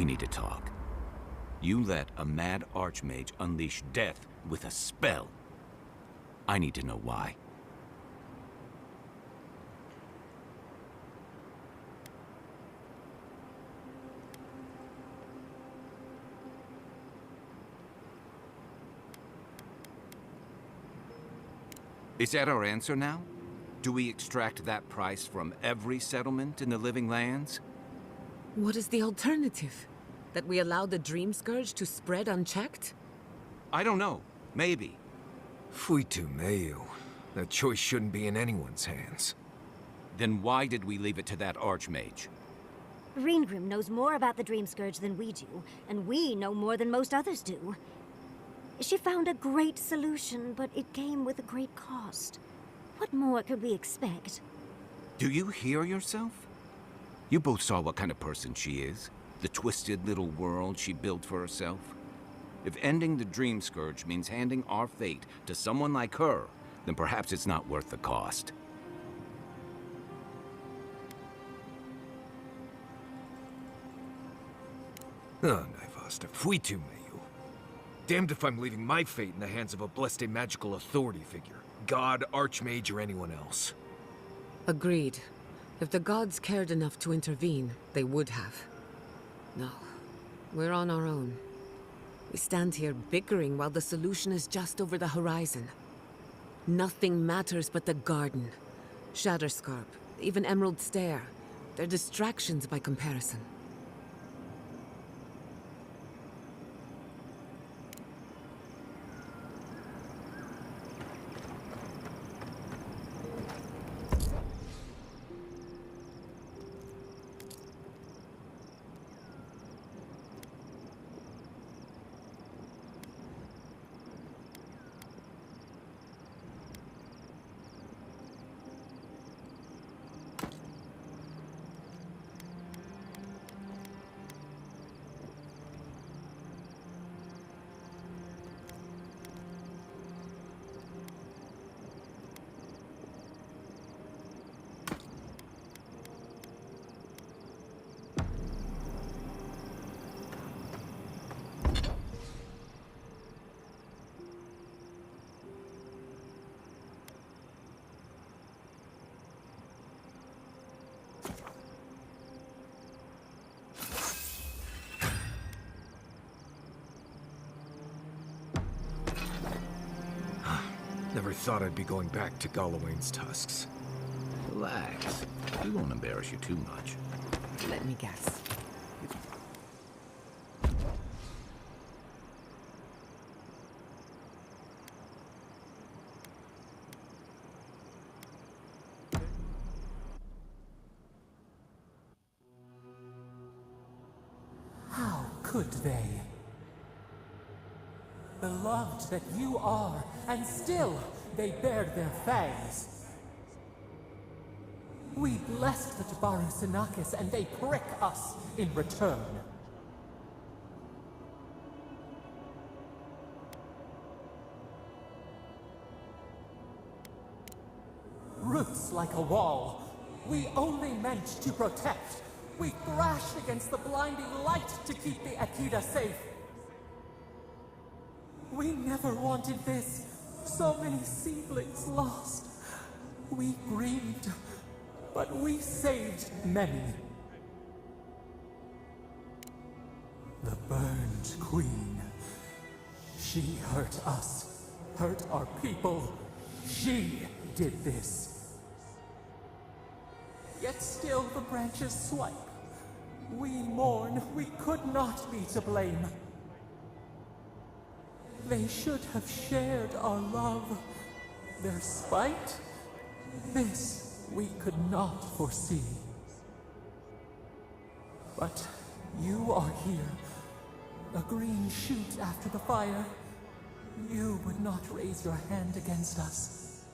We need to talk. You let a mad archmage unleash death with a spell. I need to know why. Is that our answer now? Do we extract that price from every settlement in the Living Lands? What is the alternative? That we allow the Dream Scourge to spread unchecked? I don't know. Maybe. Fuitu Mayu. That choice shouldn't be in anyone's hands. Then why did we leave it to that archmage? Reengrim knows more about the Dream Scourge than we do, and we know more than most others do. She found a great solution, but it came with a great cost. What more could we expect? Do you hear yourself? You both saw what kind of person she is. The twisted little world she built for herself. If ending the Dream Scourge means handing our fate to someone like her, then perhaps it's not worth the cost. Oh, Naivasta, Fuitu Mayu. Damned if I'm leaving my fate in the hands of a blessed magical authority figure. God, Archmage, or anyone else. Agreed. If the gods cared enough to intervene, they would have. No. We're on our own. We stand here bickering while the solution is just over the horizon. Nothing matters but the garden. Shatterscarp, even Emerald Stair. They're distractions by comparison. Never thought I'd be going back to Galawain's tusks. Relax. We won't embarrass you too much. Let me guess. How could they? Beloved that you are, and still they bared their fangs. We blessed the Tabaru Sinakis, and they prick us in return. Roots like a wall, we only meant to protect. We thrashed against the blinding light to keep the Akita safe. We never wanted this. So many seedlings lost. We grieved, but we saved many. The burned queen. She hurt us, hurt our people. She did this. Yet still the branches swipe. We mourn, we could not be to blame. They should have shared our love. Their spite? This we could not foresee. But you are here. A green shoot after the fire. You would not raise your hand against us.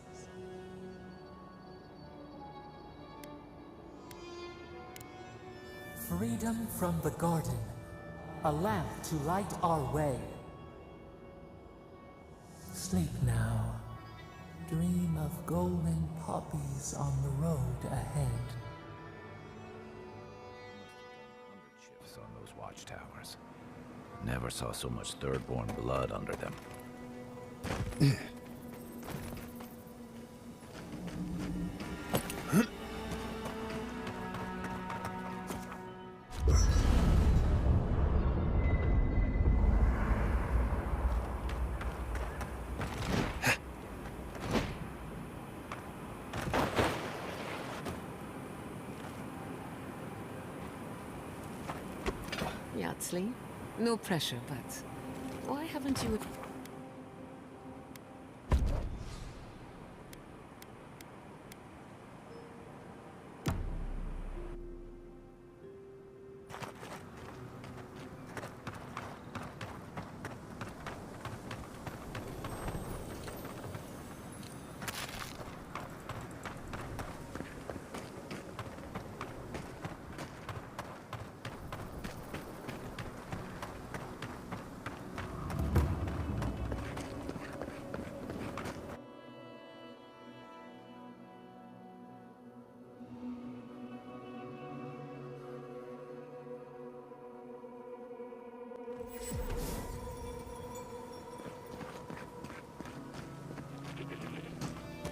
Freedom from the garden. A lamp to light our way. Sleep now. Dream of golden poppies on the road ahead. 100 shifts on those watchtowers. Never saw so much third-born blood under them. Yatsley, no pressure, but why haven't you...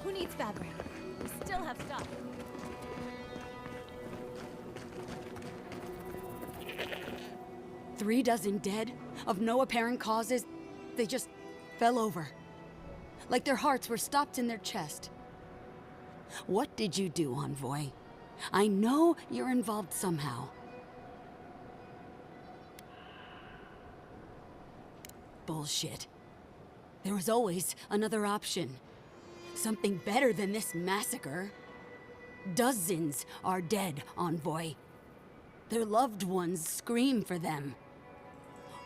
Who needs fabric? We still have stuff. Three dozen dead, of no apparent causes. They just fell over. Like their hearts were stopped in their chest. What did you do, Envoy? I know you're involved somehow. Bullshit. There was always another option. Something better than this massacre. Dozens are dead, Envoy. Their loved ones scream for them.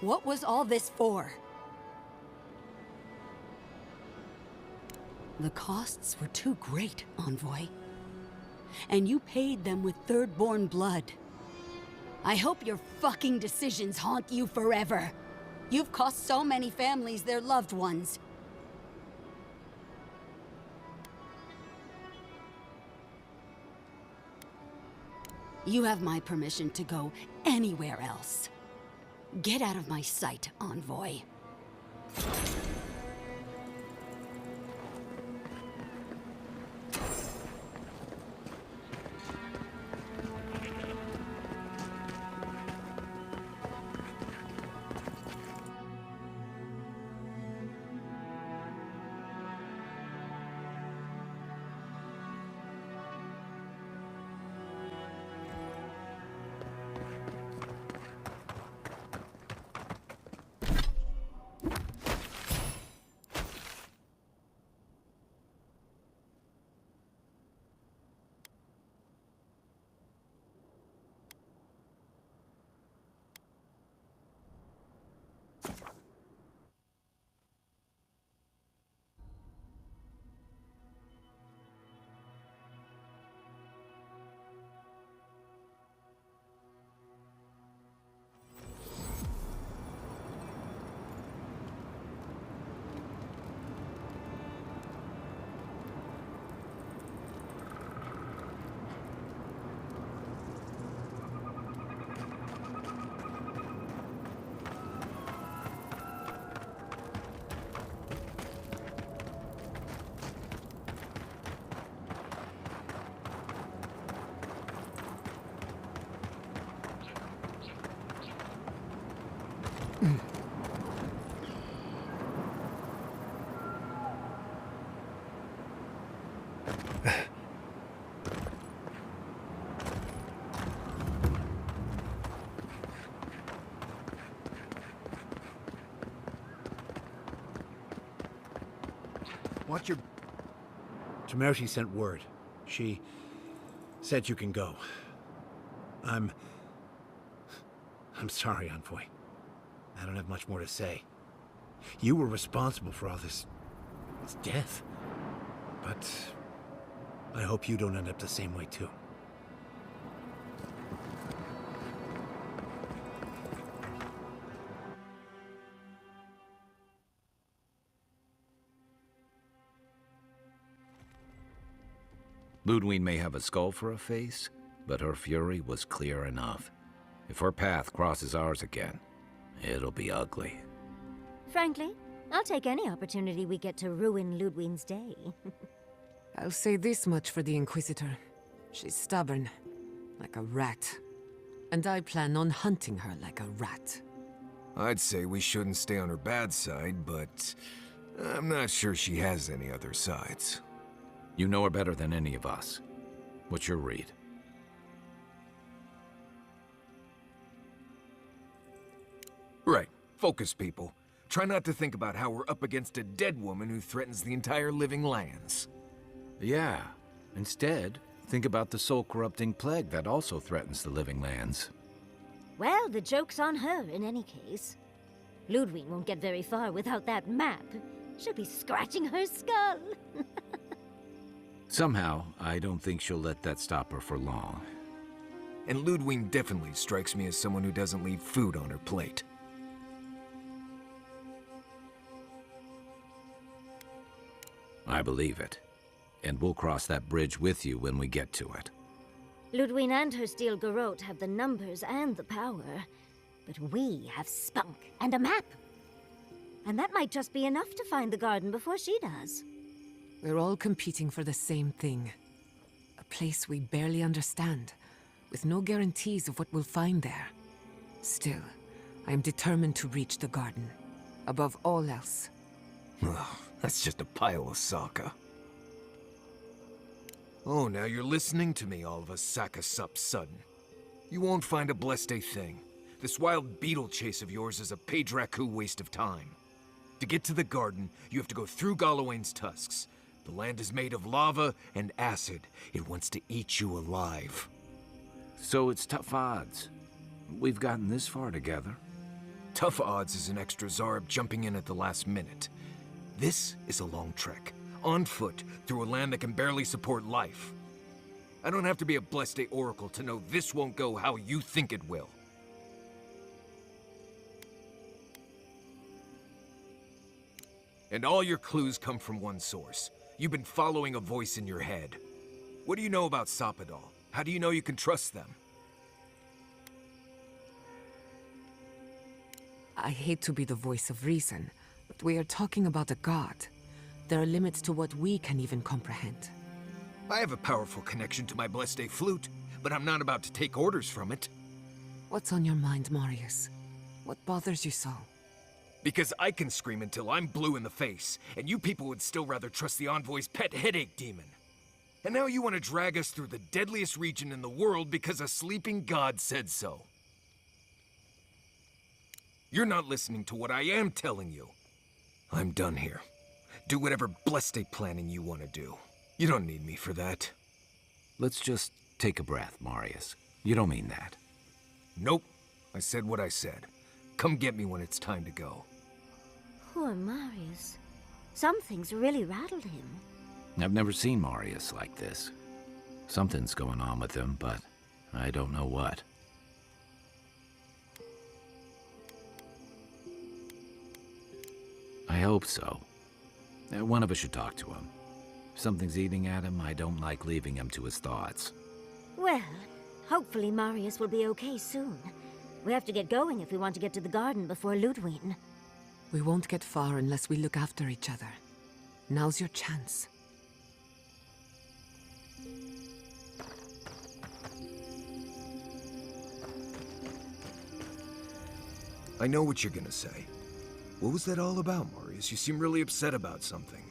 What was all this for? The costs were too great, Envoy. And you paid them with third-born blood. I hope your fucking decisions haunt you forever. You've cost so many families their loved ones. You have my permission to go anywhere else. Get out of my sight, Envoy. Watch your... Temerity sent word. She said you can go. I'm sorry, Envoy. I don't have much more to say. You were responsible for all this death. But I hope you don't end up the same way, too. Ludwig may have a skull for a face, but her fury was clear enough. If her path crosses ours again, It'll be ugly. Frankly, I'll take any opportunity we get to ruin Ludwig's day. I'll say this much for the Inquisitor. She's stubborn, like a rat. And I plan on hunting her like a rat. I'd say we shouldn't stay on her bad side, but I'm not sure she has any other sides. You know her better than any of us. What's your read? Right. Focus, people. Try not to think about how we're up against a dead woman who threatens the entire living lands. Yeah. Instead, think about the soul-corrupting plague that also threatens the living lands. Well, the joke's on her in any case. Ludwig won't get very far without that map. She'll be scratching her skull. Somehow, I don't think she'll let that stop her for long. And Ludwig definitely strikes me as someone who doesn't leave food on her plate. I believe it. And we'll cross that bridge with you when we get to it. Ludwig and her steel garrote have the numbers and the power. But we have spunk and a map. And that might just be enough to find the garden before she does. We're all competing for the same thing. A place we barely understand, with no guarantees of what we'll find there. Still, I am determined to reach the garden, above all else. Ugh, that's just a pile of Sokka. Oh, now you're listening to me, all of a sack of sup sudden. You won't find a blessed a thing. This wild beetle chase of yours is a page-raku waste of time. To get to the garden, you have to go through Galawain's tusks. The land is made of lava and acid. It wants to eat you alive. So it's tough odds. We've gotten this far together. Tough odds is an extra Zarb jumping in at the last minute. This is a long trek, on foot, through a land that can barely support life. I don't have to be a Blessed Oracle to know this won't go how you think it will. And all your clues come from one source. You've been following a voice in your head. What do you know about Soppadal? How do you know you can trust them? I hate to be the voice of reason, but we are talking about a god. There are limits to what we can even comprehend. I have a powerful connection to my Blessed flute, but I'm not about to take orders from it. What's on your mind, Marius? What bothers you so? Because I can scream until I'm blue in the face, and you people would still rather trust the Envoy's pet headache demon. And now you want to drag us through the deadliest region in the world because a sleeping god said so. You're not listening to what I am telling you. I'm done here. Do whatever Blessed planning you want to do. You don't need me for that. Let's just take a breath, Marius. You don't mean that. Nope. I said what I said. Come get me when it's time to go. Poor Marius. Some things really rattled him. I've never seen Marius like this. Something's going on with him, but I don't know what. I hope so. One of us should talk to him. If something's eating at him, I don't like leaving him to his thoughts. Well, hopefully Marius will be okay soon. We have to get going if we want to get to the garden before Ludwig. We won't get far unless we look after each other. Now's your chance. I know what you're gonna say. What was that all about, Marius? You seem really upset about something.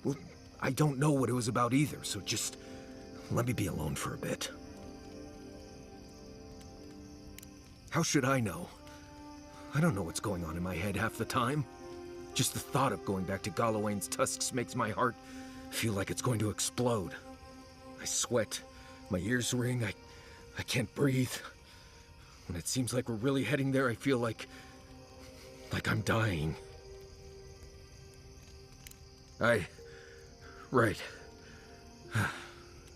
Well, I don't know what it was about either, so just let me be alone for a bit. How should I know? I don't know what's going on in my head half the time. Just the thought of going back to Galawain's tusks makes my heart feel like it's going to explode. I sweat, my ears ring, I can't breathe. When it seems like we're really heading there, I feel like I'm dying. Right.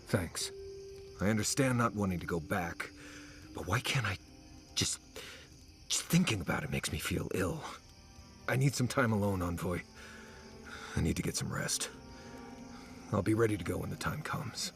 Thanks. I understand not wanting to go back, but why can't I just thinking about it makes me feel ill. I need some time alone, Envoy. I need to get some rest. I'll be ready to go when the time comes.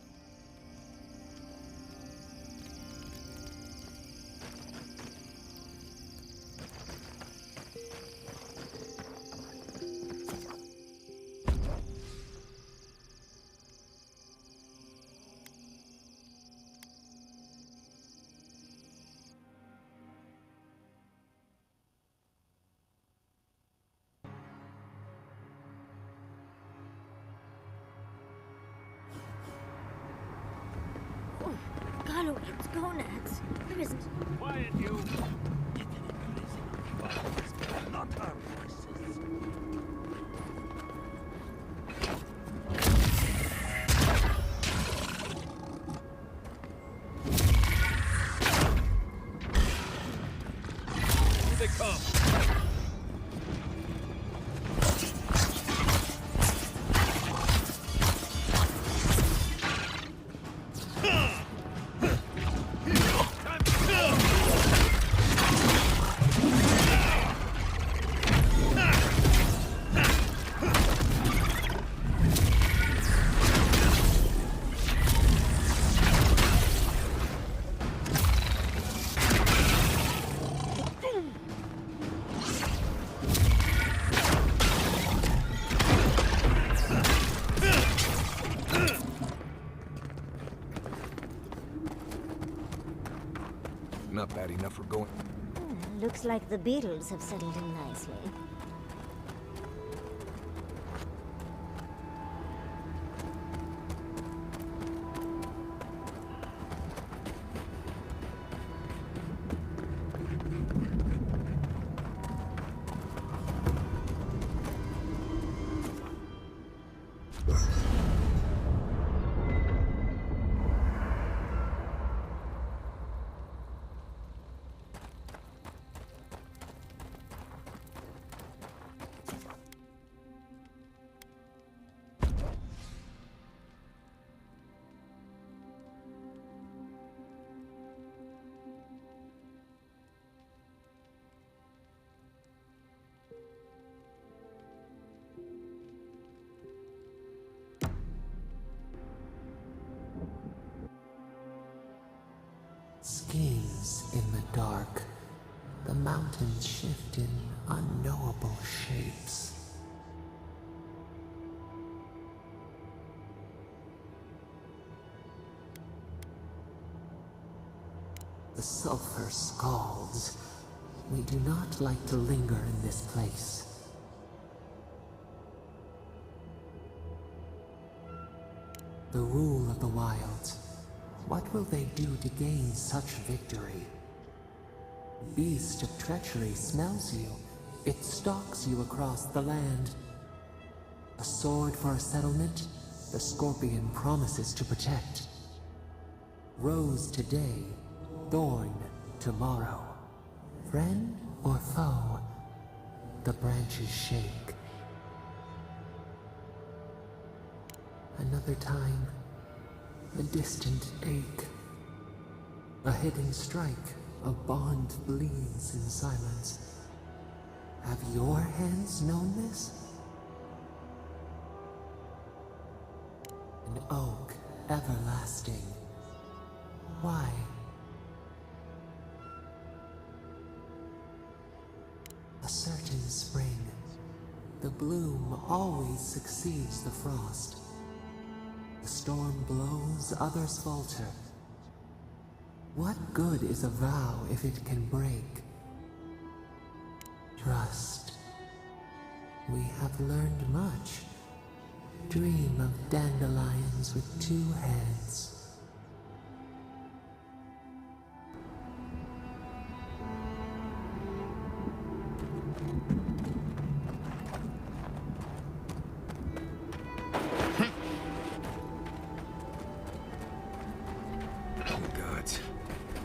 Galloway's gonads. There isn't. Quiet, you! Not our voices. Here they come! Not bad enough for going. Looks like the beetles have settled in nicely. Schemes in the dark. The mountains shift in unknowable shapes. The sulfur scalds. We do not like to linger in this place. The rule of the wilds. What will they do to gain such victory? Beast of treachery smells you. It stalks you across the land. A sword for a settlement, the scorpion promises to protect. Rose today, thorn tomorrow. Friend or foe, the branches shake. Another time, a distant ache. A hidden strike, a bond bleeds in silence. Have your hands known this? An oak, everlasting. Why? A certain spring. The bloom always succeeds the frost. The storm blows, others falter. What good is a vow if it can break? Trust. We have learned much. Dream of dandelions with two heads.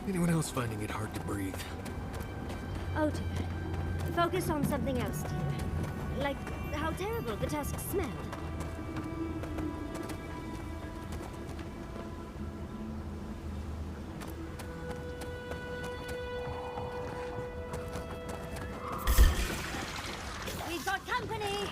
Anyone else finding it hard to breathe? Oh dear. Focus on something else, dear. Like how terrible the tusks smell. We've got company!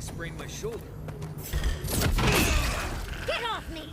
sprained my shoulder. Get off me!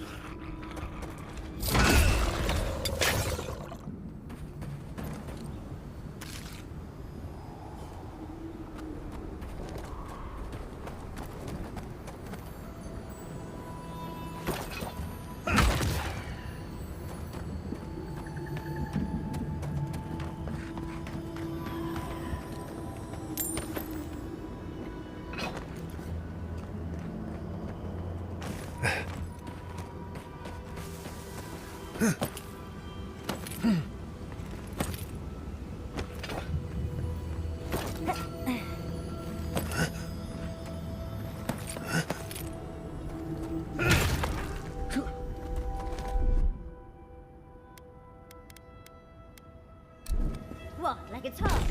What, like it's hard?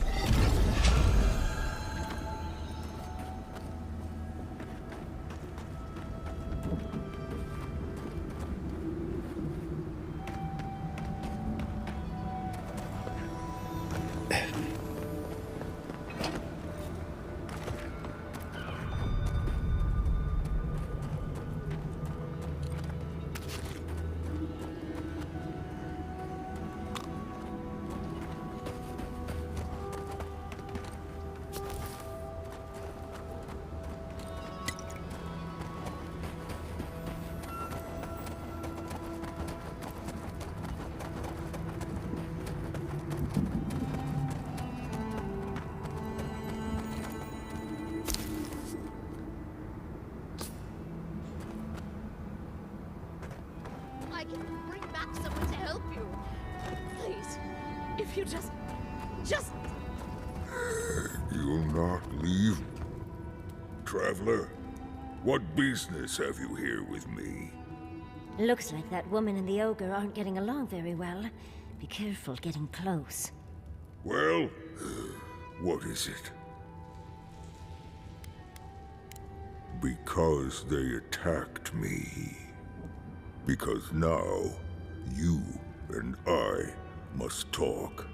I can bring back someone to help you. Please, if you just... You'll not leave? Traveler, what business have you here with me? Looks like that woman and the ogre aren't getting along very well. Be careful getting close. Well, what is it? Because they attacked me. Because now, you and I must talk.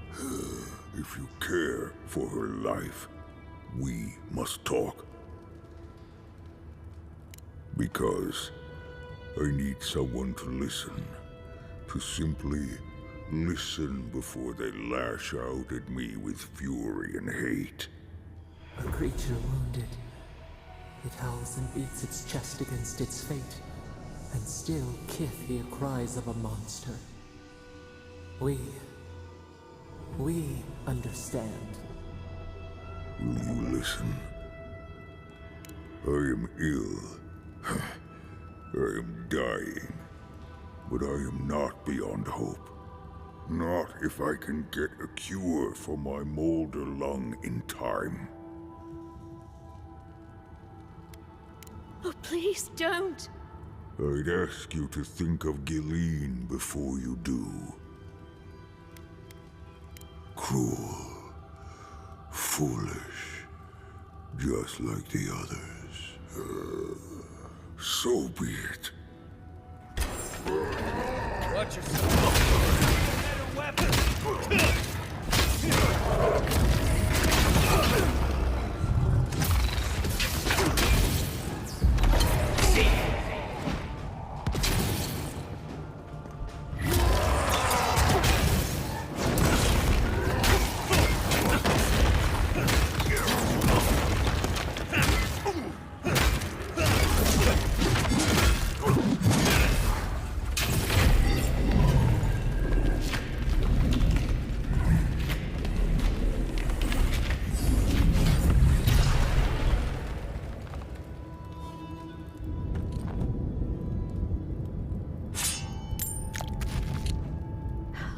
If you care for her life, we must talk. Because I need someone to listen. To simply listen before they lash out at me with fury and hate. A creature wounded. It howls and beats its chest against its fate, and still kith hear cries of a monster. We understand. Will you listen? I am ill. I am dying. But I am not beyond hope. Not if I can get a cure for my molder lung in time. Oh, please don't. I'd ask you to think of Gilleen before you do. Cruel, foolish, just like the others. So be it. Watch yourself. Better weapon.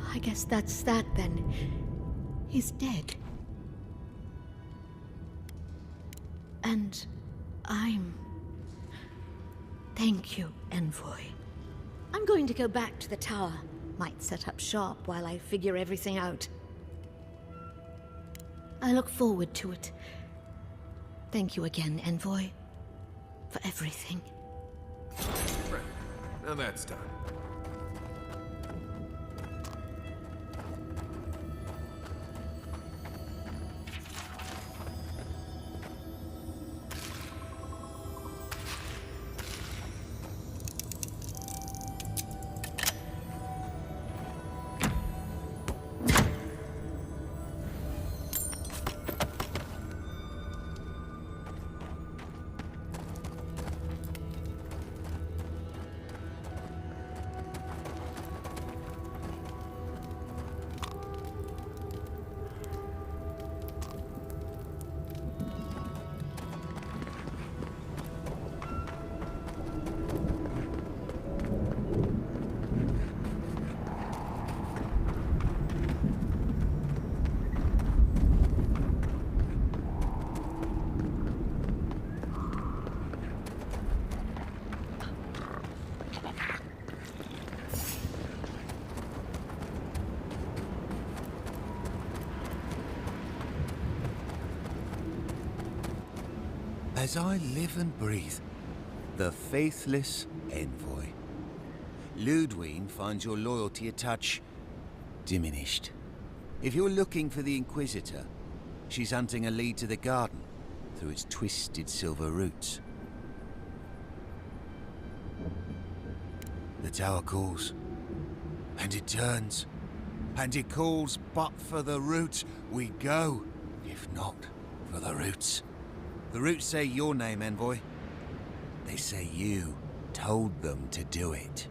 I guess that's that then. He's dead. And thank you, Envoy. I'm going to go back to the tower. Might set up shop while I figure everything out. I look forward to it. Thank you again, Envoy, for everything. Right. Now that's done. As I live and breathe, the faithless envoy. Ludwine finds your loyalty a touch diminished. If you're looking for the Inquisitor, she's hunting a lead to the garden through its twisted silver roots. The tower calls, and it turns, and it calls, but for the roots we go, if not for the roots. The roots say your name, envoy. They say you told them to do it.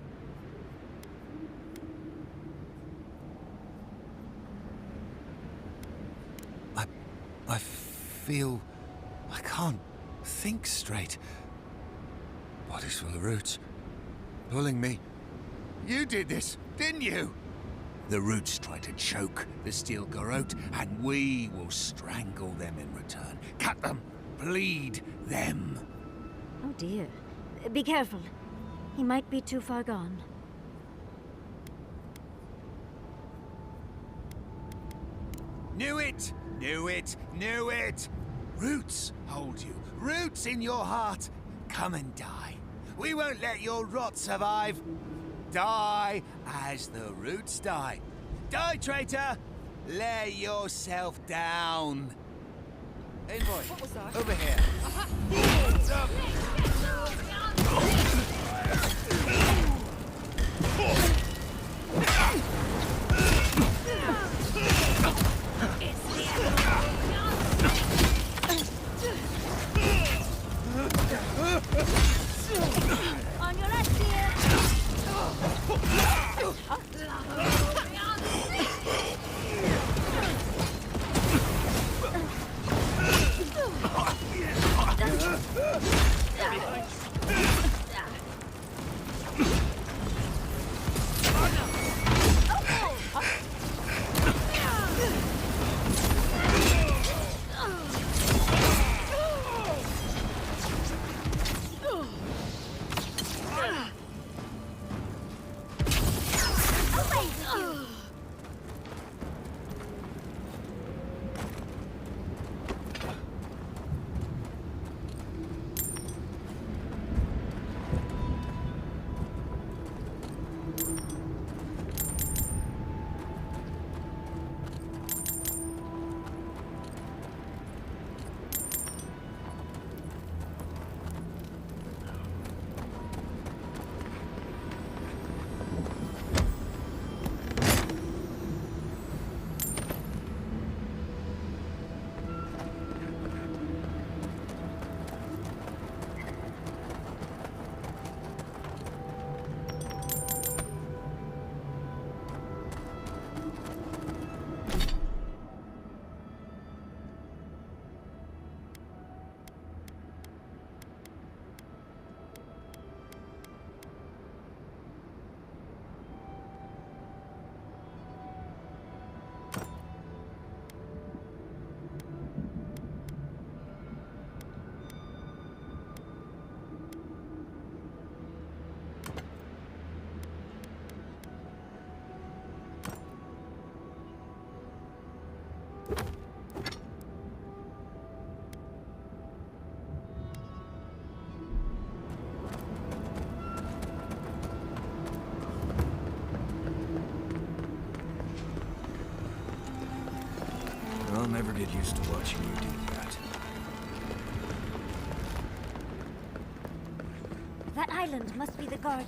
I feel I can't think straight. Body's full of roots, pulling me. You did this, didn't you? The roots try to choke the steel garrote, and we will strangle them in return. Cut them, bleed them. Oh dear. Be careful. He might be too far gone. Knew it! Knew it! Knew it! Roots hold you. Roots in your heart. Come and die. We won't let your rot survive. Die as the roots die. Die, traitor! Lay yourself down. Envoy, what was that? Over here. What's up? On your left here. I'll never get used to watching you do that. That island must be the garden.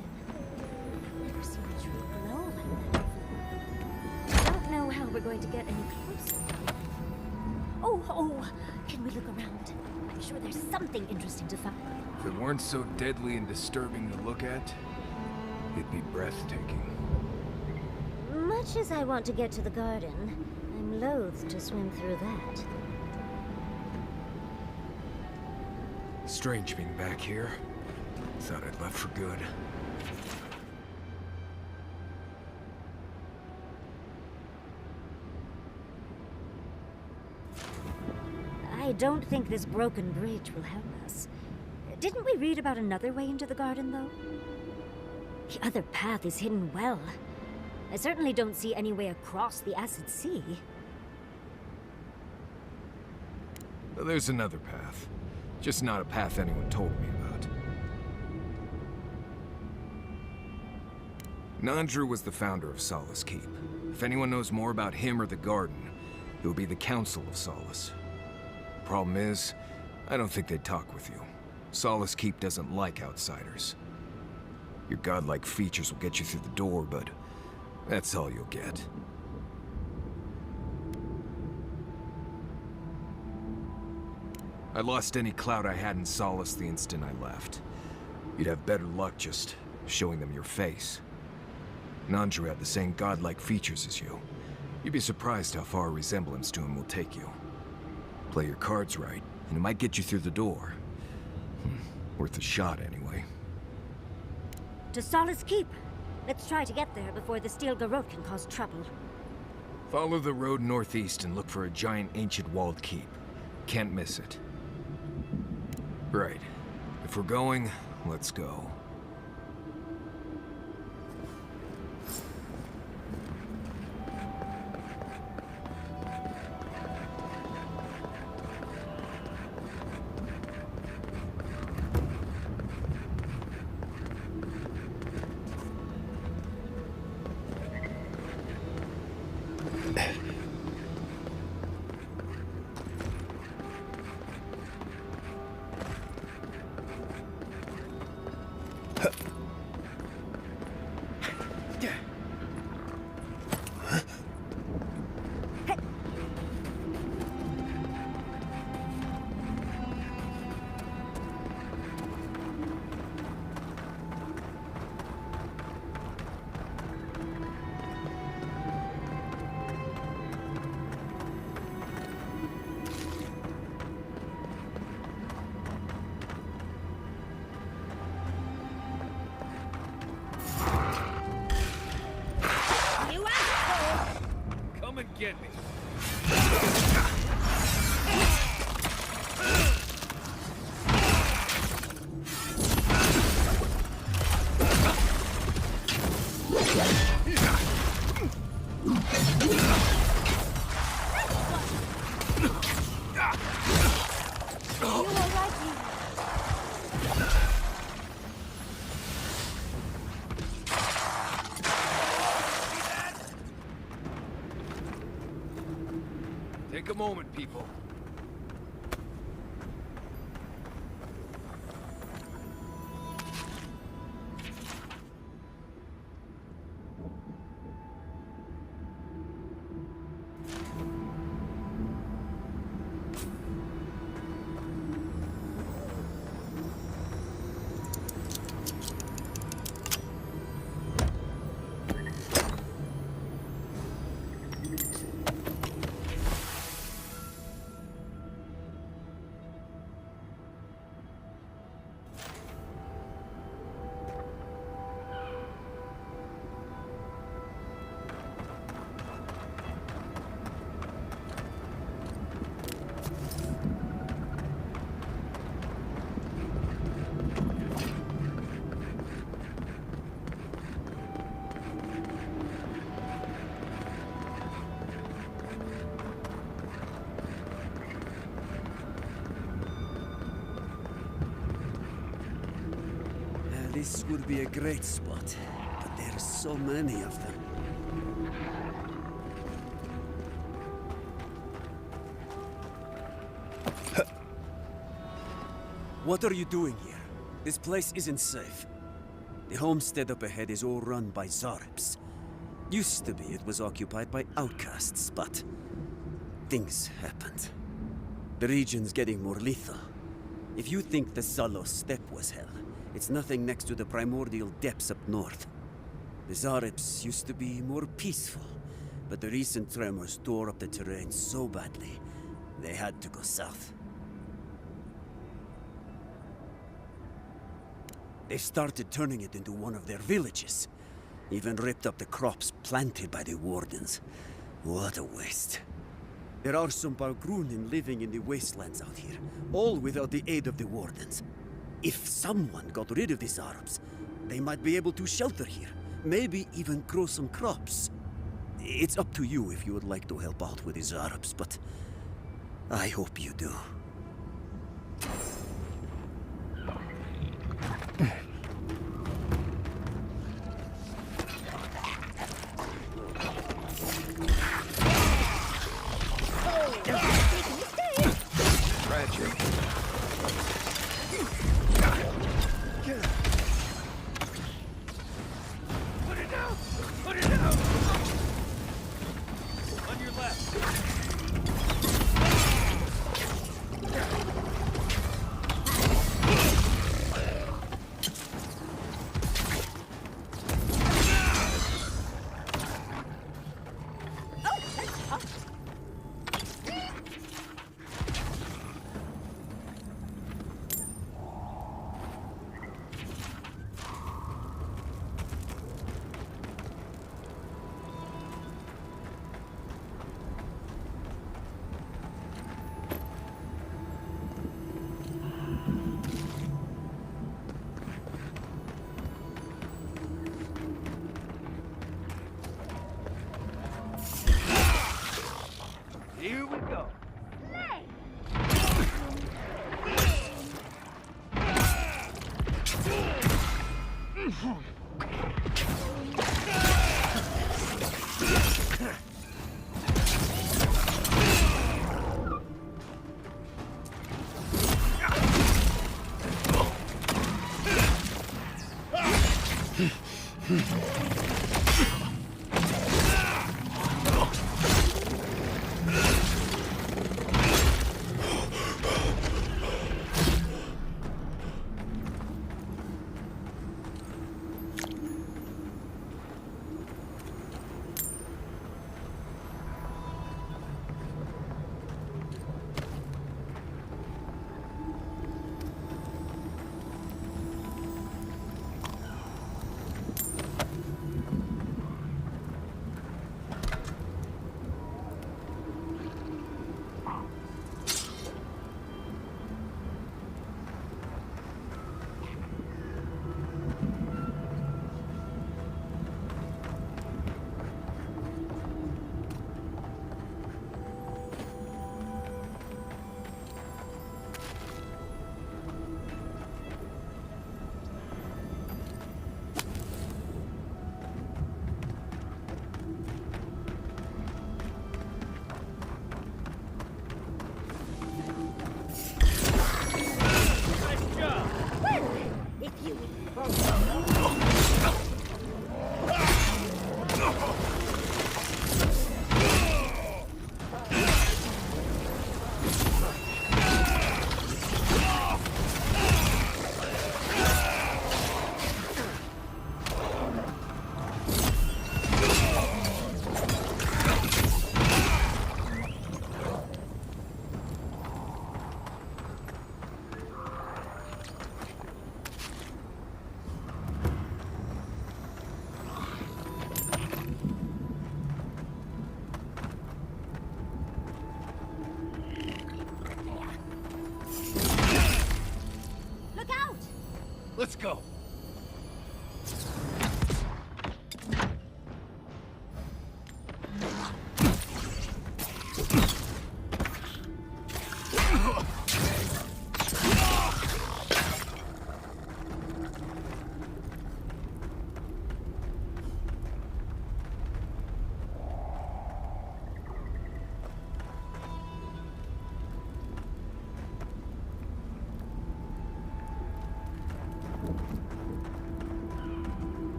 I've never seen a tree glow like that before. I don't know how we're going to get any closer. Oh, can we look around? I'm sure there's something interesting to find. If it weren't so deadly and disturbing to look at, it'd be breathtaking. Much as I want to get to the garden, I'm loath to swim through that. Strange being back here. Thought I'd left for good. I don't think this broken bridge will help us. Didn't we read about another way into the garden, though? The other path is hidden well. I certainly don't see any way across the Acid Sea. Well, there's another path. Just not a path anyone told me about. Nandru was the founder of Solace Keep. If anyone knows more about him or the Garden, it would be the Council of Solace. Problem is, I don't think they'd talk with you. Solace Keep doesn't like outsiders. Your godlike features will get you through the door, but that's all you'll get. I lost any clout I had in Solace the instant I left. You'd have better luck just showing them your face. Nandru had the same godlike features as you. You'd be surprised how far a resemblance to him will take you. Play your cards right, and it might get you through the door. Worth a shot, anyway. To Solace Keep. Let's try to get there before the Steel Garrote can cause trouble. Follow the road northeast and look for a giant ancient walled keep. Can't miss it. Right. If we're going, let's go. Get me. Take a moment, people. This would be a great spot, but there are so many of them. What are you doing here? This place isn't safe. The homestead up ahead is all run by Zaribs. Used to be it was occupied by outcasts, but things happened. The region's getting more lethal. If you think the Salos steppe was hell, it's nothing next to the primordial depths up north. The Zaribs used to be more peaceful, but the recent tremors tore up the terrain so badly, they had to go south. They started turning it into one of their villages. Even ripped up the crops planted by the Wardens. What a waste. There are some Balgrunin living in the wastelands out here, all without the aid of the Wardens. If someone got rid of these Arabs, they might be able to shelter here. Maybe even grow some crops. It's up to you if you would like to help out with these Arabs, but I hope you do. Here we go. Let's go.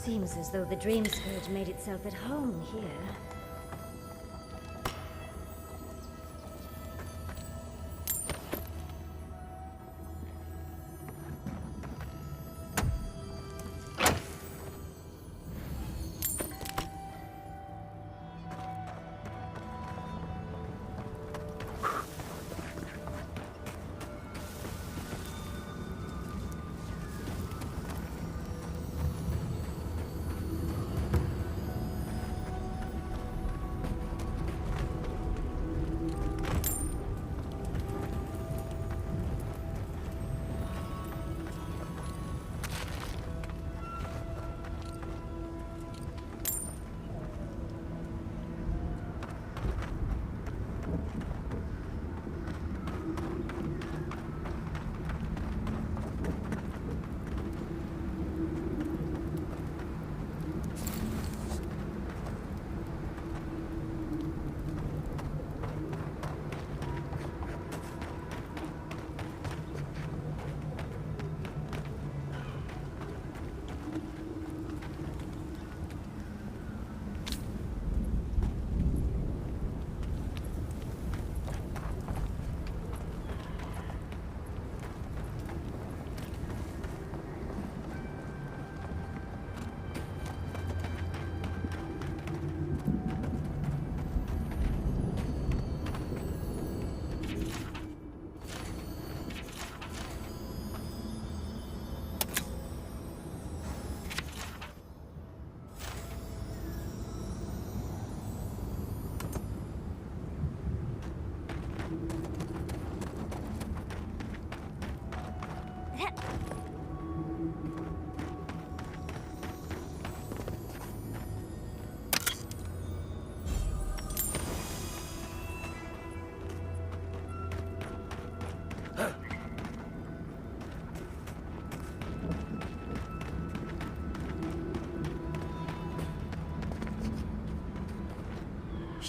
Seems as though the Dream Scourge made itself at home here.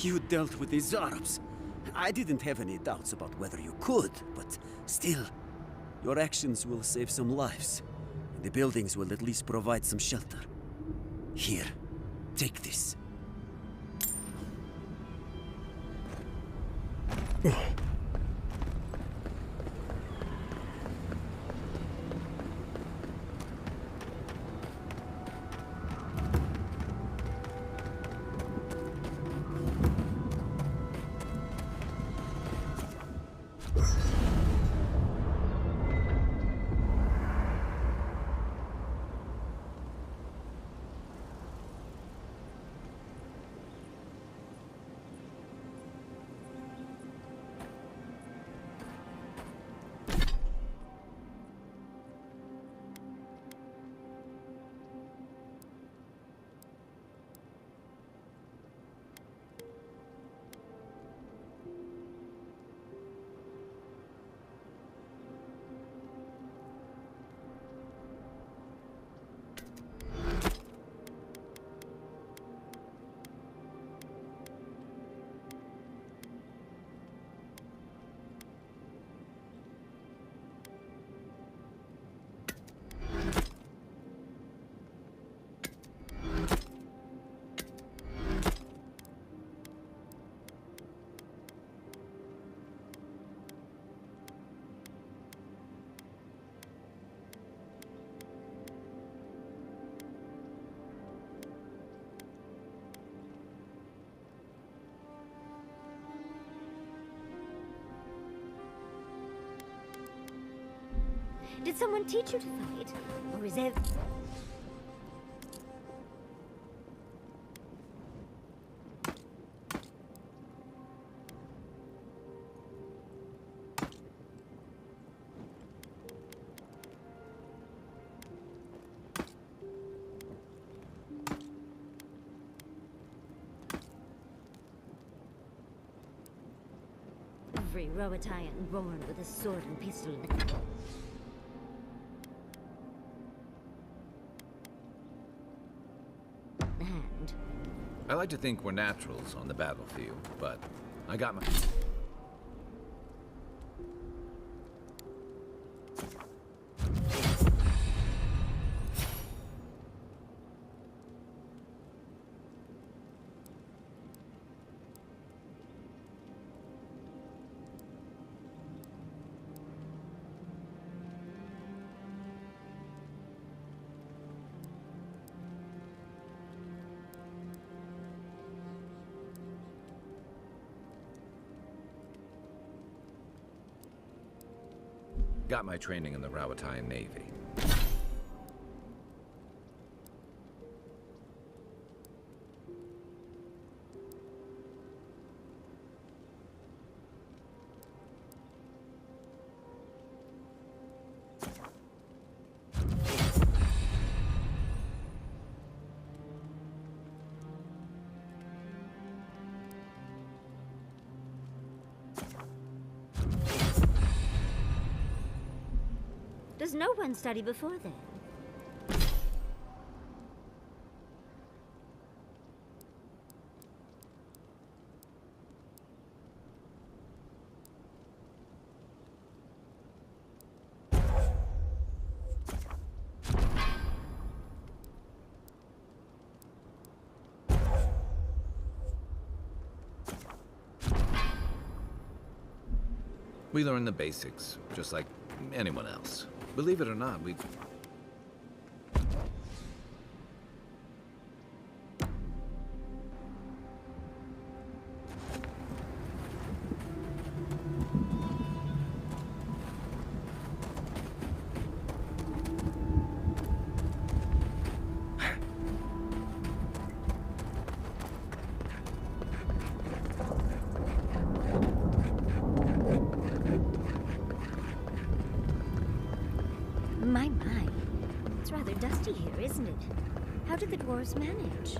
You dealt with the Zarabs. I didn't have any doubts about whether you could, but still, your actions will save some lives. And the buildings will at least provide some shelter. Here, take this. Did someone teach you to fight? Or is it... Every Robotian born with a sword and pistol in the... hand. I like to think we're naturals on the battlefield, but I got my... Got my training in the Rawatayan Navy. Does no one study before then? We learn the basics, just like anyone else. Believe it or not, we... My. It's rather dusty here, isn't it? How did the dwarves manage?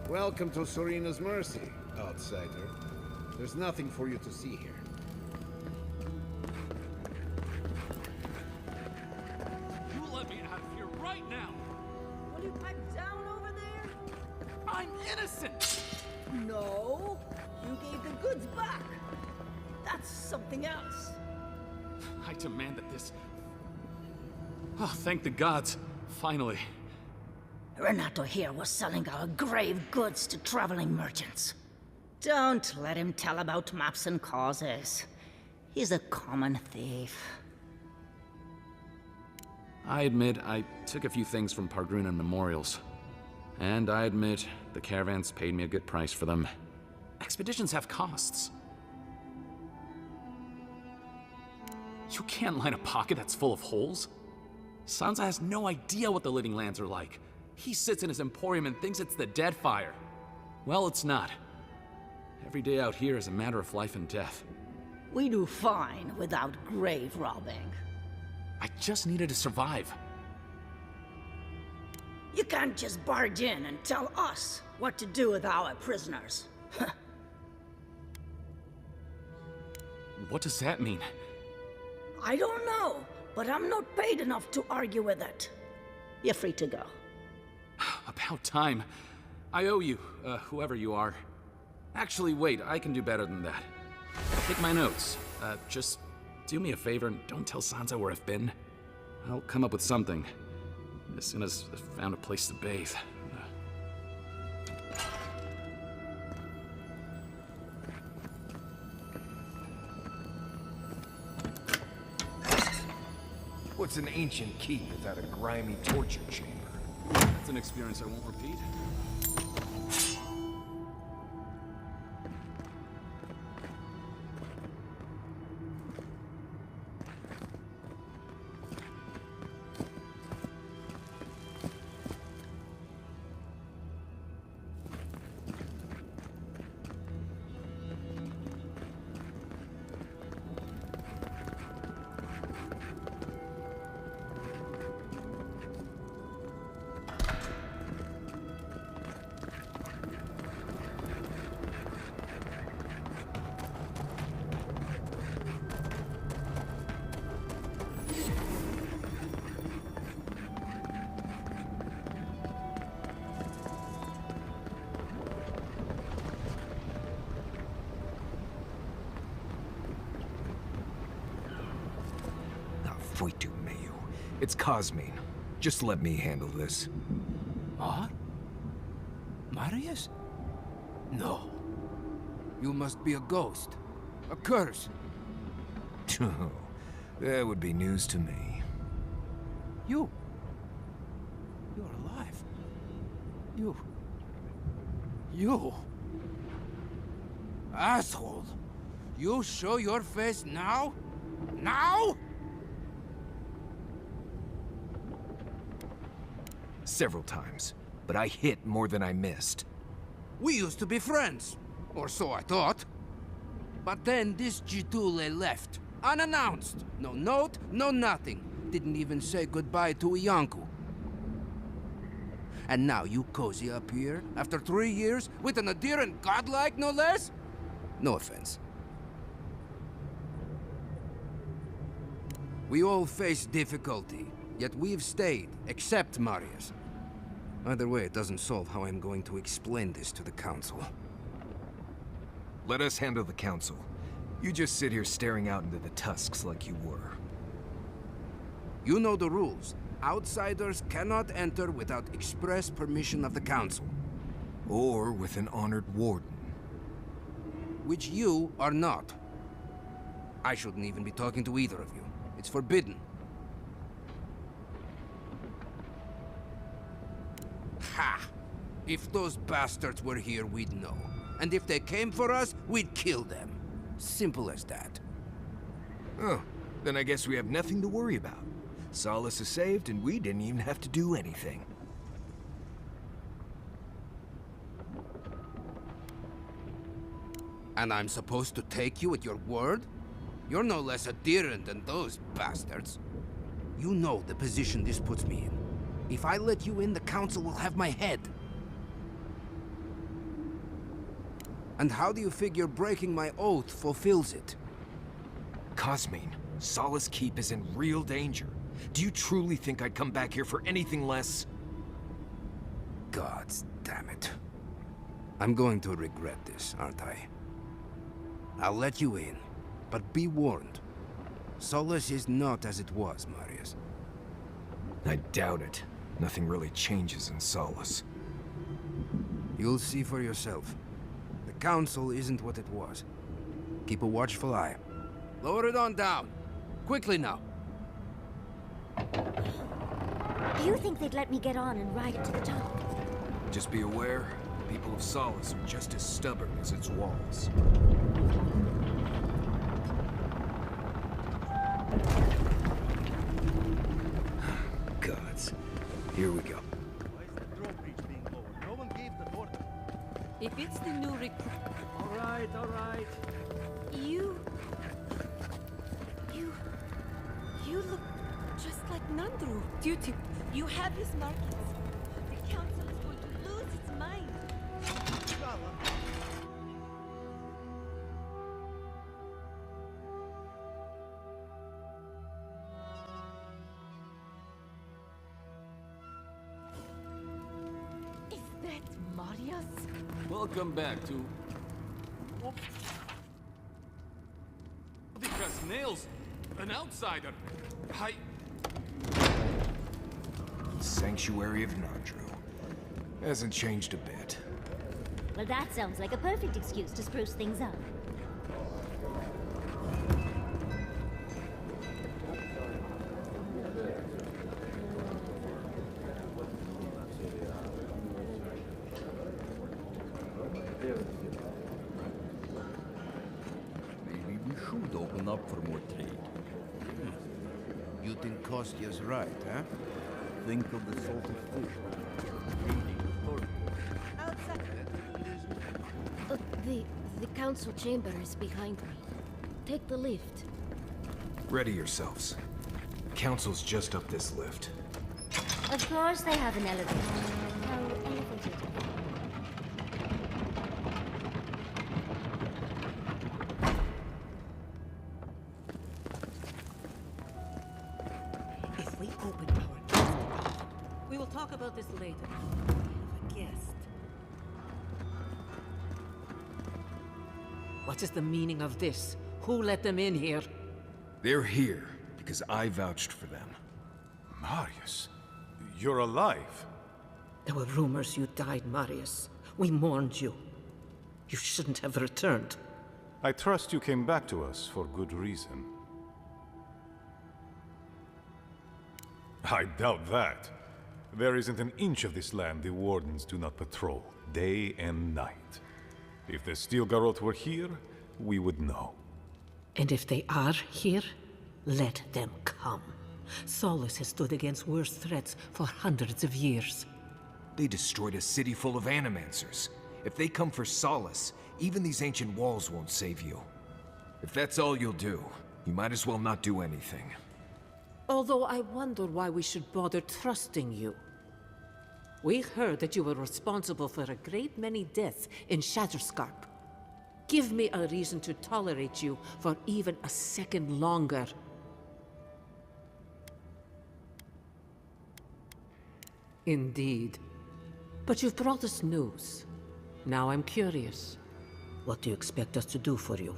Welcome to Serena's Mercy, outsider. There's nothing for you to see here. You let me out of here right now! Will you pipe down over there? I'm innocent! No, you gave the goods back. That's something else. I demand that this... Oh, thank the gods. Finally. Renato here was selling our grave goods to traveling merchants. Don't let him tell about maps and causes. He's a common thief. I admit I took a few things from Pargrunan memorials. And I admit the caravans paid me a good price for them. Expeditions have costs. You can't line a pocket that's full of holes. Sansa has no idea what the living lands are like. He sits in his emporium and thinks it's the Deadfire. Well, it's not. Every day out here is a matter of life and death. We do fine without grave robbing. I just needed to survive. You can't just barge in and tell us what to do with our prisoners. What does that mean? I don't know, but I'm not paid enough to argue with it. You're free to go. About time. I owe you, whoever you are. Actually, wait, I can do better than that. Take my notes. Just do me a favor and don't tell Sansa where I've been. I'll come up with something. As soon as I've found a place to bathe. What's an ancient keep without a grimy torture chamber? That's an experience I won't repeat. Foitu Mayu. It's Cosmine. Just let me handle this. What? Marius? No. You must be a ghost. A curse. Oh, that would be news to me. You're alive. You... Asshole! You show your face now? Now? Several times, but I hit more than I missed. We used to be friends, or so I thought. But then this Jitule left, unannounced. No note, no nothing. Didn't even say goodbye to Iancu. And now you cozy up here, after 3 years, with an adherent godlike, no less? No offense. We all face difficulty, yet we've stayed, except Marius. Either way, it doesn't solve how I'm going to explain this to the Council. Let us handle the Council. You just sit here staring out into the tusks like you were. You know the rules. Outsiders cannot enter without express permission of the Council. Or with an honored warden. Which you are not. I shouldn't even be talking to either of you. It's forbidden. If those bastards were here, we'd know. And if they came for us, we'd kill them. Simple as that. Oh, then I guess we have nothing to worry about. Solace is saved, and we didn't even have to do anything. And I'm supposed to take you at your word? You're no less adherent than those bastards. You know the position this puts me in. If I let you in, the Council will have my head. And how do you figure breaking my oath fulfills it? Cosmine, Solace Keep is in real danger. Do you truly think I'd come back here for anything less? Gods damn it. I'm going to regret this, aren't I? I'll let you in, but be warned. Solace is not as it was, Marius. I doubt it. Nothing really changes in Solace. You'll see for yourself. The Council isn't what it was. Keep a watchful eye. Lower it on down. Quickly now. Do you think they'd let me get on and ride it to the top? Just be aware, the people of Solace are just as stubborn as its walls. Gods. Here we go. Why is the drawbridge being lowered? No one gave the order. If it's the new recruit... All right, all right. You look just like Nandru. Duty, you have his markings. The council is going to lose its mind. Is that Marius? Welcome back to... Because nails, an outsider. Sanctuary of Nandru. Hasn't changed a bit. Well, that sounds like a perfect excuse to spruce things up. Maybe we should open up for more trade. You think Kostya's right, huh? Think of the salted fish. Trading authority. The council chamber is behind me. Take the lift. Ready yourselves. Council's just up this lift. Of course they have an elevator. How elevated? If we open our doors, we will talk about this later. We have a guest. What is the meaning of this? Who let them in here? They're here because I vouched for them. Marius, you're alive. There were rumors you died, Marius. We mourned you. You shouldn't have returned. I trust you came back to us for good reason. I doubt that. There isn't an inch of this land the Wardens do not patrol, day and night. If the Steel Garrote were here, we would know. And if they are here, let them come. Solace has stood against worse threats for hundreds of years. They destroyed a city full of animancers. If they come for Solace, even these ancient walls won't save you. If that's all you'll do, you might as well not do anything. Although I wonder why we should bother trusting you. We heard that you were responsible for a great many deaths in Shatterscarp. Give me a reason to tolerate you for even a second longer. Indeed. But you've brought us news. Now I'm curious. What do you expect us to do for you?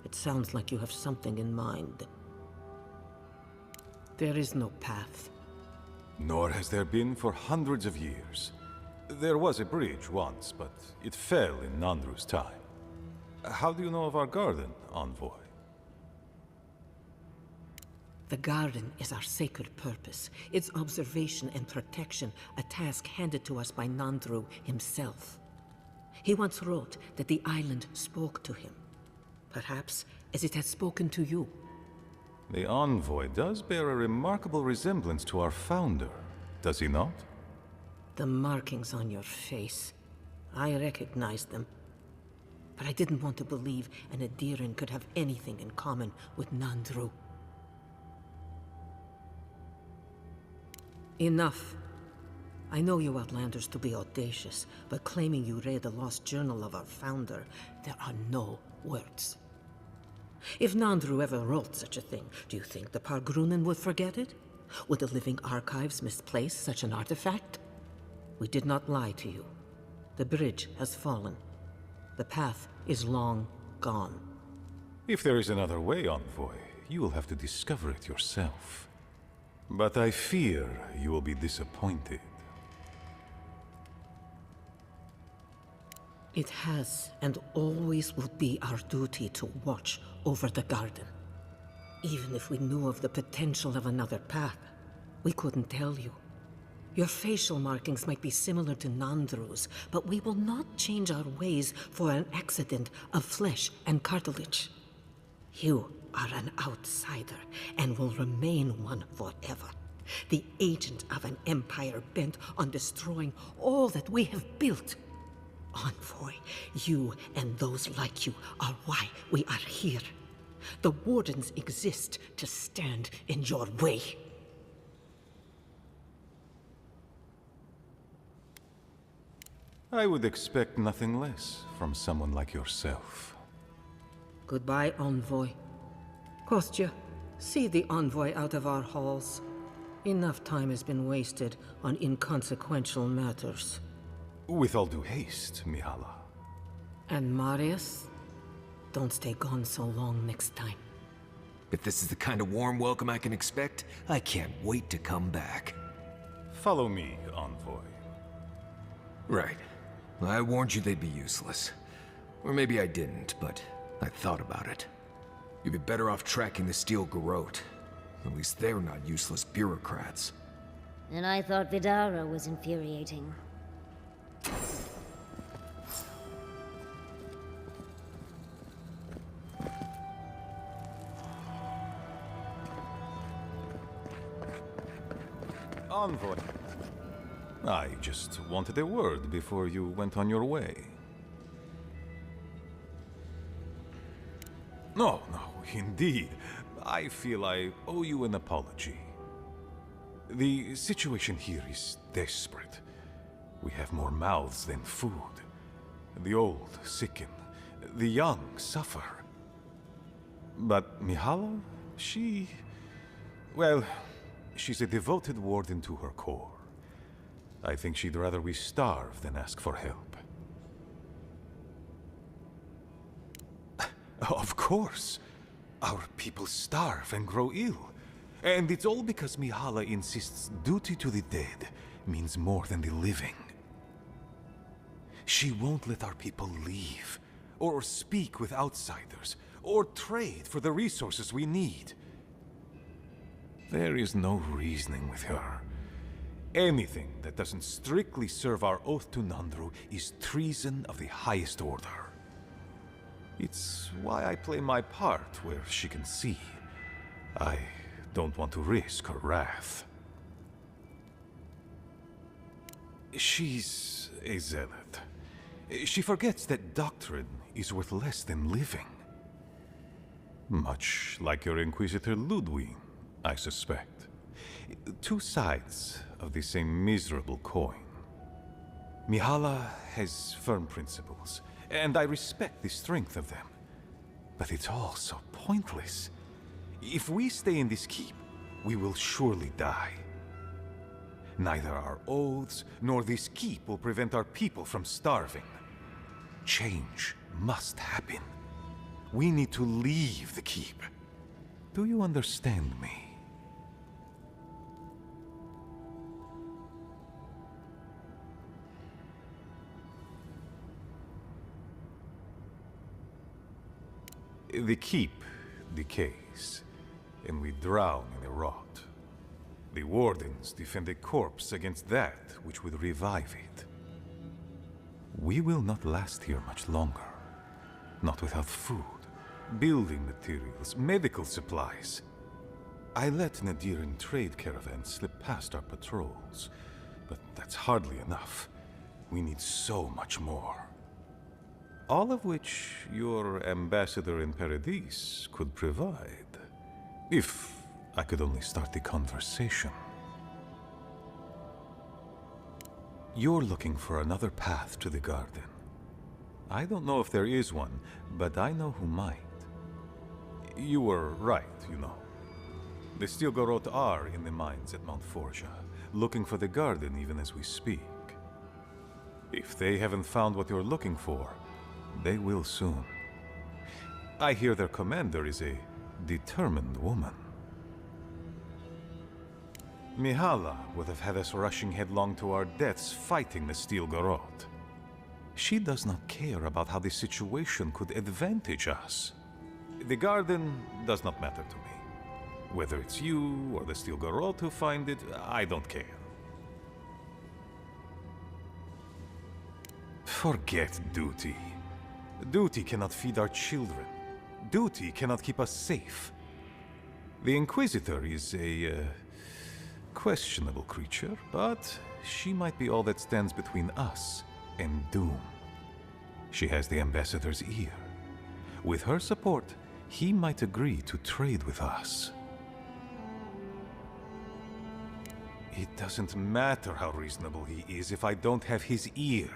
It sounds like you have something in mind. There is no path. Nor has there been for hundreds of years. There was a bridge once, but it fell in Nandru's time. How do you know of our garden, Envoy? The garden is our sacred purpose, its observation and protection, a task handed to us by Nandru himself. He once wrote that the island spoke to him, perhaps as it has spoken to you. The envoy does bear a remarkable resemblance to our founder, does he not? The markings on your face, I recognized them. But I didn't want to believe an Adiran could have anything in common with Nandru. Enough. I know you Outlanders to be audacious, but claiming you read the lost journal of our founder, there are no words. If Nandru ever wrote such a thing, do you think the Pargrunen would forget it? Would the living archives misplace such an artifact? We did not lie to you. The bridge has fallen. The path is long gone. If there is another way, envoy, you will have to discover it yourself. But I fear you will be disappointed. It has and always will be our duty to watch over the garden. Even if we knew of the potential of another path, we couldn't tell you. Your facial markings might be similar to Nandru's, but we will not change our ways for an accident of flesh and cartilage. You are an outsider, and will remain one forever. The agent of an empire bent on destroying all that we have built. Envoy, you and those like you are why we are here. The Wardens exist to stand in your way. I would expect nothing less from someone like yourself. Goodbye, Envoy. Kostya, see the Envoy out of our halls. Enough time has been wasted on inconsequential matters. With all due haste, Mihala. And Marius? Don't stay gone so long next time. If this is the kind of warm welcome I can expect, I can't wait to come back. Follow me, Envoy. Right. I warned you they'd be useless. Or maybe I didn't, but I thought about it. You'd be better off tracking the Steel Garrote. At least they're not useless bureaucrats. And I thought Vidara was infuriating. Envoy. I just wanted a word before you went on your way. No, indeed. I feel I owe you an apology. The situation here is desperate. We have more mouths than food. The old sicken. The young suffer. But Mihala, well, she's a devoted warden to her core. I think she'd rather we starve than ask for help. Of course. Our people starve and grow ill. And it's all because Mihala insists duty to the dead means more than the living. She won't let our people leave, or speak with outsiders, or trade for the resources we need. There is no reasoning with her. Anything that doesn't strictly serve our oath to Nandru is treason of the highest order. It's why I play my part where she can see. I don't want to risk her wrath. She's a zealot. She forgets that doctrine is worth less than living. Much like your Inquisitor Ludwig, I suspect. Two sides of the same miserable coin. Mihala has firm principles, and I respect the strength of them. But it's all so pointless. If we stay in this keep, we will surely die. Neither our oaths nor this keep will prevent our people from starving. Change must happen. We need to leave the keep. Do you understand me? The keep decays. and we drown in a rot. The Wardens defend a corpse against that which would revive it. We will not last here much longer. Not without food, building materials, medical supplies. I let Nadiran trade caravans slip past our patrols, but that's hardly enough. We need so much more. All of which your ambassador in Paradis could provide. If I could only start the conversation. You're looking for another path to the garden. I don't know if there is one, but I know who might. You were right, you know. The Stilgarot are in the mines at Mount Forja, looking for the garden even as we speak. If they haven't found what you're looking for, they will soon. I hear their commander is a determined woman. Mihala would have had us rushing headlong to our deaths fighting the Stilgarot. She does not care about how the situation could advantage us. The garden does not matter to me. Whether it's you or the Stilgarot who find it, I don't care. Forget duty. Duty cannot feed our children. Duty cannot keep us safe. The Inquisitor is a questionable creature, but she might be all that stands between us and doom. She has the Ambassador's ear. With her support, he might agree to trade with us. It doesn't matter how reasonable he is if I don't have his ear.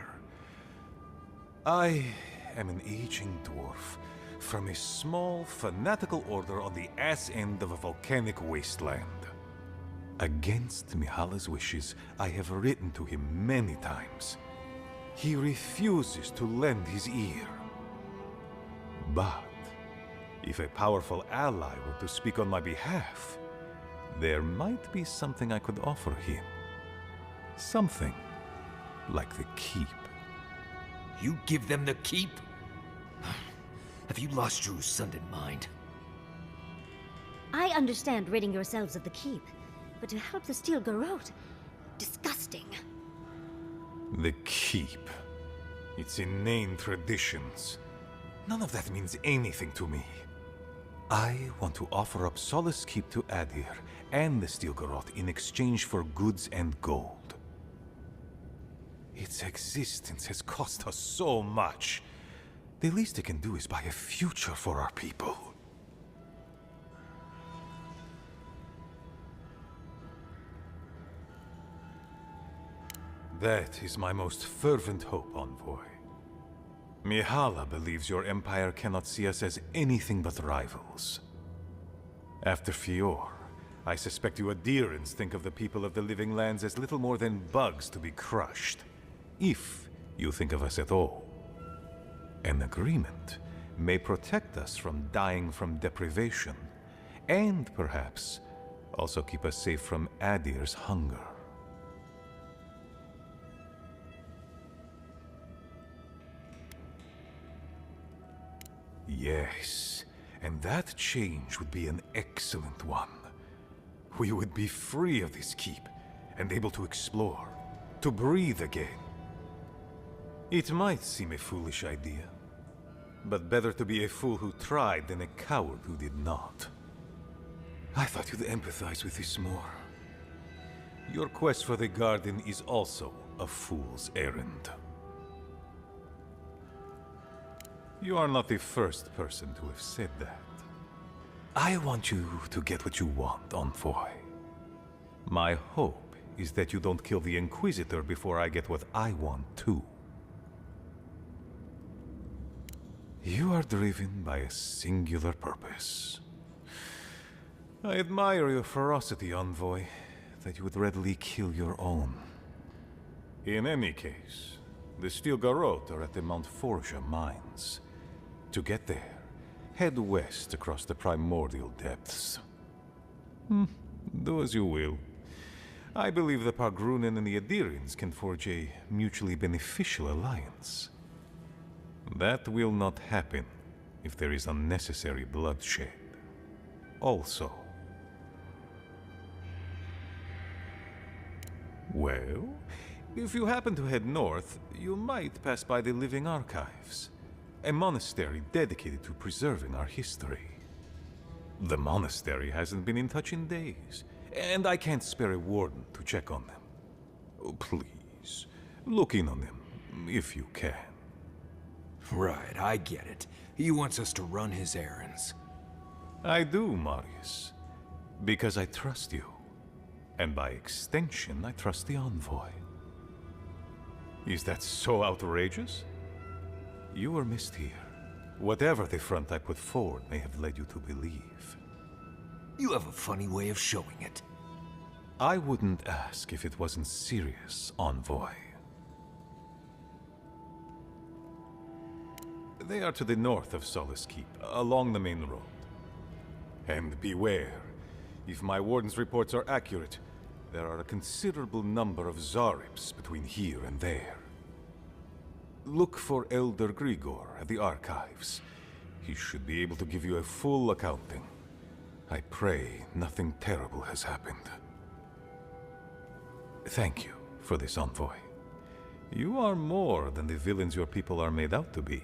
I am an aging dwarf from a small, fanatical order on the ass end of a volcanic wasteland. Against Mihala's wishes, I have written to him many times. He refuses to lend his ear. But if a powerful ally were to speak on my behalf, there might be something I could offer him. Something like the keep. You give them the keep? Have you lost your Sundan mind? I understand ridding yourselves of the keep, but to help the Stilgarot? Disgusting. The keep. Its inane traditions. None of that means anything to me. I want to offer up Solace Keep to Adir and the Stilgarot in exchange for goods and gold. Its existence has cost us so much. The least it can do is buy a future for our people. That is my most fervent hope, Envoy. Mihala believes your empire cannot see us as anything but rivals. After Fior, I suspect you Adirans think of the people of the Living Lands as little more than bugs to be crushed. If you think of us at all. An agreement may protect us from dying from deprivation, and perhaps also keep us safe from Adir's hunger. Yes, and that change would be an excellent one. We would be free of this keep, and able to explore, to breathe again. It might seem a foolish idea, but better to be a fool who tried than a coward who did not. I thought you'd empathize with this more. Your quest for the garden is also a fool's errand. You are not the first person to have said that. I want you to get what you want, Envoy. My hope is that you don't kill the Inquisitor before I get what I want too. You are driven by a singular purpose. I admire your ferocity, Envoy, that you would readily kill your own. In any case, the Stilgarot are at the Mount Forja mines. To get there, head west across the primordial depths. Do as you will. I believe the Pargrunen and the Adirans can forge a mutually beneficial alliance. That will not happen if there is unnecessary bloodshed. Also, Well, if you happen to head north, you might pass by the Living Archives, a monastery dedicated to preserving our history. The monastery hasn't been in touch in days, and I can't spare a warden to check on them. Oh, please, look in on them, if you can. Right, I get it. He wants us to run his errands. I do, Marius. Because I trust you. And by extension, I trust the envoy. Is that so outrageous? You were missed here. Whatever the front I put forward may have led you to believe. You have a funny way of showing it. I wouldn't ask if it wasn't serious, envoy. They are to the north of Solace Keep, along the main road. And beware, if my warden's reports are accurate, there are a considerable number of Zarips between here and there. Look for Elder Grigor at the archives. He should be able to give you a full accounting. I pray nothing terrible has happened. Thank you for this, envoy. You are more than the villains your people are made out to be.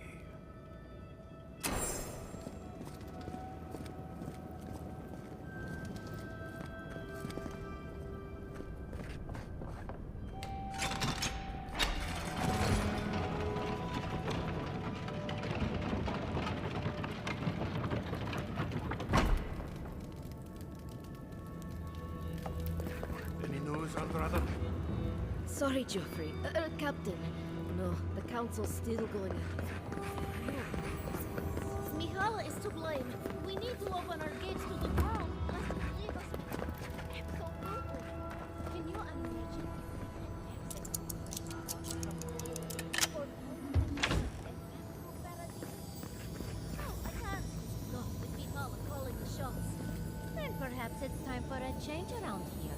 Sorry, Geoffrey. Captain. No, the council's still going ahead. Mihala is to blame. We need to open our gates to the world. Let them leave us. It's so brutal. Can you imagine? No, I can't. Not with Mihala calling the shots. Then perhaps it's time for a change around here.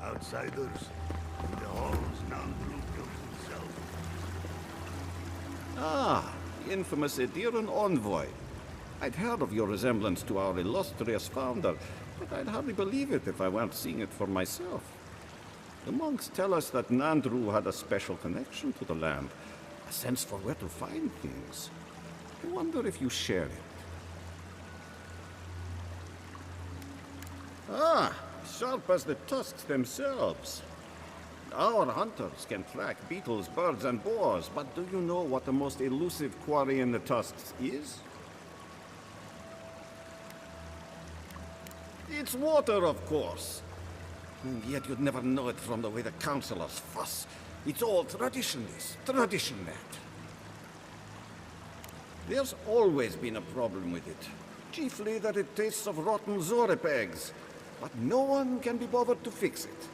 Outsiders, in the halls Nandru built himself. Ah, the infamous Ediran envoy. I'd heard of your resemblance to our illustrious founder, but I'd hardly believe it if I weren't seeing it for myself. The monks tell us that Nandru had a special connection to the land, a sense for where to find things. I wonder if you share it. Ah, sharp as the tusks themselves. Our hunters can track beetles, birds, and boars, but do you know what the most elusive quarry in the tusks is? It's water, of course. And yet you'd never know it from the way the councillors fuss. It's all tradition, this, tradition that. There's always been a problem with it. Chiefly that it tastes of rotten Zorip eggs. But no one can be bothered to fix it.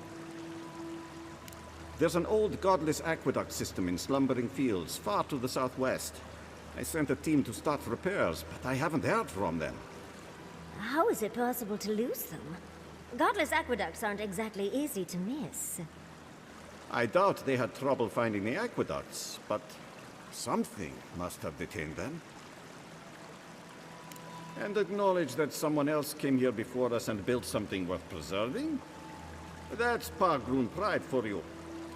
There's an old godless aqueduct system in slumbering fields far to the southwest. I sent a team to start repairs, but I haven't heard from them. How is it possible to lose them? Godless aqueducts aren't exactly easy to miss. I doubt they had trouble finding the aqueducts, but something must have detained them. And acknowledge that someone else came here before us and built something worth preserving? That's Pargroon pride for you.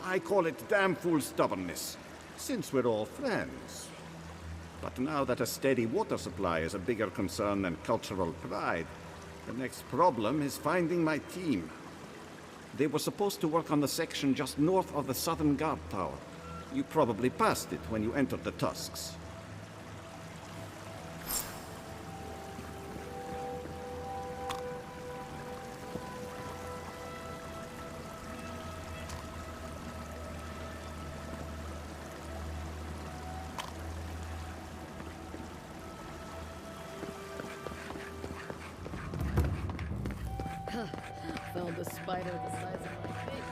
I call it damn fool stubbornness, since we're all friends. But now that a steady water supply is a bigger concern than cultural pride, the next problem is finding my team. They were supposed to work on the section just north of the southern guard tower. You probably passed it when you entered the Tusks. Found a spider the size of my face.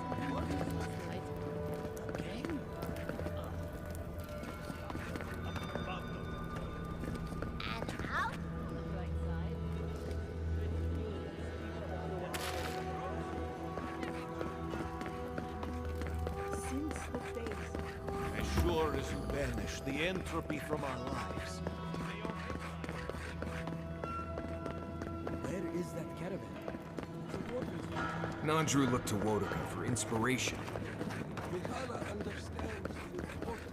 banish the entropy from our lives. Where is that caravan? Nandru looked to Wodoka for inspiration. Mihala understands the importance.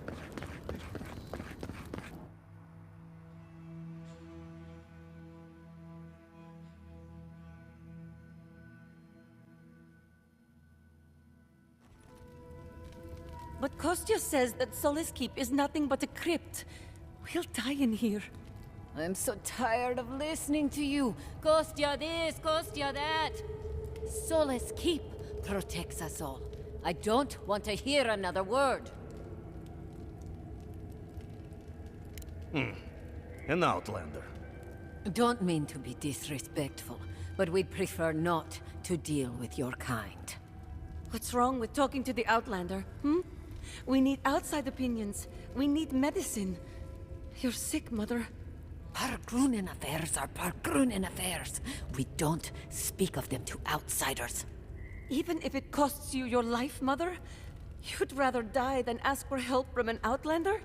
But Kostya says that Solace Keep is nothing but a crypt. We'll die in here. I'm so tired of listening to you. Kostya this, Kostya that. Solace Keep protects us all. I don't want to hear another word. An outlander. Don't mean to be disrespectful, but we'd prefer not to deal with your kind. What's wrong with talking to the Outlander, hmm? We need outside opinions. We need medicine. You're sick, Mother. Pargrunen affairs are Pargrunen affairs. We don't speak of them to outsiders. Even if it costs you your life, Mother? You'd rather die than ask for help from an Outlander?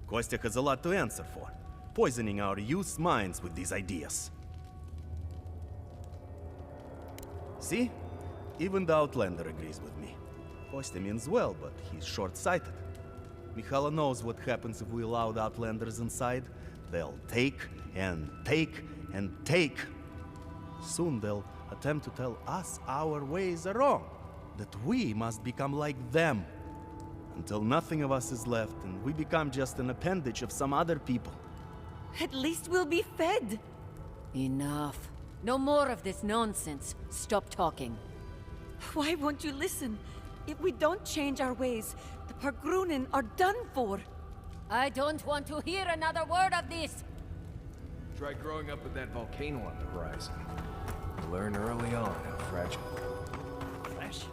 Kostya has a lot to answer for, poisoning our youth's minds with these ideas. See? Even the Outlander agrees with me. Kostya means well, but he's short-sighted. Mihala knows what happens if we allow the Outlanders inside. They'll take and take and take. Soon they'll attempt to tell us our ways are wrong, that we must become like them, until nothing of us is left and we become just an appendage of some other people. At least we'll be fed. Enough. No more of this nonsense. Stop talking. Why won't you listen? If we don't change our ways, the Pargrunen are done for. I don't want to hear another word of this. Try growing up with that volcano on the horizon. You learn early on how fragile. Fresh.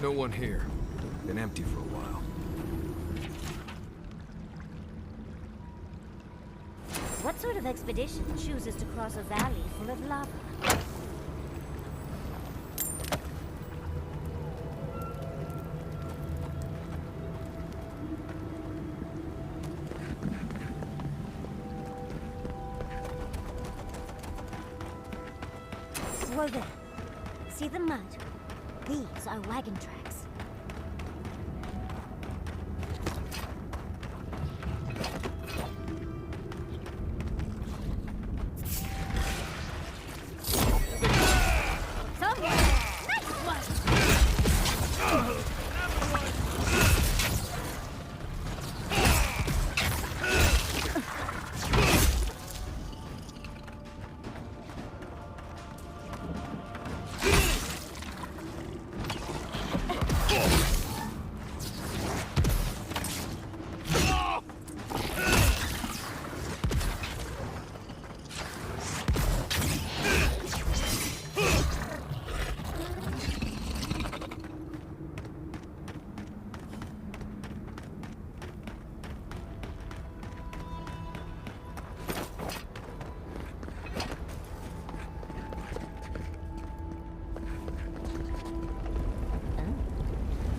No one here. Been empty for a while. What sort of expedition chooses to cross a valley full of lava? Whoa there. See the mud? These are wagon tracks.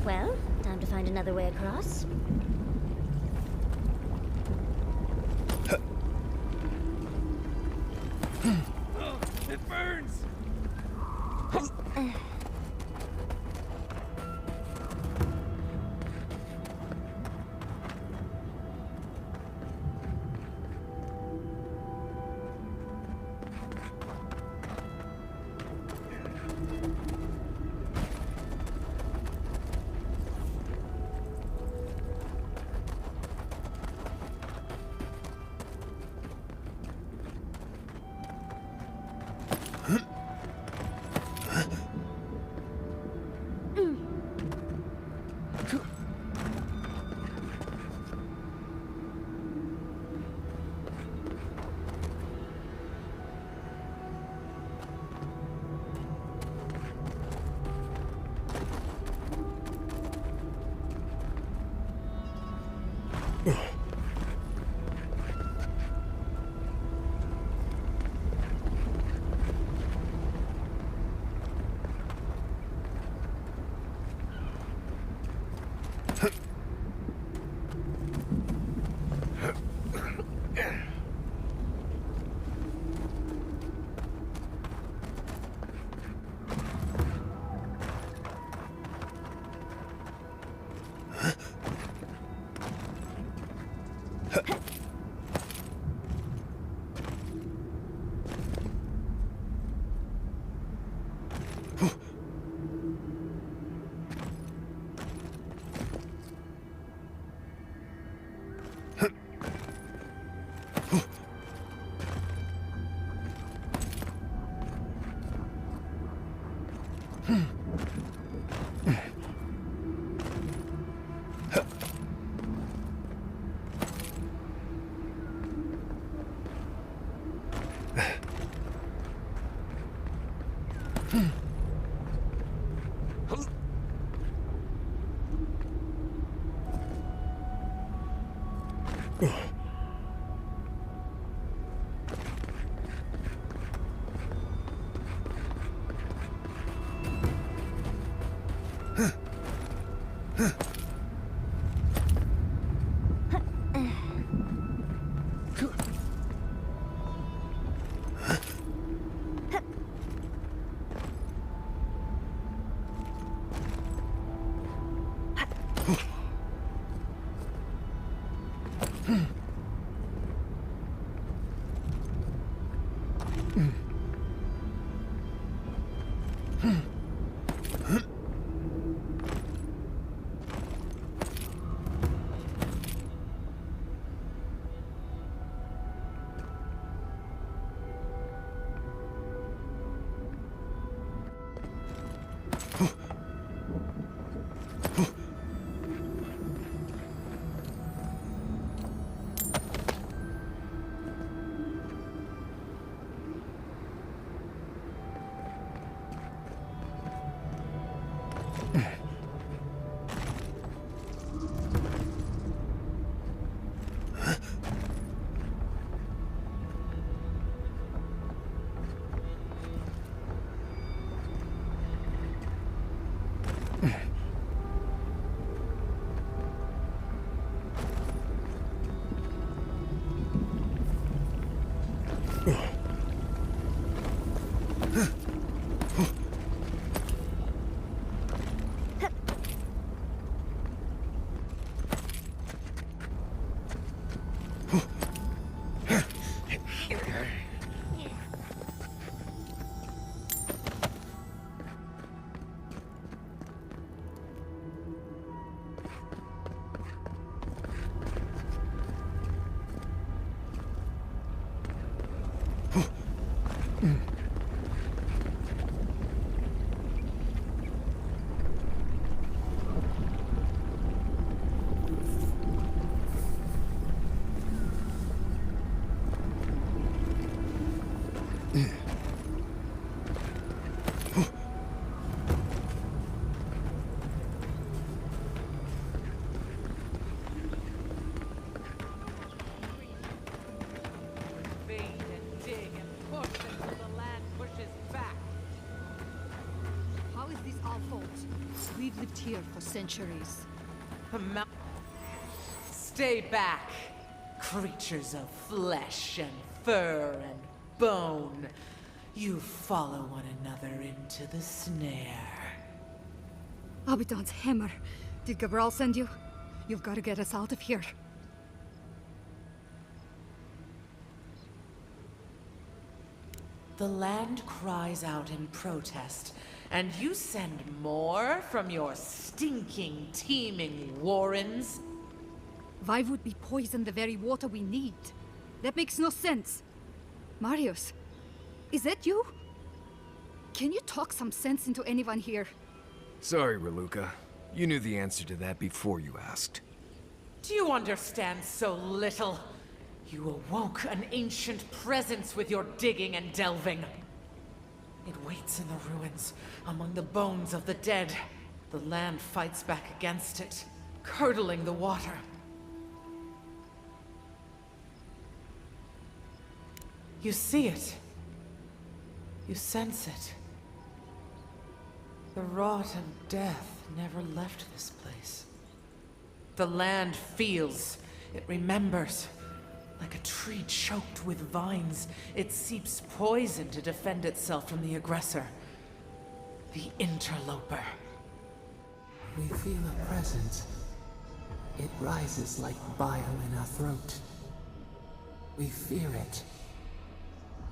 Well, time to find another way across. It burns! centuries. Stay back, creatures of flesh and fur and bone. You follow one another into the snare. Abaddon's hammer. Did Gabral send you? You've got to get us out of here. The land cries out in protest, and you send more from your stinking, teeming warrens? Why would we poison the very water we need? That makes no sense. Marius, is that you? Can you talk some sense into anyone here? Sorry, Raluca. You knew the answer to that before you asked. Do you understand so little? You awoke an ancient presence with your digging and delving. It waits in the ruins, among the bones of the dead. The land fights back against it, curdling the water. You see it. You sense it. The rot and death never left this place. The land feels, it remembers. Like a tree choked with vines, it seeps poison to defend itself from the aggressor. The interloper. We feel a presence. It rises like bile in our throat. We fear it.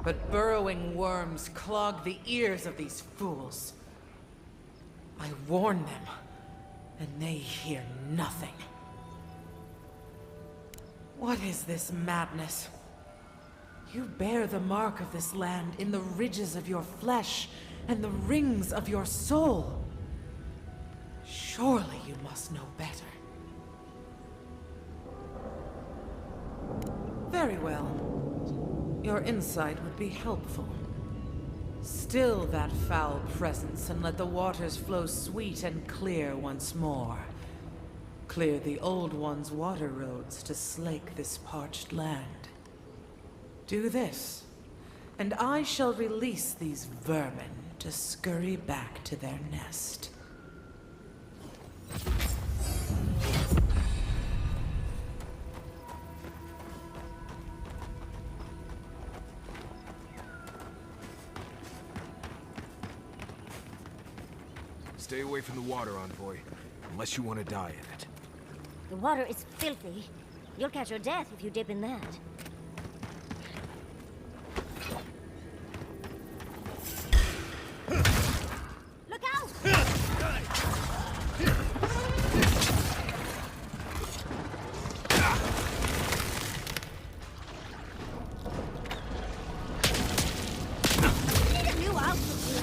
But burrowing worms clog the ears of these fools. I warn them, and they hear nothing. What is this madness? You bear the mark of this land in the ridges of your flesh and the rings of your soul. Surely you must know better. Very well. Your insight would be helpful. Still that foul presence and let the waters flow sweet and clear once more. Clear the old one's water roads to slake this parched land. Do this, and I shall release these vermin to scurry back to their nest. Stay away from the water, Envoy, unless you want to die in it. The water is filthy. You'll catch your death if you dip in that. Look out! Need a new outfit.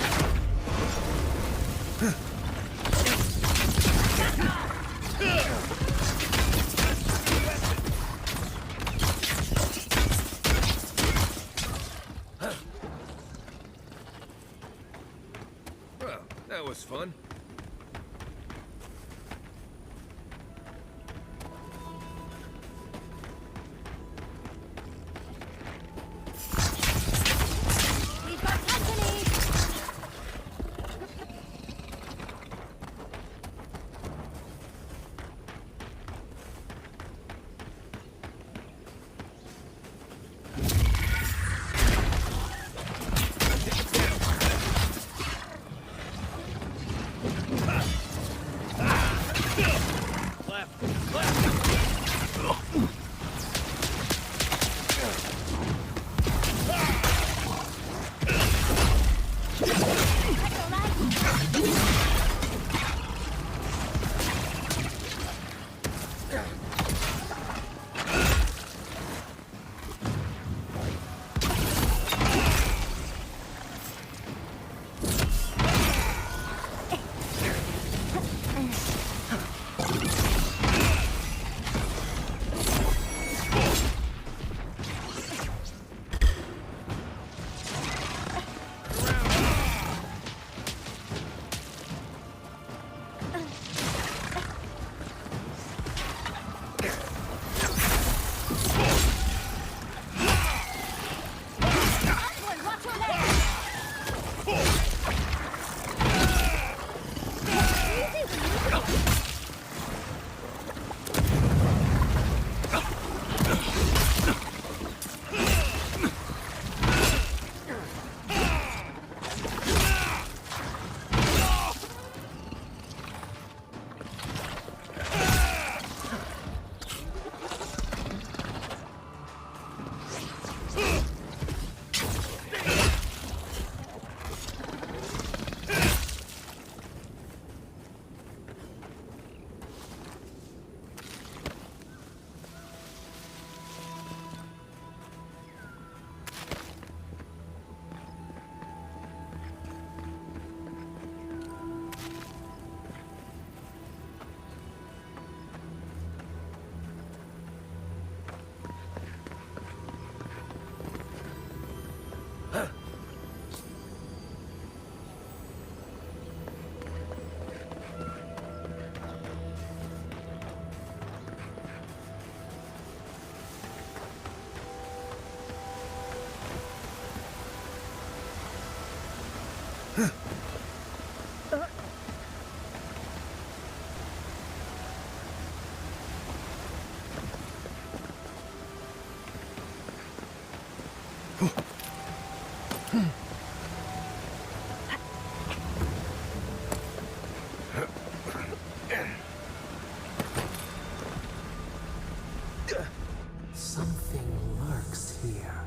Something lurks here.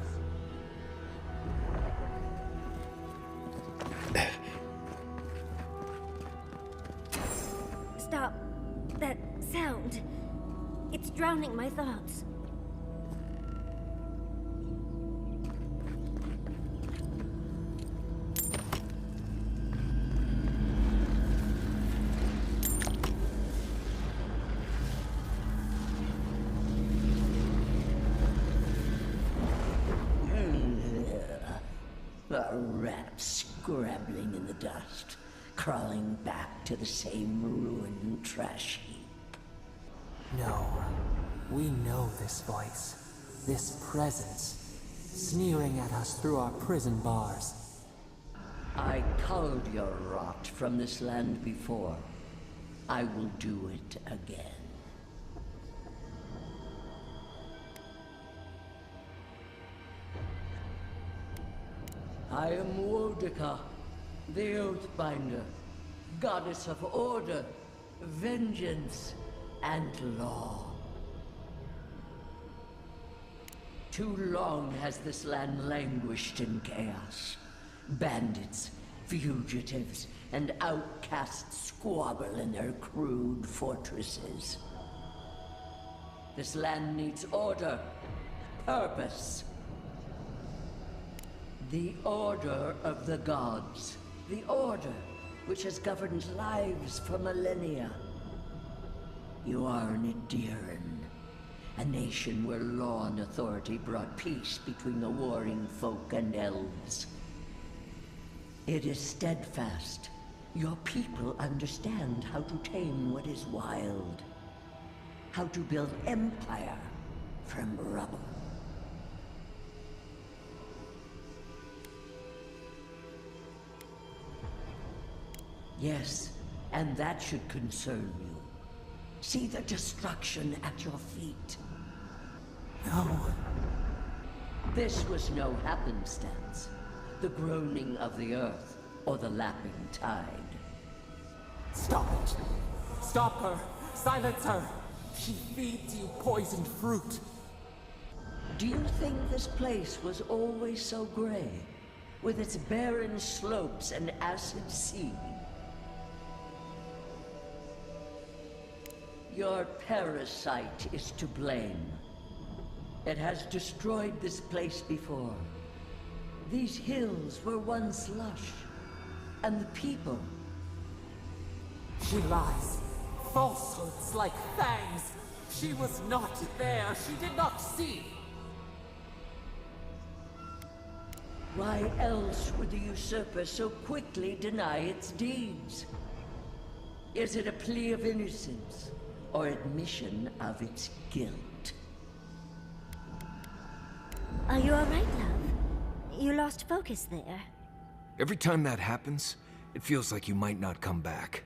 Stop. That sound. It's drowning my thoughts. A rat scrabbling in the dust, crawling back to the same ruined trash heap. No. We know this voice. This presence. Sneering at us through our prison bars. I culled your rot from this land before. I will do it again. I am Wodika, the Oathbinder, goddess of order, vengeance, and law. Too long has this land languished in chaos. Bandits, fugitives, and outcasts squabble in their crude fortresses. This land needs order, purpose. The Order of the Gods. The Order, which has governed lives for millennia. You are an Ediran, a nation where law and authority brought peace between the warring folk and elves. It is steadfast. Your people understand how to tame what is wild. How to build empire from rubble. Yes, and that should concern you. See the destruction at your feet. No. This was no happenstance. The groaning of the earth, or the lapping tide. Stop it. Stop her. Silence her. She feeds you poisoned fruit. Do you think this place was always so gray? With its barren slopes and acid sea? Your parasite is to blame. It has destroyed this place before. These hills were once lush, and the people. She lies. Falsehoods like fangs. She was not there. She did not see. Why else would the usurper so quickly deny its deeds? Is it a plea of innocence, or admission of its guilt? Are you alright, love? You lost focus there. Every time that happens, it feels like you might not come back.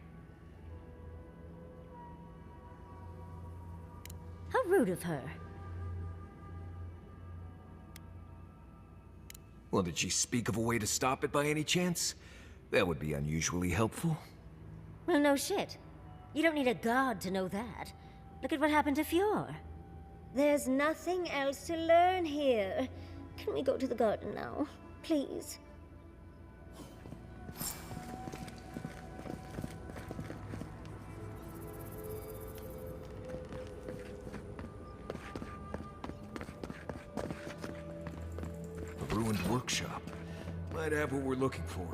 How rude of her. Well, did she speak of a way to stop it by any chance? That would be unusually helpful. Well, no shit. You don't need a god to know that. Look at what happened to Fjord. There's nothing else to learn here. Can we go to the garden now? Please. A ruined workshop. Might have what we're looking for.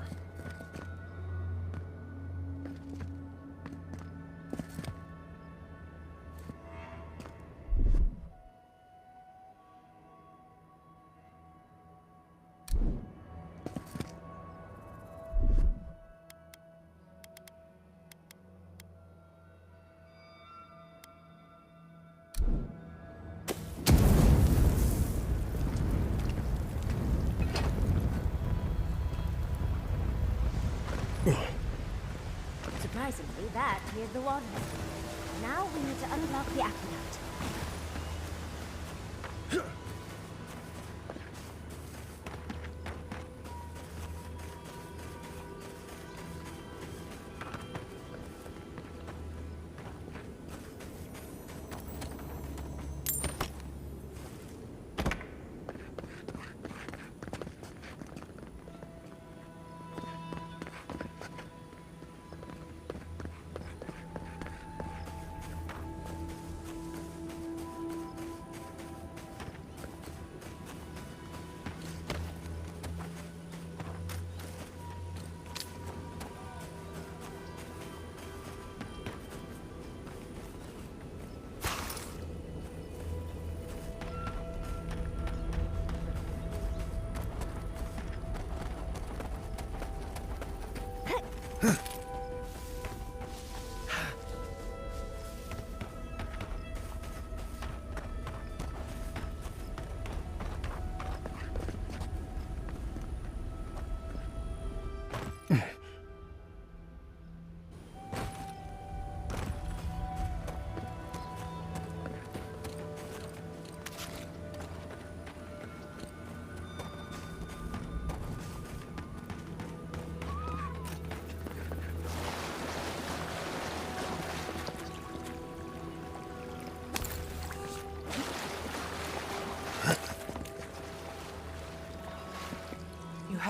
Surprisingly, that cleared the water. Now we need to unlock the aqueduct.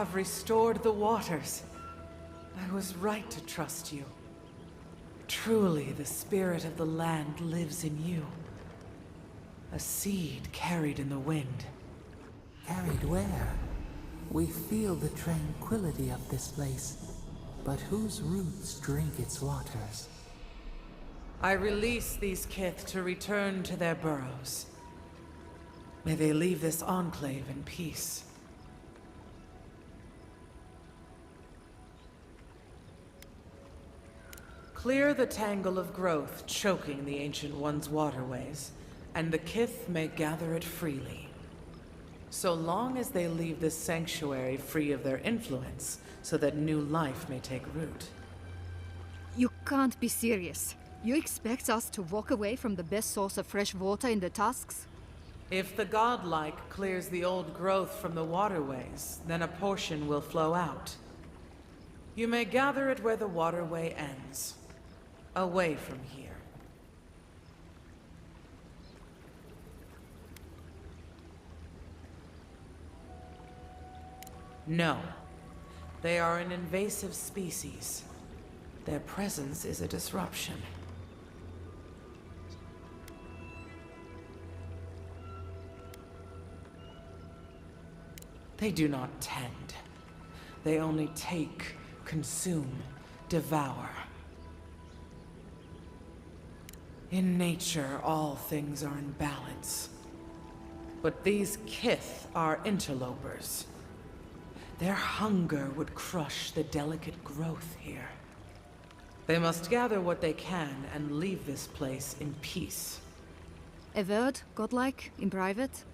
have restored the waters. I was right to trust you. Truly, the spirit of the land lives in you. A seed carried in the wind. Carried where? We feel the tranquility of this place, but whose roots drink its waters? I release these kith to return to their burrows. May they leave this enclave in peace. Clear the tangle of growth choking the Ancient One's waterways, and the kith may gather it freely. So long as they leave this sanctuary free of their influence, so that new life may take root. You can't be serious. You expect us to walk away from the best source of fresh water in the Tusks? If the godlike clears the old growth from the waterways, then a portion will flow out. You may gather it where the waterway ends, away from here. No. They are an invasive species. Their presence is a disruption. They do not tend. They only take, consume, devour. In nature, all things are in balance. But these kith are interlopers. Their hunger would crush the delicate growth here. They must gather what they can and leave this place in peace. AVOWED, godlike, in private?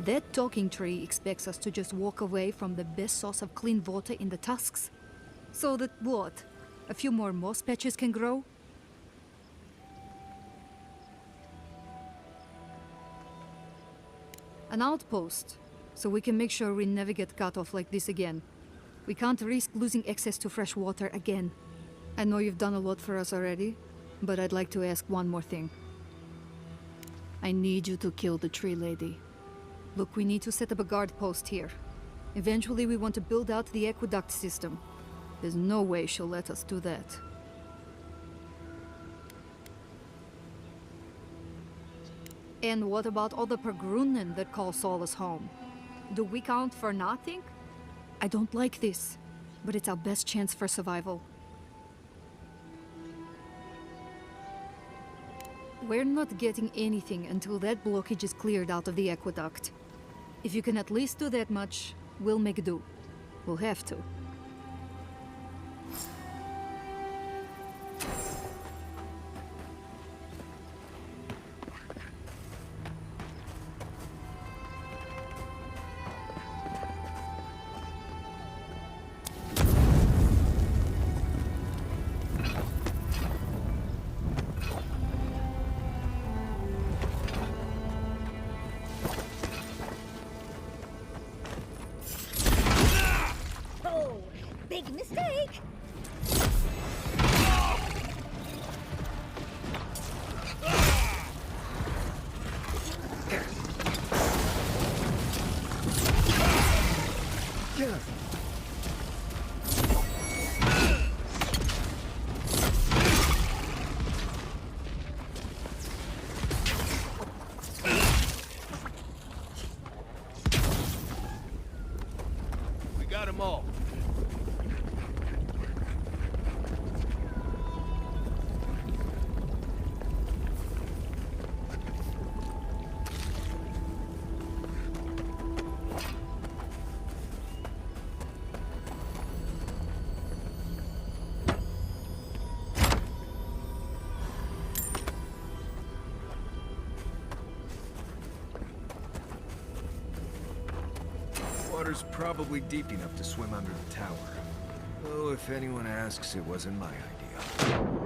That talking tree expects us to just walk away from the best source of clean water in the Tusks. So that what? A few more moss patches can grow? An outpost, so we can make sure we never get cut off like this again. We can't risk losing access to fresh water again. I know you've done a lot for us already, but I'd like to ask one more thing. I need you to kill the tree lady. Look, we need to set up a guard post here. Eventually we want to build out the aqueduct system. There's no way she'll let us do that. And what about all the Pergrunen that call Solace home? Do we count for nothing? I don't like this, but it's our best chance for survival. We're not getting anything until that blockage is cleared out of the aqueduct. If you can at least do that much, we'll make do. We'll have to. Big mistake! We got them all. Water's probably deep enough to swim under the tower. Though if anyone asks, it wasn't my idea.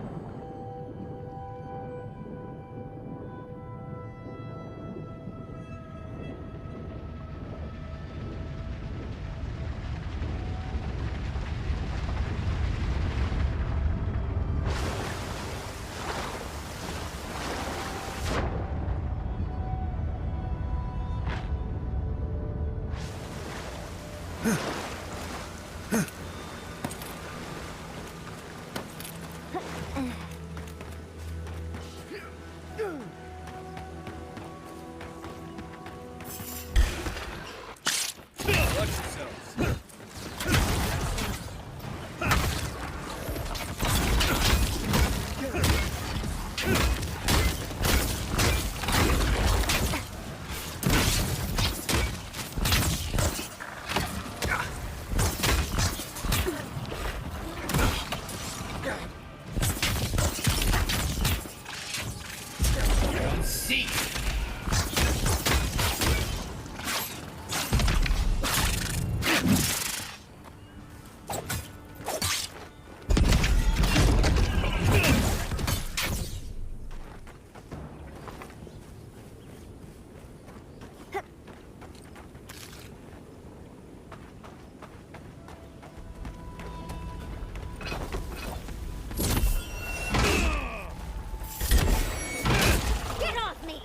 Get off me!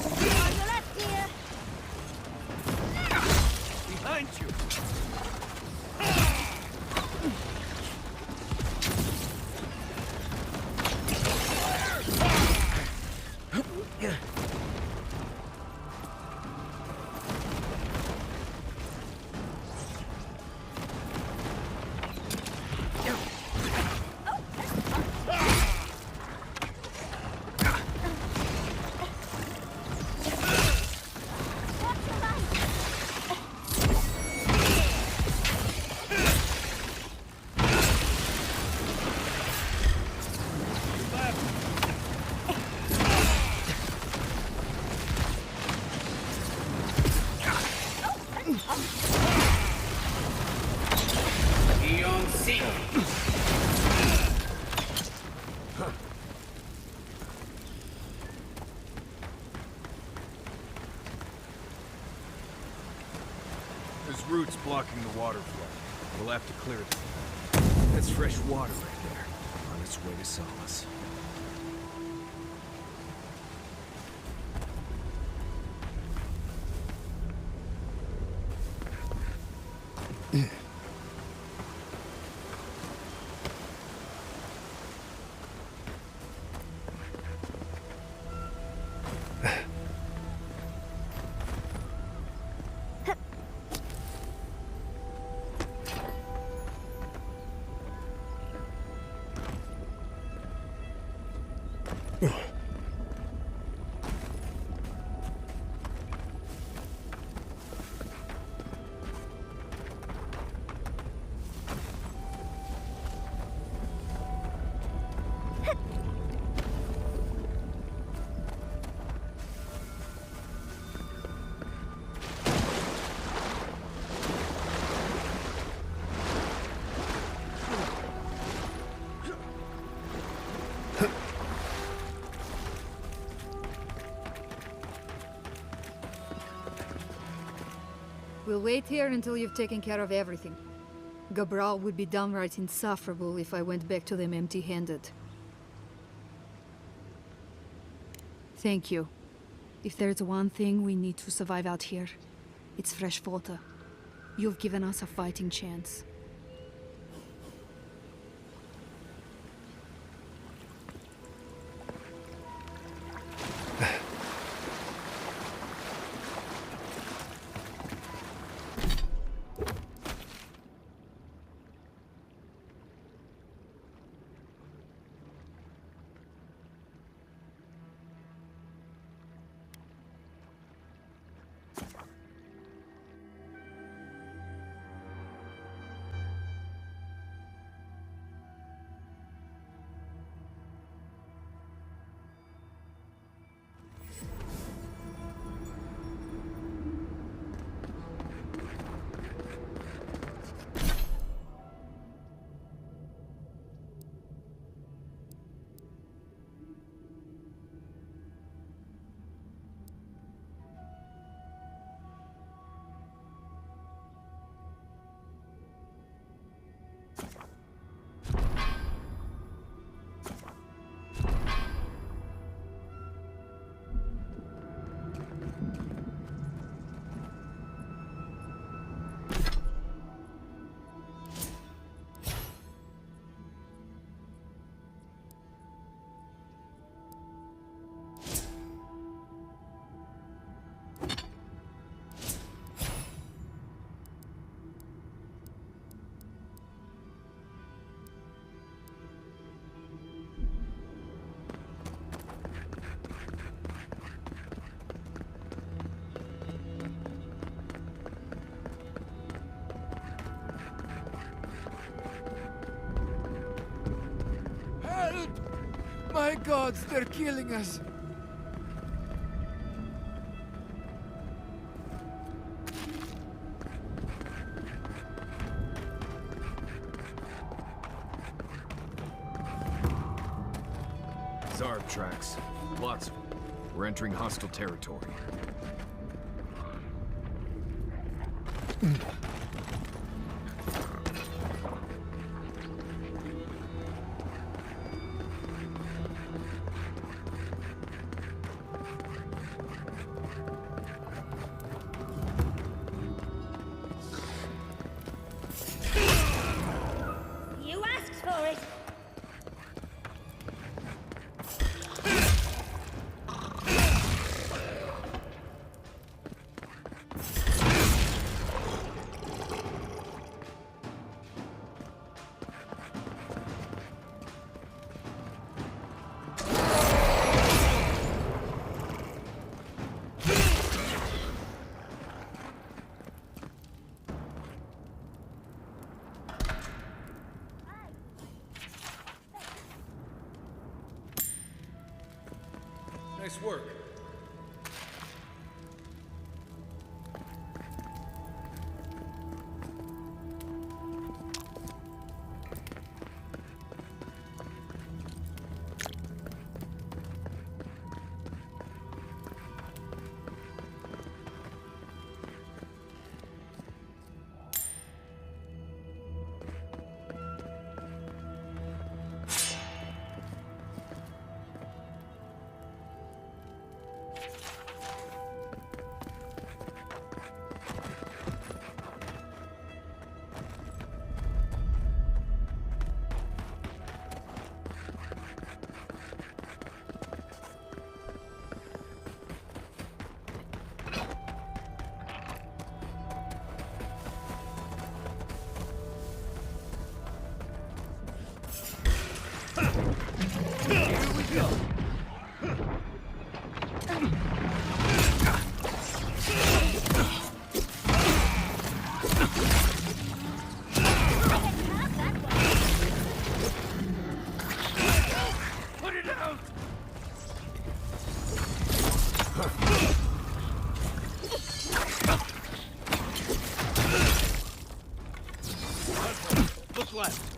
On your left, dear! Behind you! There's roots blocking the water flow. We'll have to clear them. That's fresh water right there. On its way to Solace. We'll wait here until you've taken care of everything. Gabral would be downright insufferable if I went back to them empty-handed. Thank you. If there's one thing we need to survive out here, it's fresh water. You've given us a fighting chance. My gods, they're killing us! Zarb tracks. Lots of them. We're entering hostile territory. You asked for it! Nice work. Look left.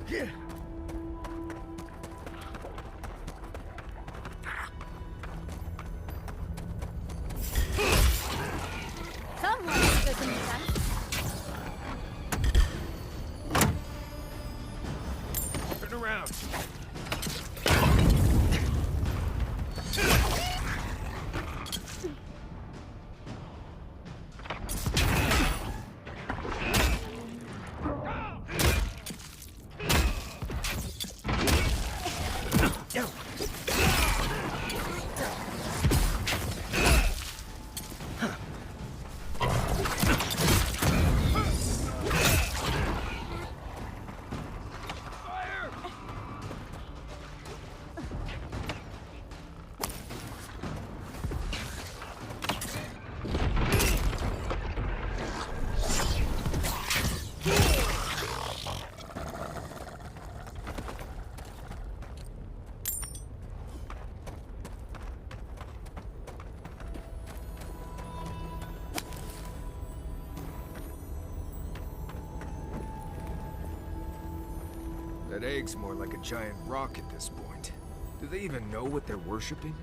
Yeah. Someone doesn't make sense. Turn around. That egg's more like a giant rock at this point. Do they even know what they're worshipping?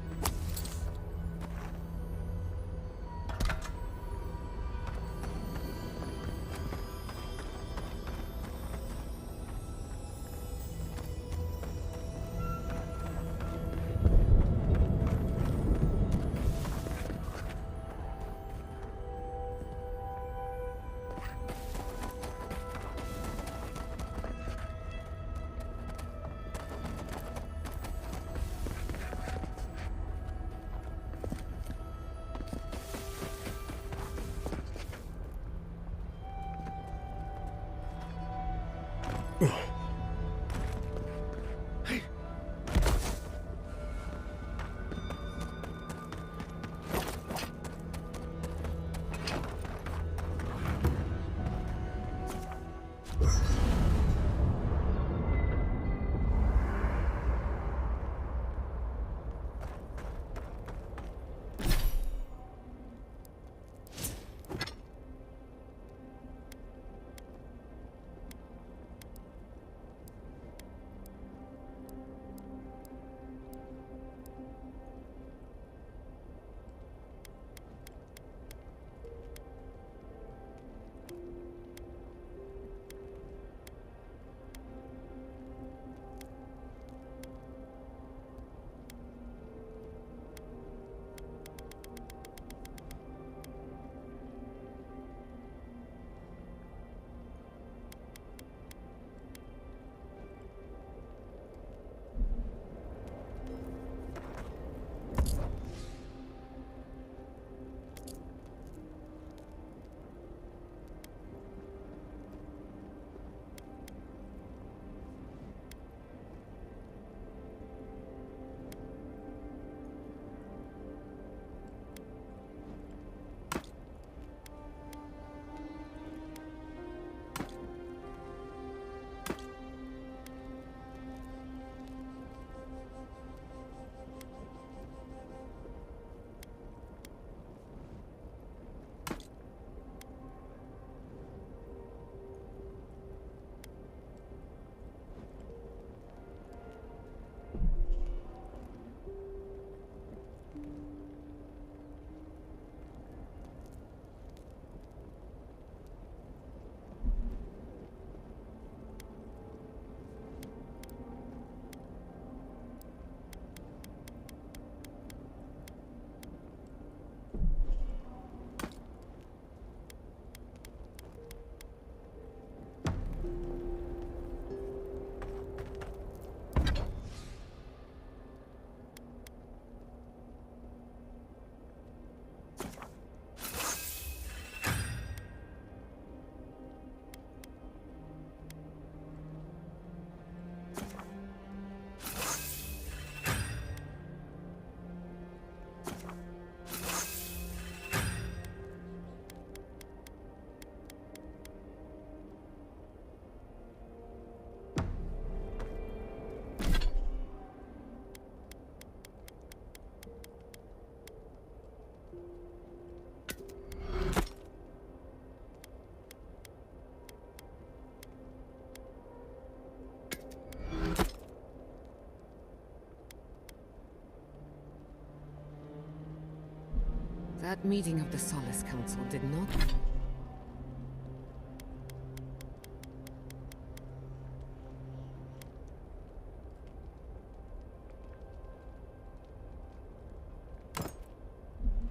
That meeting of the Solace Council did not...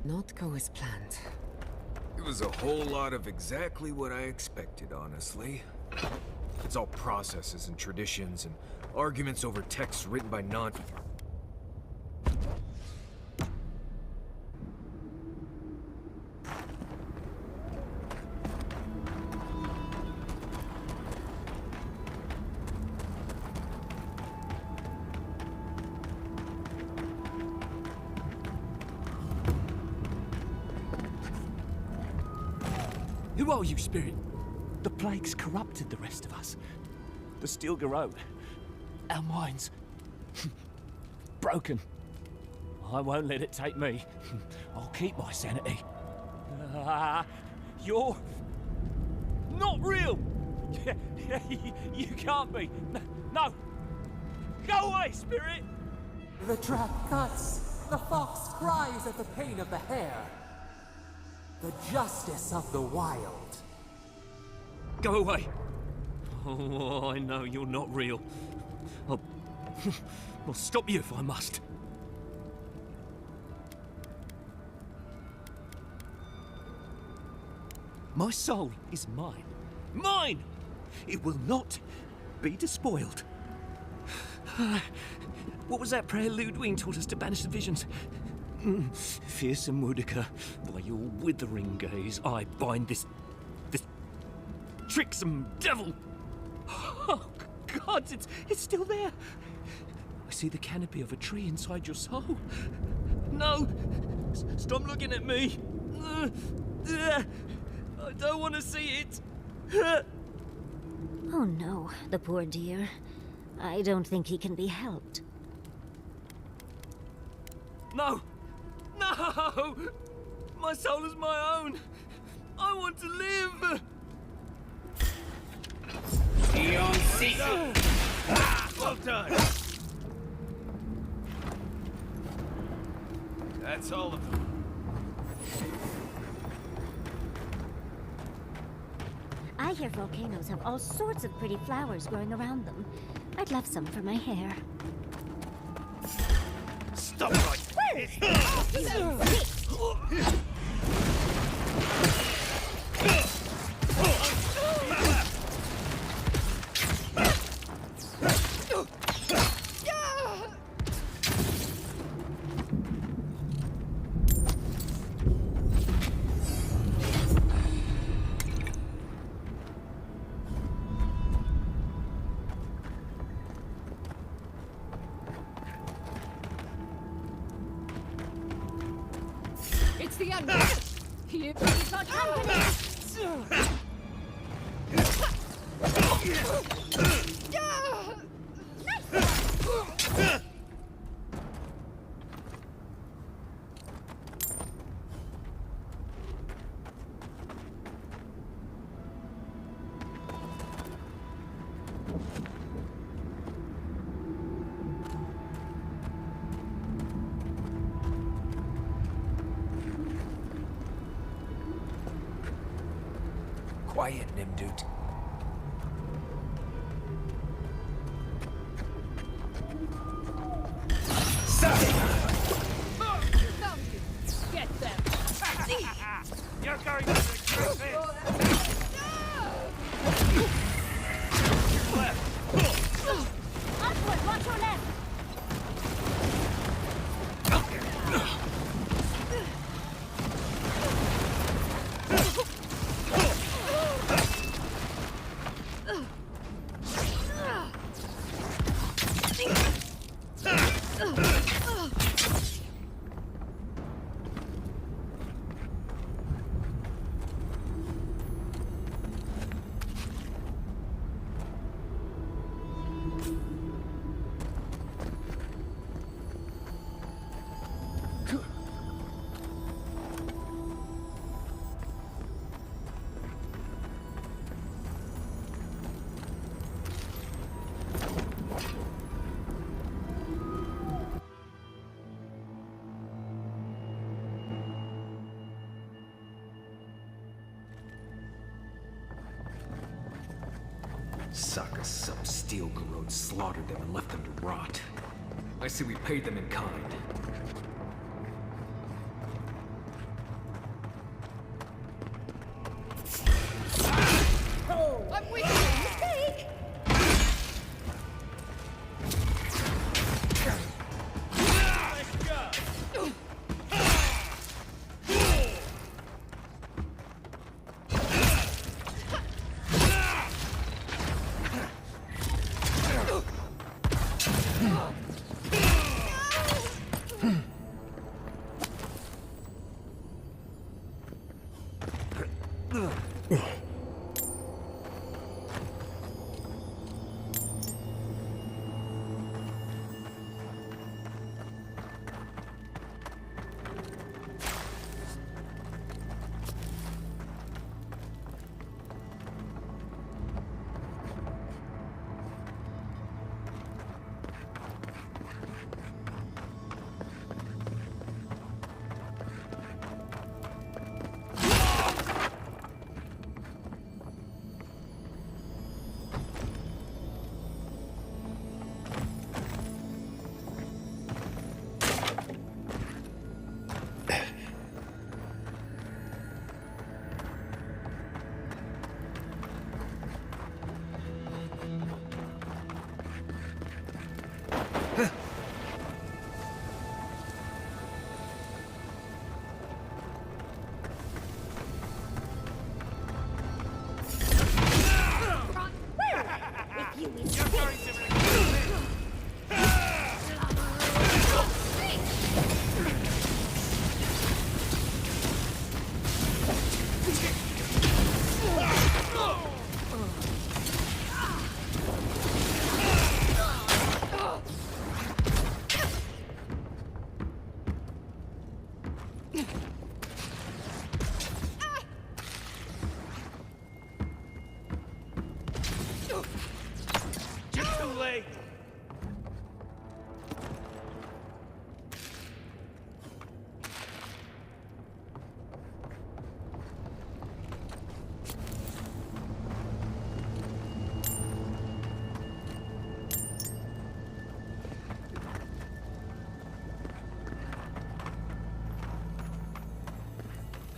not go as planned. It was a whole lot of exactly what I expected, honestly. It's all processes and traditions and arguments over texts written by non... Who are you, Spirit? The plague's corrupted the rest of us. The steel garrote. Our minds. Broken. I won't let it take me. I'll keep my sanity. You're... not real! You can't be. No! Go away, Spirit! The trap cuts. The fox cries at the pain of the hare. The justice of the wild. Go away! Oh, I know you're not real. I'll stop you if I must. My soul is mine. Mine! It will not be despoiled. What was that prayer Ludwig taught us to banish the visions? Fearsome Woodica, by your withering gaze, I bind this tricksome devil. Oh, God, it's still there. I see the canopy of a tree inside your soul. No! Stop looking at me! I don't want to see it! Oh no, the poor dear. I don't think he can be helped. No! No! My soul is my own! I want to live! Well done! That's all of them. I hear volcanoes have all sorts of pretty flowers growing around them. I'd love some for my hair. Stop right It's the end. Here is our company. Quiet, Nimdut. Get them. You're going to regret it! Upward, watch your left! Suckers, some steel garrote slaughtered them and left them to rot. I say we paid them in kind. I'm with you! Mistake!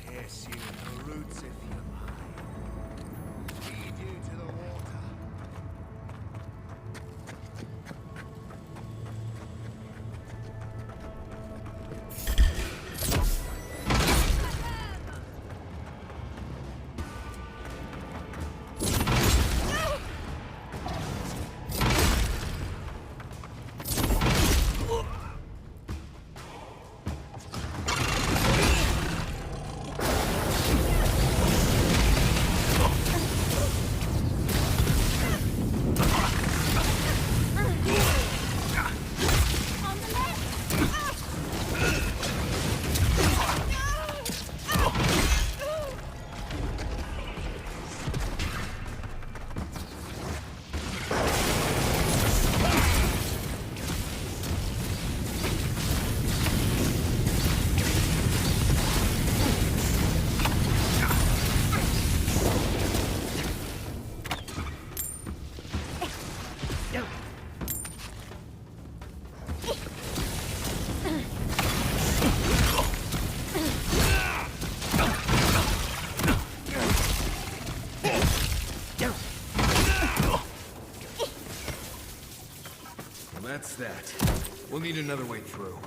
Pierce you in the roots if you like. Feed you to the water. That's that. We'll need another way through.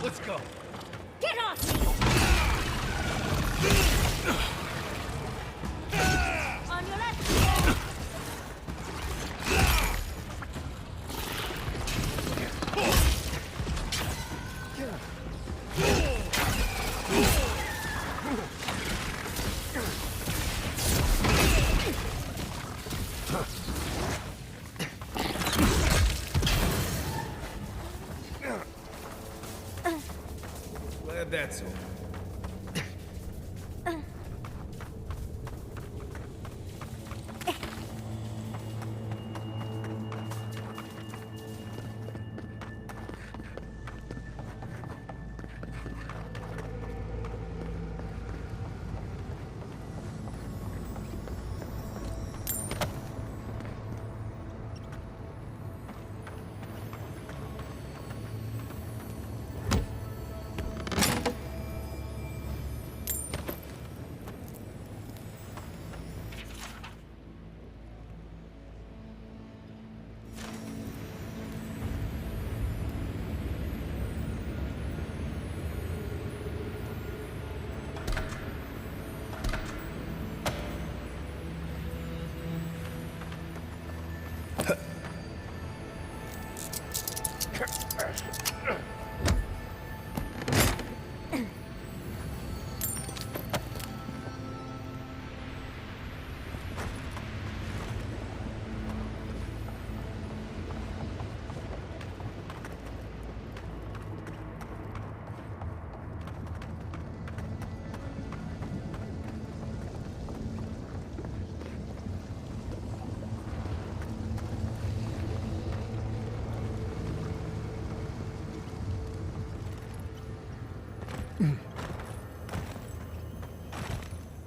Let's go. Get off me! On your left! so.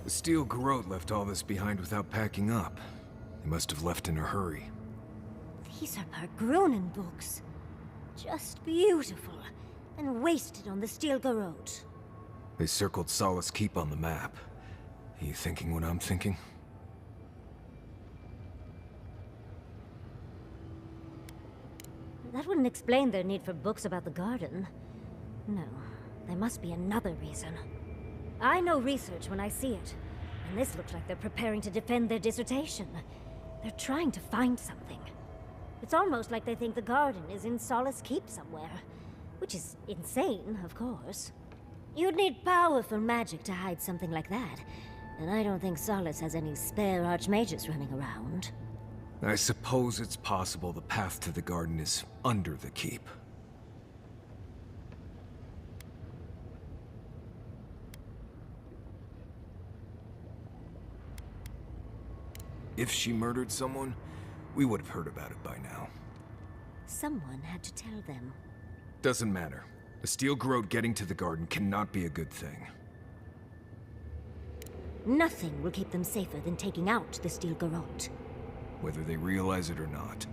The steel garrote left all this behind without packing up. They must have left in a hurry. These are Pargrunen books. Just beautiful. And wasted on the steel garrote. They circled Solace Keep on the map. Are you thinking what I'm thinking? That wouldn't explain their need for books about the garden. No, there must be another reason. I know research when I see it, and this looks like they're preparing to defend their dissertation. They're trying to find something. It's almost like they think the garden is in Solace Keep somewhere. Which is insane, of course. You'd need powerful magic to hide something like that, and I don't think Solace has any spare archmages running around. I suppose it's possible the path to the garden is under the keep. If she murdered someone, we would have heard about it by now. Someone had to tell them. Doesn't matter. The steel garrote getting to the garden cannot be a good thing. Nothing will keep them safer than taking out the steel garrote. Whether they realize it or not.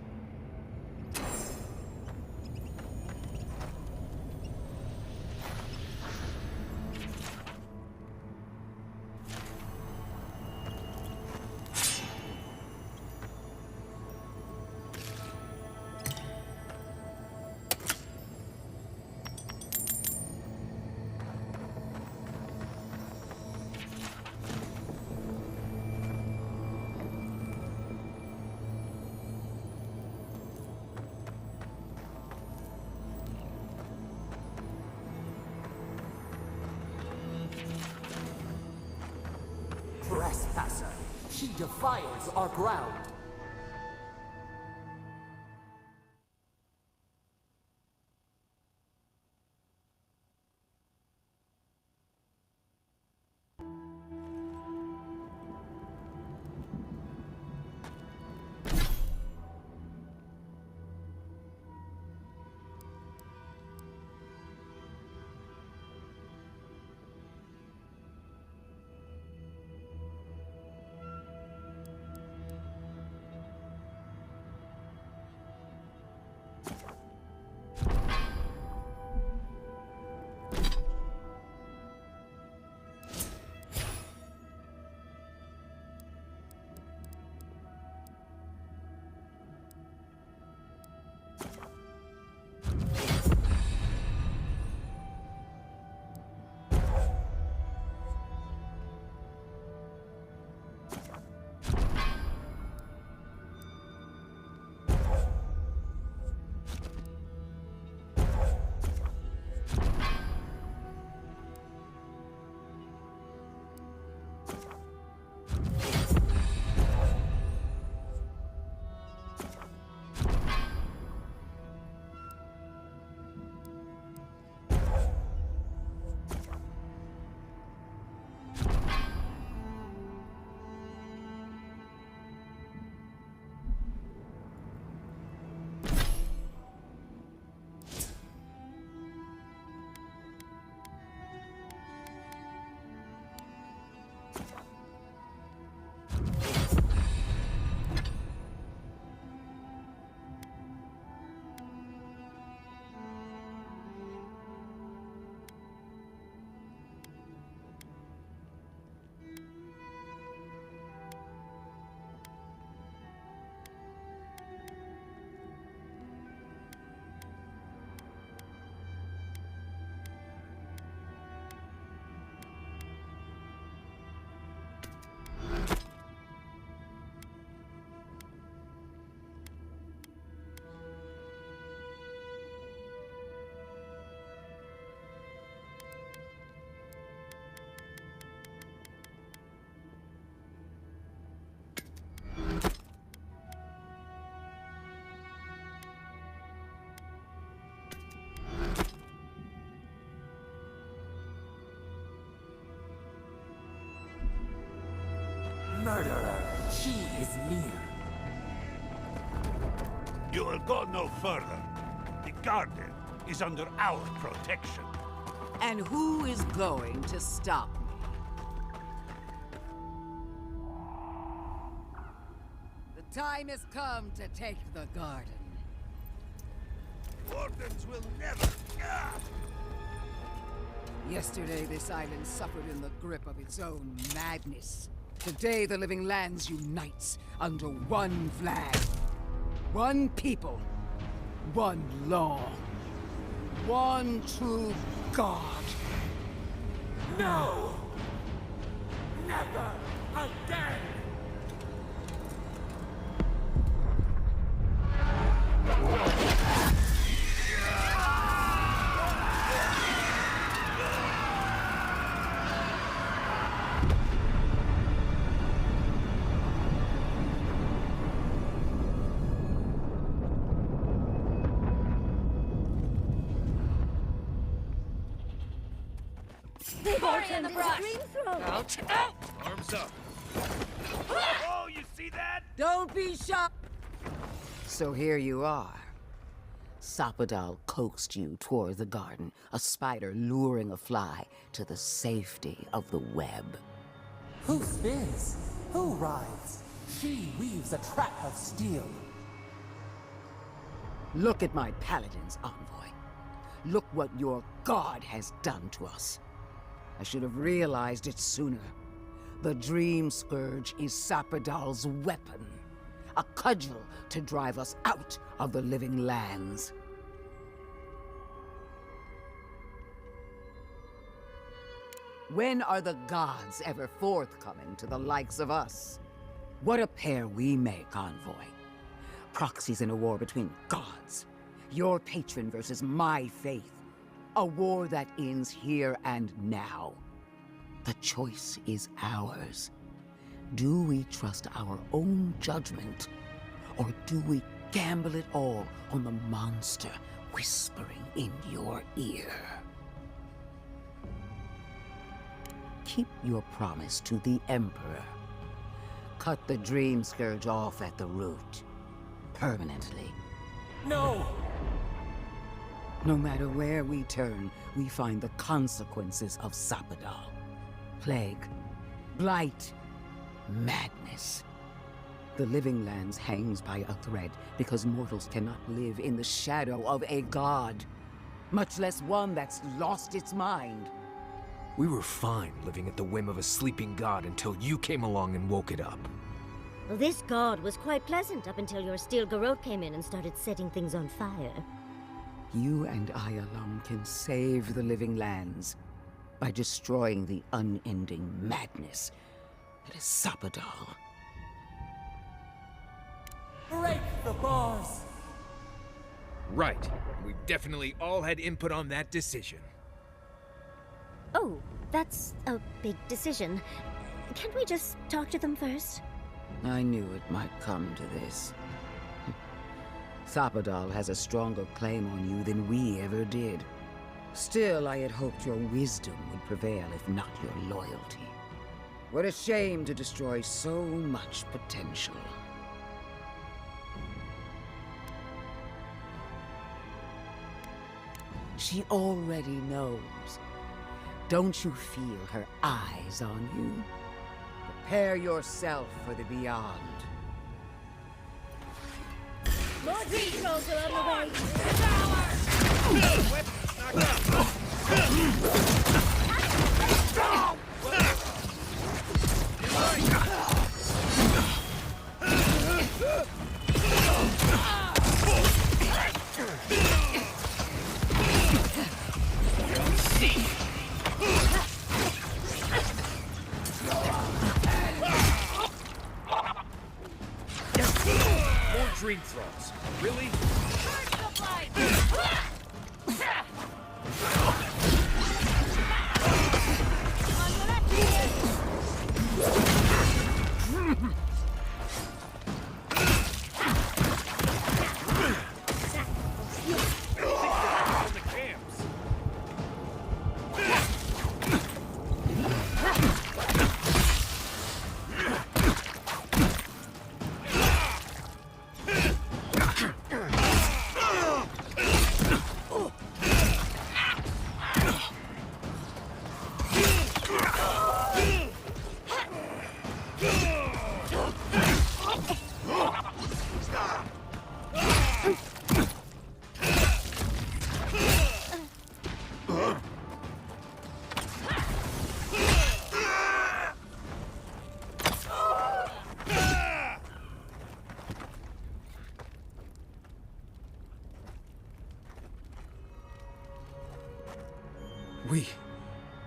Trespasser! She defiles our ground! murderer. She is near. You will go no further. The garden is under our protection. And who is going to stop me? The time has come to take the garden. Wardens will never... Yesterday, this island suffered in the grip of its own madness. Today, the living lands unites under one flag. One people. One law. One true God. No! Never again! They've opened his dream throne! Out! Arms up! Oh, you see that? Don't be shy! So here you are. Sapadal coaxed you toward the garden, a spider luring a fly to the safety of the web. Who spins? Who rides? She weaves a trap of steel. Look at my paladin's envoy. Look what your god has done to us. I should have realized it sooner. The Dream Scourge is Sapadal's weapon. A cudgel to drive us out of the living lands. When are the gods ever forthcoming to the likes of us? What a pair we make, envoy. Proxies in a war between gods. Your patron versus my faith. A war that ends here and now. The choice is ours. Do we trust our own judgment? Or do we gamble it all on the monster whispering in your ear? Keep your promise to the Emperor. Cut the Dream Scourge off at the root. Permanently. No! No matter where we turn, we find the consequences of Sapadal. Plague, blight, madness. The living lands hangs by a thread because mortals cannot live in the shadow of a god, much less one that's lost its mind. We were fine living at the whim of a sleeping god until you came along and woke it up. Well, this god was quite pleasant up until your steel garrote came in and started setting things on fire. You and I alone can save the living lands by destroying the unending madness that is Sapadal. Break the bars! Right. We've definitely all had input on that decision. Oh, that's a big decision. Can't we just talk to them first? I knew it might come to this. Sapadal has a stronger claim on you than we ever did. Still, I had hoped your wisdom would prevail, if not your loyalty. What a shame to destroy so much potential. She already knows. Don't you feel her eyes on you? Prepare yourself for the beyond. More dream trolls are on the way! More dream thralls. Really?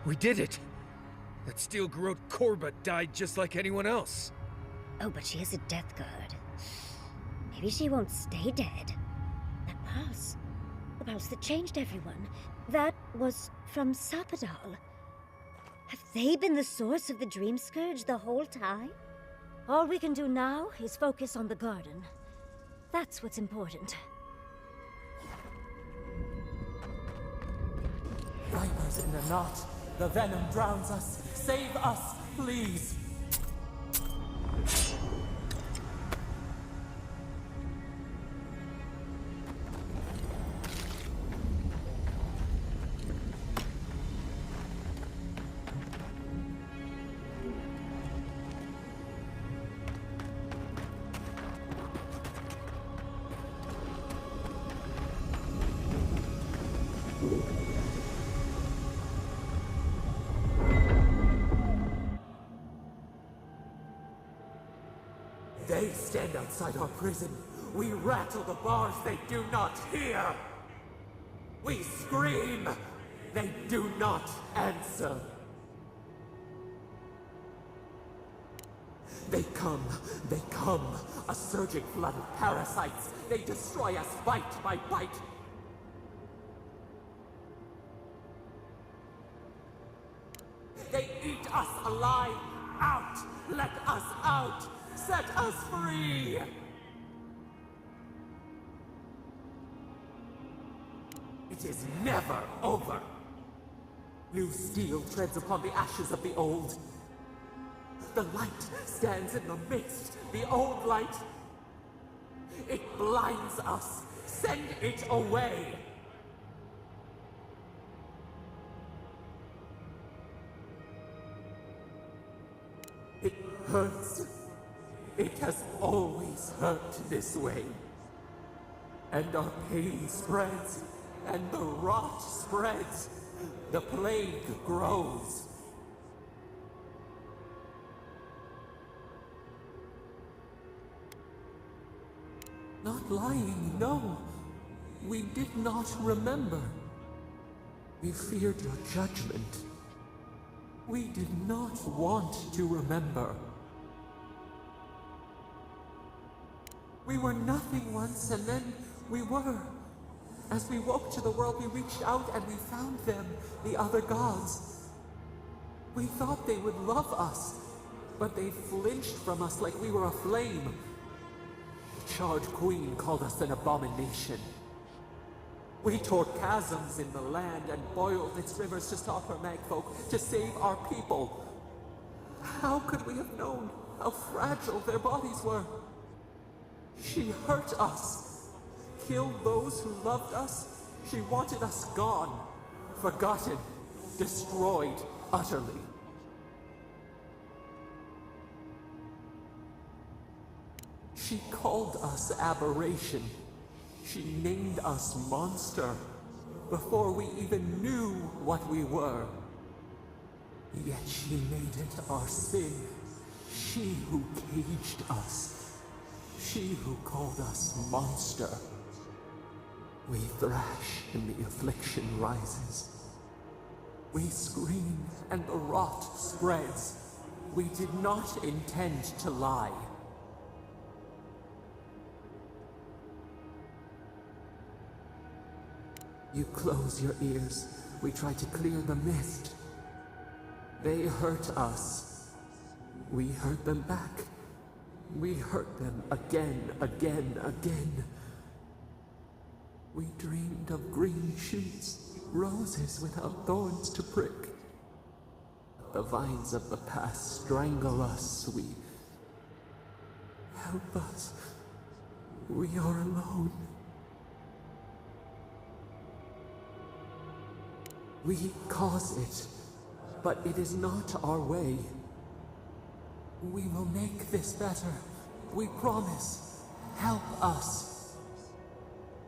We did it! That steel-garrote Korba died just like anyone else. Oh, but she is a death guard. Maybe she won't stay dead. That pulse. The pulse that changed everyone. That was from Sapadal. Have they been the source of the Dream Scourge the whole time? All we can do now is focus on the garden. That's what's important. Vipers in the knot. The venom drowns us. Save us, please. They stand outside our prison. We rattle the bars, they do not hear. We scream, they do not answer. They come, a surging flood of parasites. They destroy us bite by bite. They eat us alive. Out! Let us out! Set us free! It is never over. New steel treads upon the ashes of the old. The light stands in the midst, the old light. It blinds us. Send it away. It hurts. It has always hurt this way. And our pain spreads, and the rot spreads. The plague grows. Not lying, no. We did not remember. We feared your judgment. We did not want to remember. We were nothing once, and then we were. As we woke to the world, we reached out and we found them, the other gods. We thought they would love us, but they flinched from us like we were a flame. The charred queen called us an abomination. We tore chasms in the land and boiled its rivers to stop her magfolk, to save our people. How could we have known how fragile their bodies were? She hurt us, killed those who loved us. She wanted us gone, forgotten, destroyed utterly. She called us aberration. She named us monster before we even knew what we were. Yet she made it our sin. She who caged us. She who called us monster. We thrash and the affliction rises. We scream and the rot spreads. We did not intend to lie. You close your ears. We try to clear the mist. They hurt us. We hurt them back. We hurt them again, again, again. We dreamed of green shoots, roses without thorns to prick. The vines of the past strangle us. We... Help us. We are alone. We cause it, but it is not our way. We will make this better. We promise. Help us.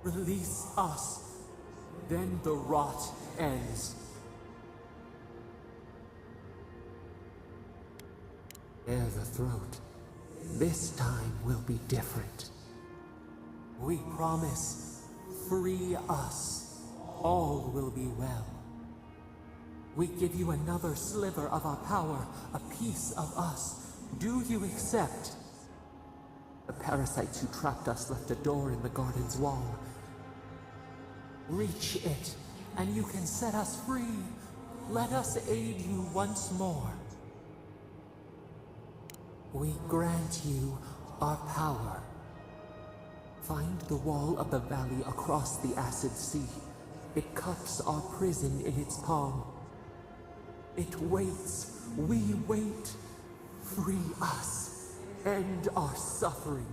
Release us. Then the rot ends. Bare the throat. This time will be different. We promise. Free us. All will be well. We give you another sliver of our power, a piece of us. Do you accept? The parasites who trapped us left a door in the garden's wall. Reach it, and you can set us free. Let us aid you once more. We grant you our power. Find the wall of the valley across the acid sea. It cups our prison in its palm. It waits. We wait. Free us. End our suffering.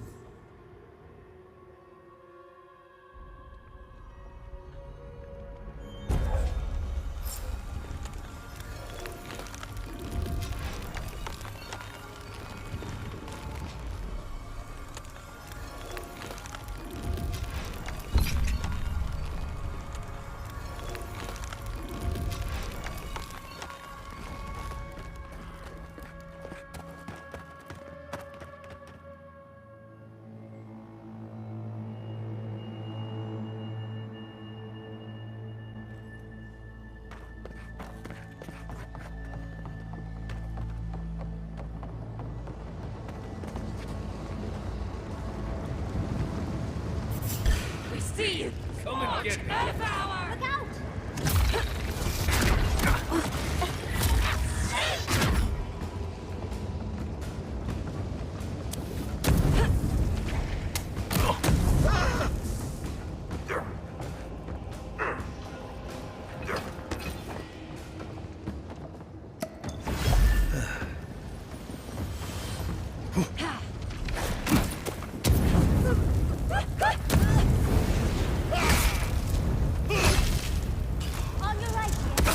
See you! Come and get me! Devour! Look out! On your right, kid.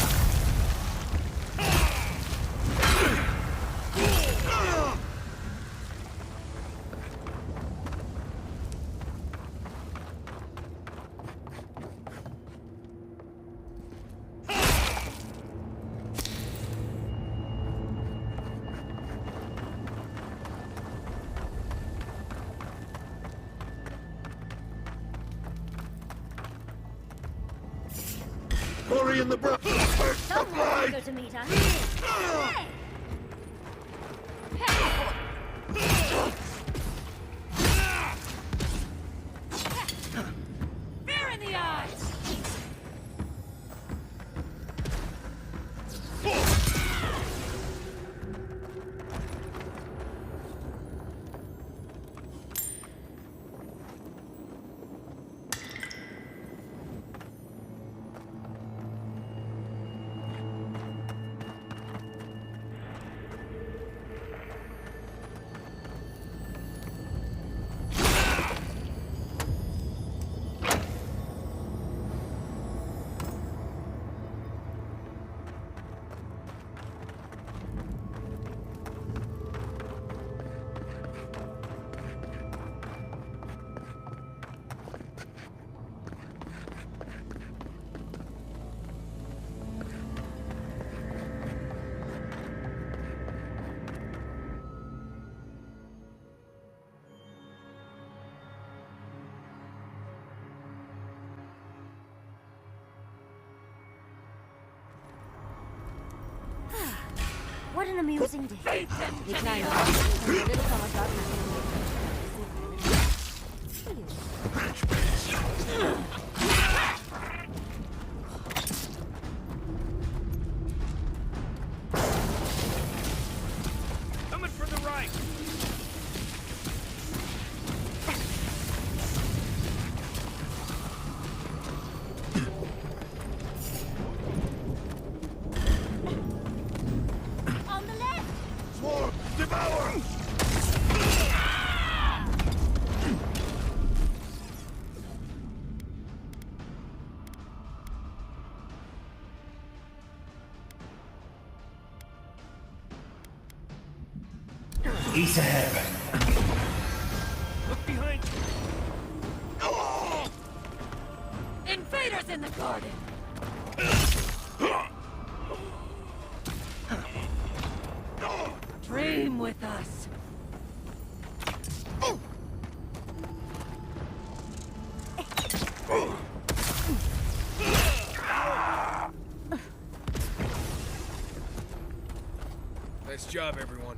Hurry in the brush! Someone's eager to meet us. Hey! Fear in the eyes! What an amusing day. It's 9 o'clock. The little fella got Coming from the right! on the left! Swarm! Devour! He's ahead. Look behind you! Invaders in the garden! Dream with us! Nice job, everyone.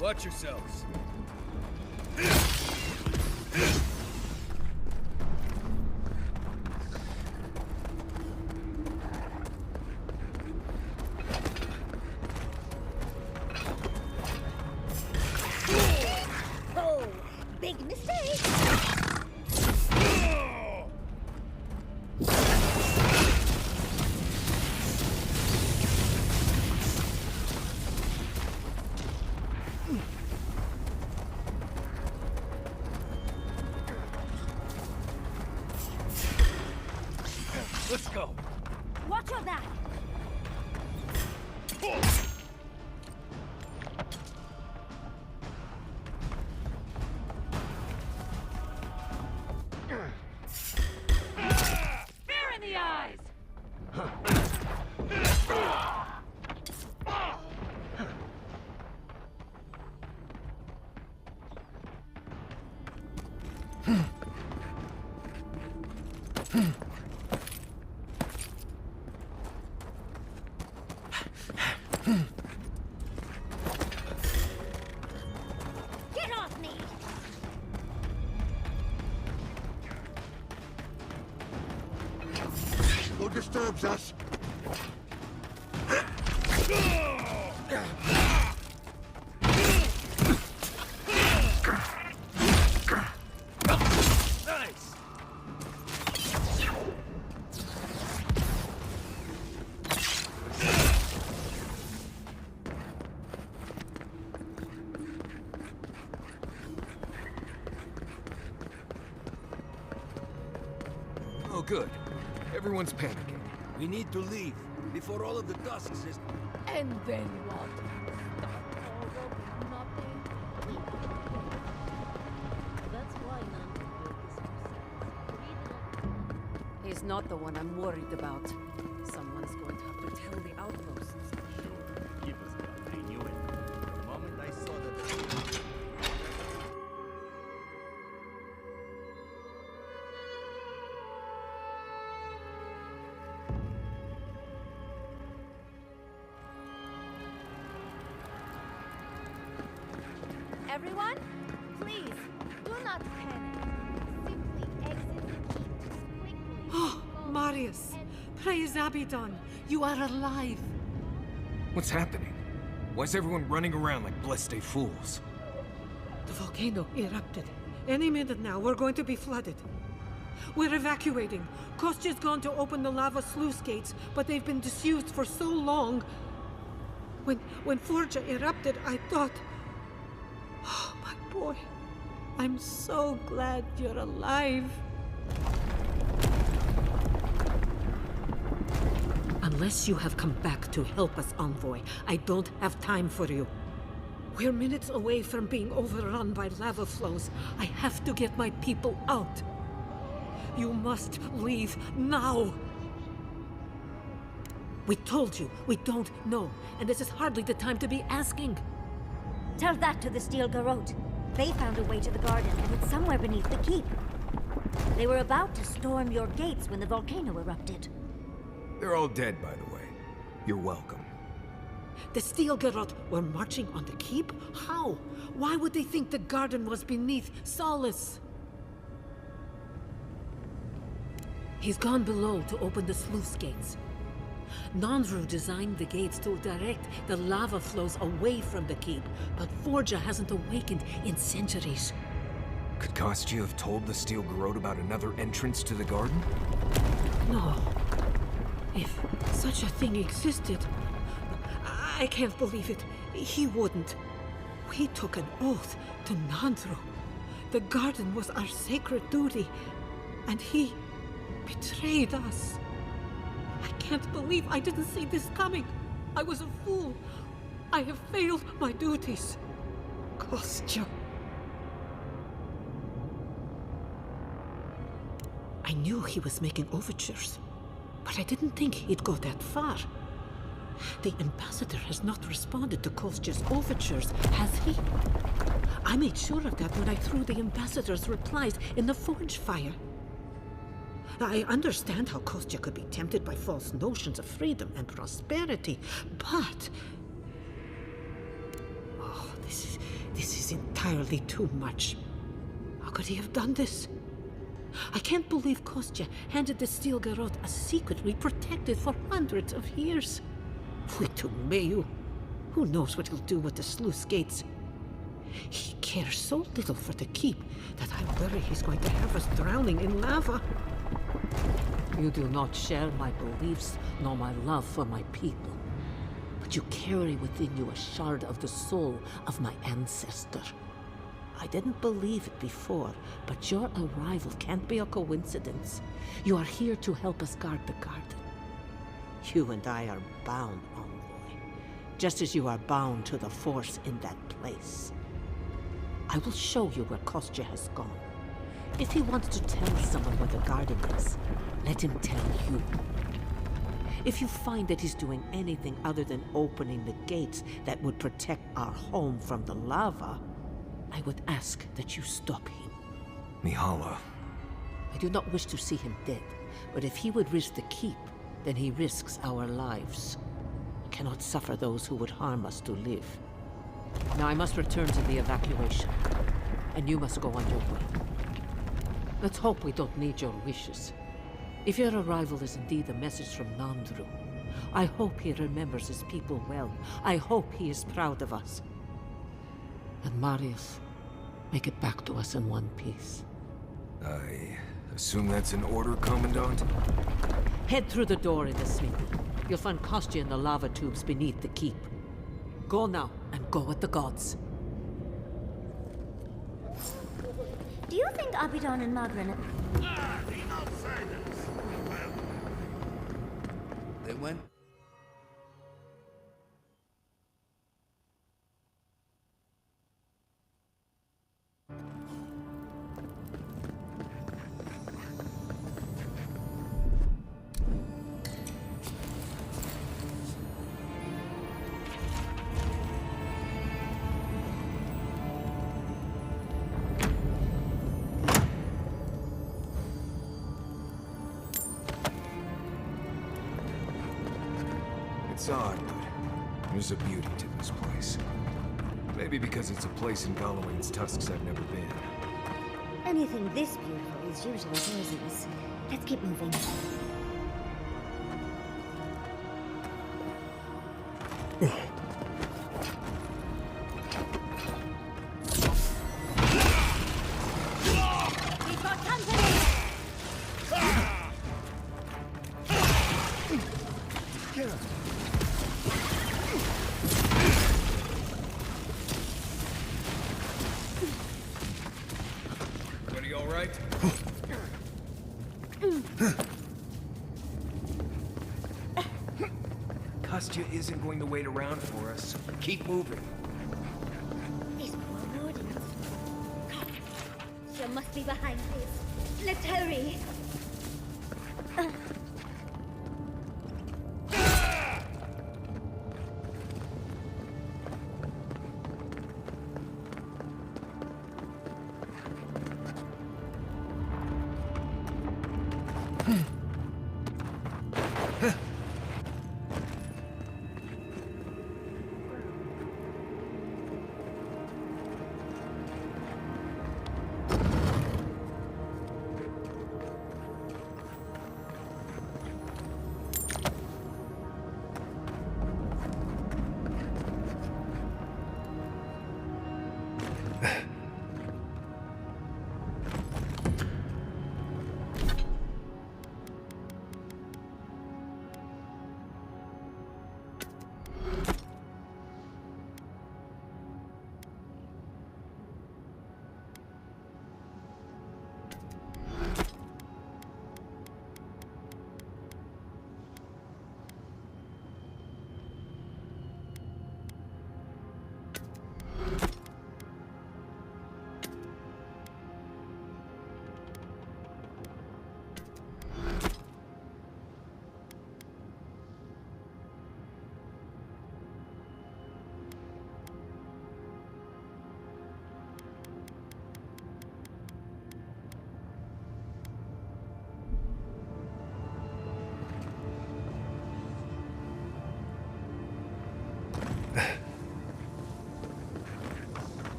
Watch yourselves. Oh, big mistake. Let's go. Watch your back. Fear in the eyes! Get off me! Who disturbs us? Nice! Oh, good. Everyone's panicking. We need to leave before all of the dust is... And then what? That's why none of this He's not the one I'm worried about. Someone's going to have to tell the outposts. Keep us down. I knew it. The moment I saw that... Everyone, please, do not panic. Simply exit the keep quickly. Oh, Marius! Praise Abaddon! You are alive! What's happening? Why is everyone running around like blessed fools? The volcano erupted. Any minute now, we're going to be flooded. We're evacuating. Kostya's gone to open the lava sluice gates, but they've been disused for so long. When Forja erupted, I thought... Oh, my boy. I'm so glad you're alive. Unless you have come back to help us, Envoy, I don't have time for you. We're minutes away from being overrun by lava flows. I have to get my people out. You must leave now. We told you, we don't know, and this is hardly the time to be asking. Tell that to the Steel Garrote. They found a way to the garden, and it's somewhere beneath the keep. They were about to storm your gates when the volcano erupted. They're all dead, by the way. You're welcome. The Steel Garrote were marching on the keep? How? Why would they think the garden was beneath Solace? He's gone below to open the sluice gates. Nandru designed the gates to direct the lava flows away from the keep, but Forja hasn't awakened in centuries. Could Kostya have told the Steel Garrote about another entrance to the garden? No. If such a thing existed, I can't believe it. He wouldn't. We took an oath to Nandru. The garden was our sacred duty, and he betrayed us. I can't believe I didn't see this coming. I was a fool. I have failed my duties. Kostya. I knew he was making overtures, but I didn't think he'd go that far. The ambassador has not responded to Kostya's overtures, has he? I made sure of that when I threw the ambassador's replies in the forge fire. I understand how Kostya could be tempted by false notions of freedom and prosperity, but... Oh, this is entirely too much. How could he have done this? I can't believe Kostya handed the Steel Garrote a secret we protected for hundreds of years. Who knows what he'll do with the sluice gates? He cares so little for the keep that I worry he's going to have us drowning in lava. You do not share my beliefs nor my love for my people, but you carry within you a shard of the soul of my ancestor. I didn't believe it before, but your arrival can't be a coincidence. You are here to help us guard the garden. You and I are bound, Envoy, just as you are bound to the Force in that place. I will show you where Kostya has gone. If he wants to tell someone where the garden is, let him tell you. If you find that he's doing anything other than opening the gates that would protect our home from the lava, I would ask that you stop him. Mihala. I do not wish to see him dead, but if he would risk the keep, then he risks our lives. I cannot suffer those who would harm us to live. Now I must return to the evacuation, and you must go on your way. Let's hope we don't need your wishes. If your arrival is indeed a message from Nandru, I hope he remembers his people well. I hope he is proud of us. And Marius, make it back to us in one piece. I assume that's an order, Commandant? Head through the door in the smithy. You'll find Kostya in the lava tubes beneath the keep. Go now, and go with the gods. Do you think Abidan and Magran... They went... It's odd, but there's a beauty to this place. Maybe because it's a place in Galawain's tusks I've never been. Anything this beautiful is usually poisonous. Let's keep moving. We've got company! right? Kostya isn't going to wait around for us. Keep moving. These poor rodents. She must be behind this. Let's hurry.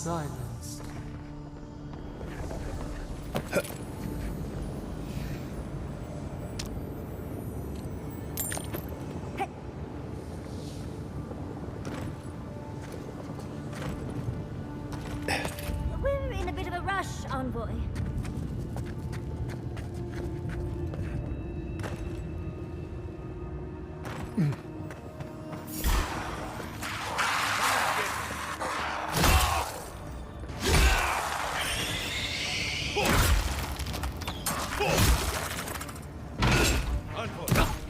silenced. We're in a bit of a rush, Envoy.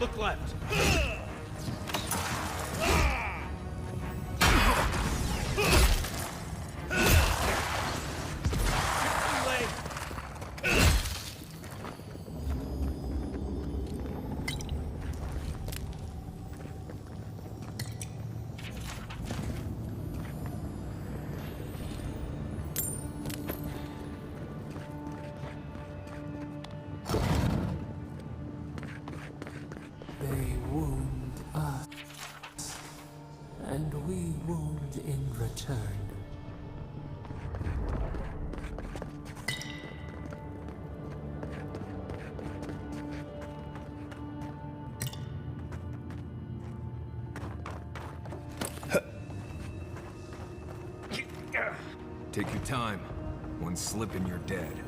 Look left. They wound us, and we wound in return. Take your time. One slip and you're dead.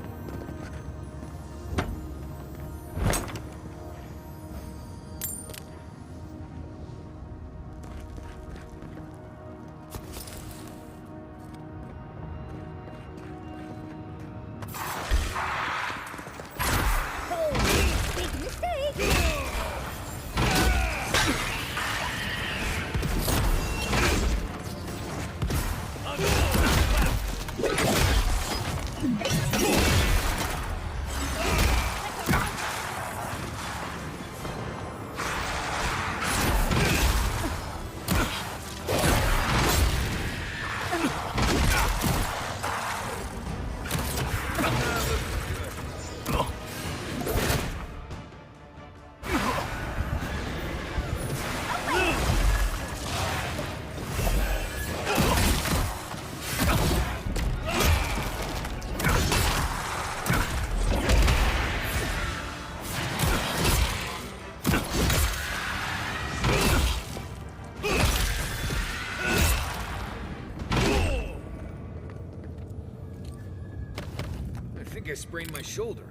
I think I sprained my shoulder.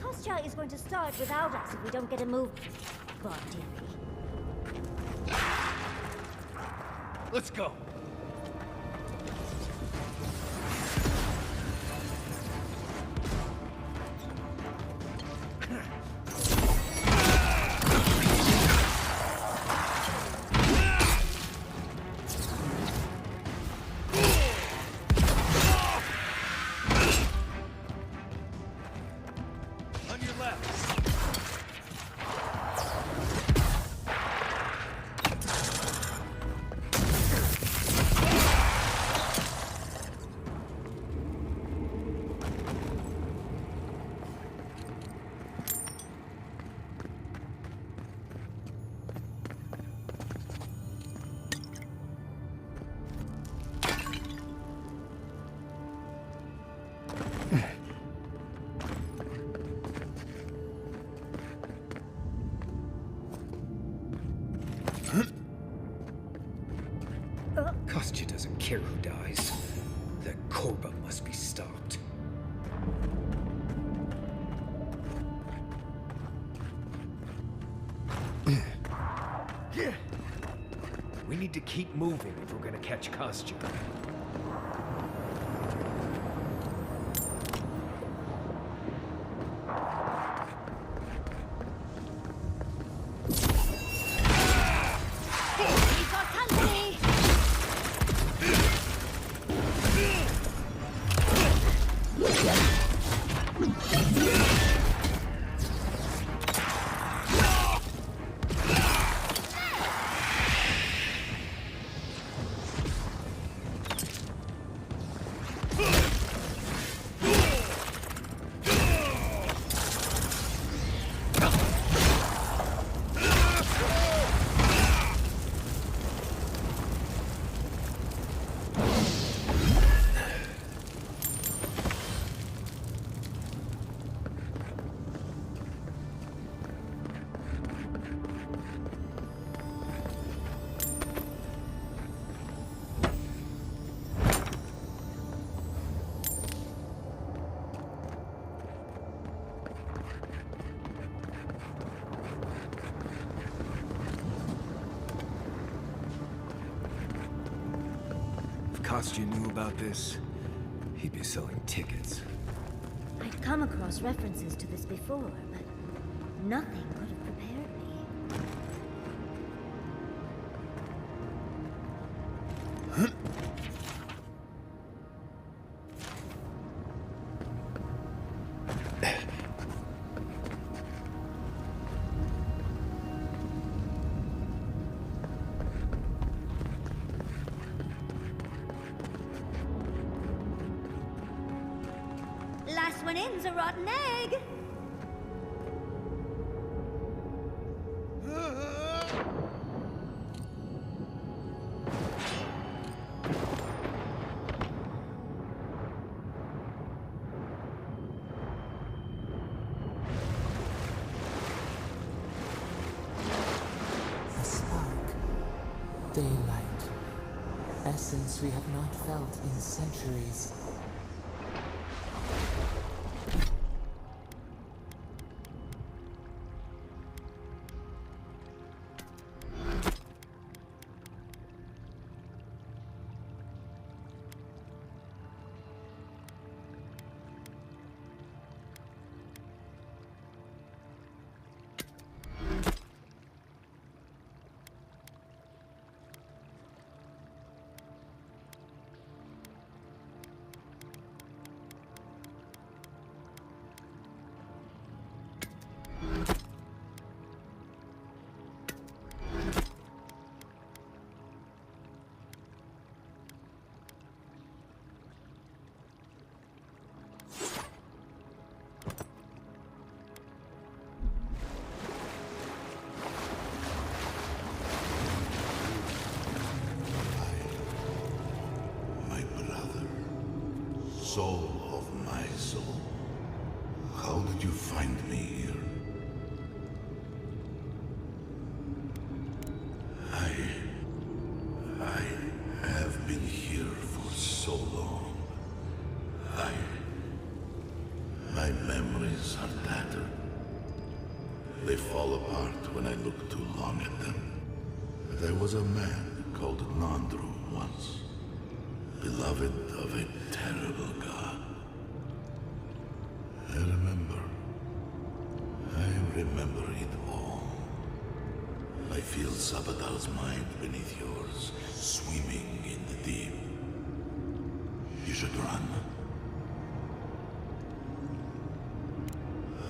Kostya is going to start without us if we don't get a move. God, dearie. Let's go. Kostya doesn't care who dies. That Korba must be stopped. We need to keep moving if we're gonna catch Kostya. Kostya knew about this, he'd be selling tickets. I'd come across references to this before, but nothing could have prepared me. Last one in's a rotten egg. A spark. Daylight. Essence we have not felt in centuries. Soul of my soul. How did you find me here? I have been here for so long. My memories are tattered. They fall apart when I look too long at them. There was a man called Nandru once, beloved of a terrible god. I remember it all. I feel Sabadal's mind beneath yours, swimming in the deep. You should run.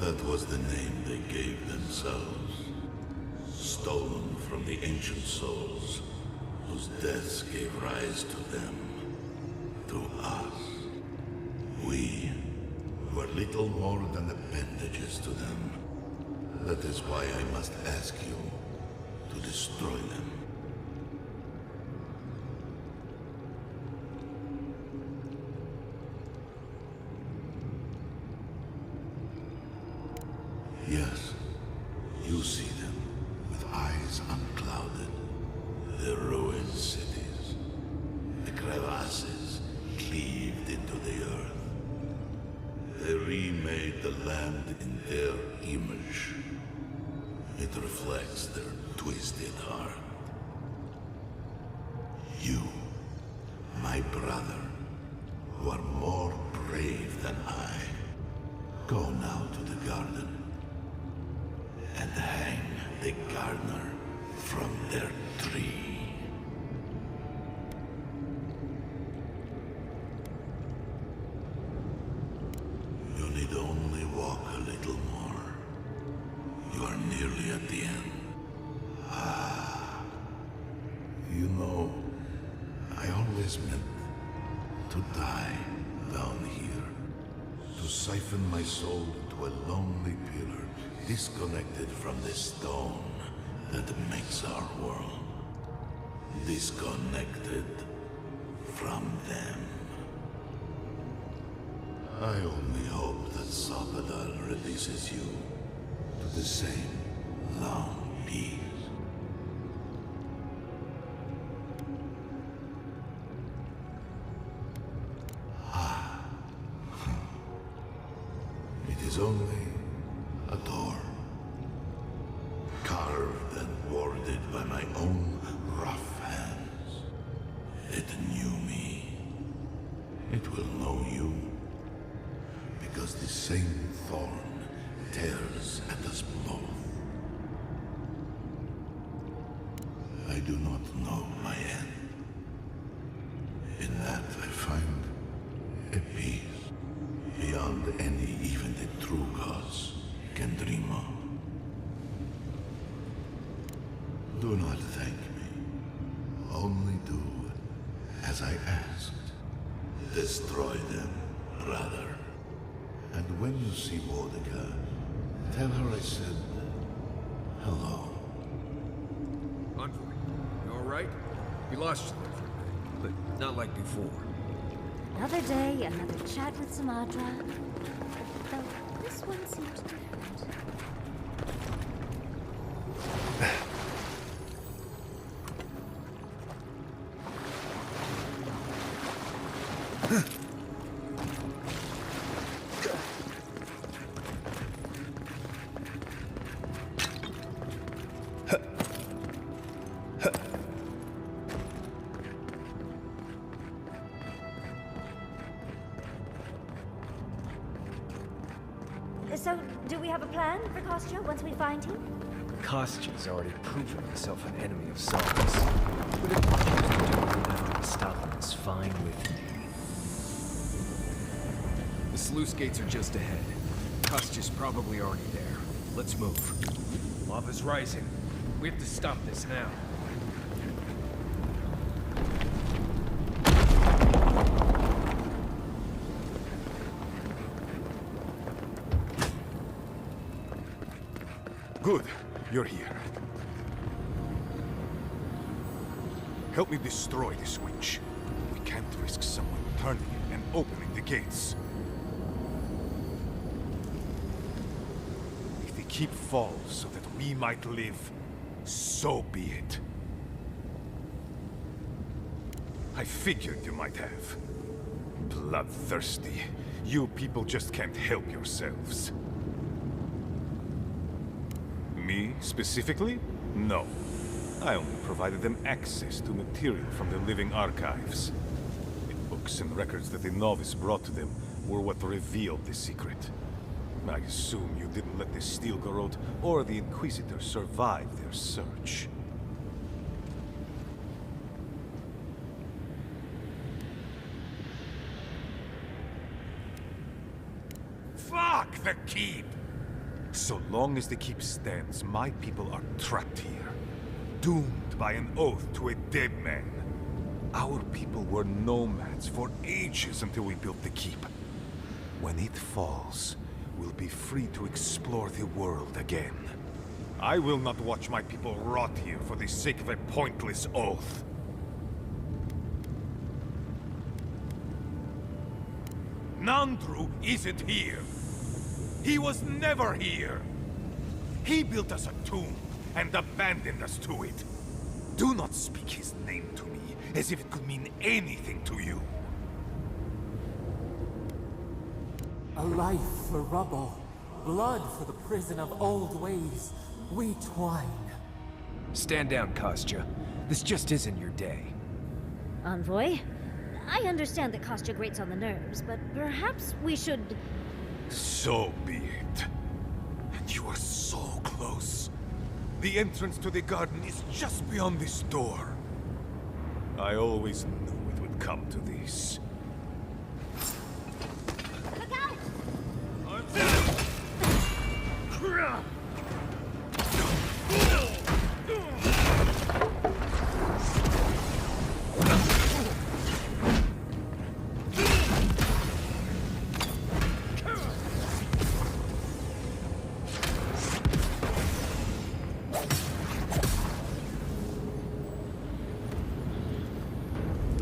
That was the name they gave themselves, stolen from the ancient souls whose deaths gave rise to them, to us. We were little more than appendages to them. That is why I must ask you to destroy them. Yes, you see them with eyes unclouded. stand in their image. It reflects their twisted heart. You, my brother, who are more brave than I, go now to the garden and hang the gardener from their tree. You need only walk a little more. You are nearly at the end. Ah. You know, I always meant to die down here. To siphon my soul into a lonely pillar, disconnected from the stone that makes our world. Disconnected from them. I only hope that Sabadal releases you to the same long peace. Ah. It is only a door. Carved and warded by my own rough hands. It knew me. It will know you. Because the same thorn tears at us both. I do not know my end. In that I find a peace beyond any even the true gods can dream of. Do not thank me. Only do as I asked. Destroy them, rather. And when you see Mordecai, tell her I said hello. Envoy, you alright? We lost you there for a minute, but not like before. Another day, another chat with Samadra. Though this one seems different. So, do we have a plan for Kostya once we find him? Kostya's already proven himself an enemy of Saul's. Whatever you choose to do after we stop him is fine with me. The sluice gates are just ahead. Kostya's probably already there. Let's move. Lava's rising. We have to stop this now. Good. You're here. Help me destroy the switch. We can't risk someone turning it and opening the gates. If the keep falls so that we might live, so be it. I figured you might have. Bloodthirsty. You people just can't help yourselves. Me, specifically? No. I only provided them access to material from the living archives. The books and records that the novice brought to them were what revealed the secret. I assume you didn't let the Steel Garrote or the Inquisitor survive their search. Fuck the keep! So long as the keep stands, my people are trapped here. Doomed by an oath to a dead man. Our people were nomads for ages until we built the keep. When it falls, we'll be free to explore the world again. I will not watch my people rot here for the sake of a pointless oath. Nandru isn't here. He was never here! He built us a tomb and abandoned us to it. Do not speak his name to me as if it could mean anything to you. A life for rubble. blood for the prison of old ways, we twine. Stand down, Kostya. This just isn't your day. Envoy, I understand that Kostya grates on the nerves, but perhaps we should... So be it. And you are so close. The entrance to the garden is just beyond this door. I always knew it would come to this. Look out!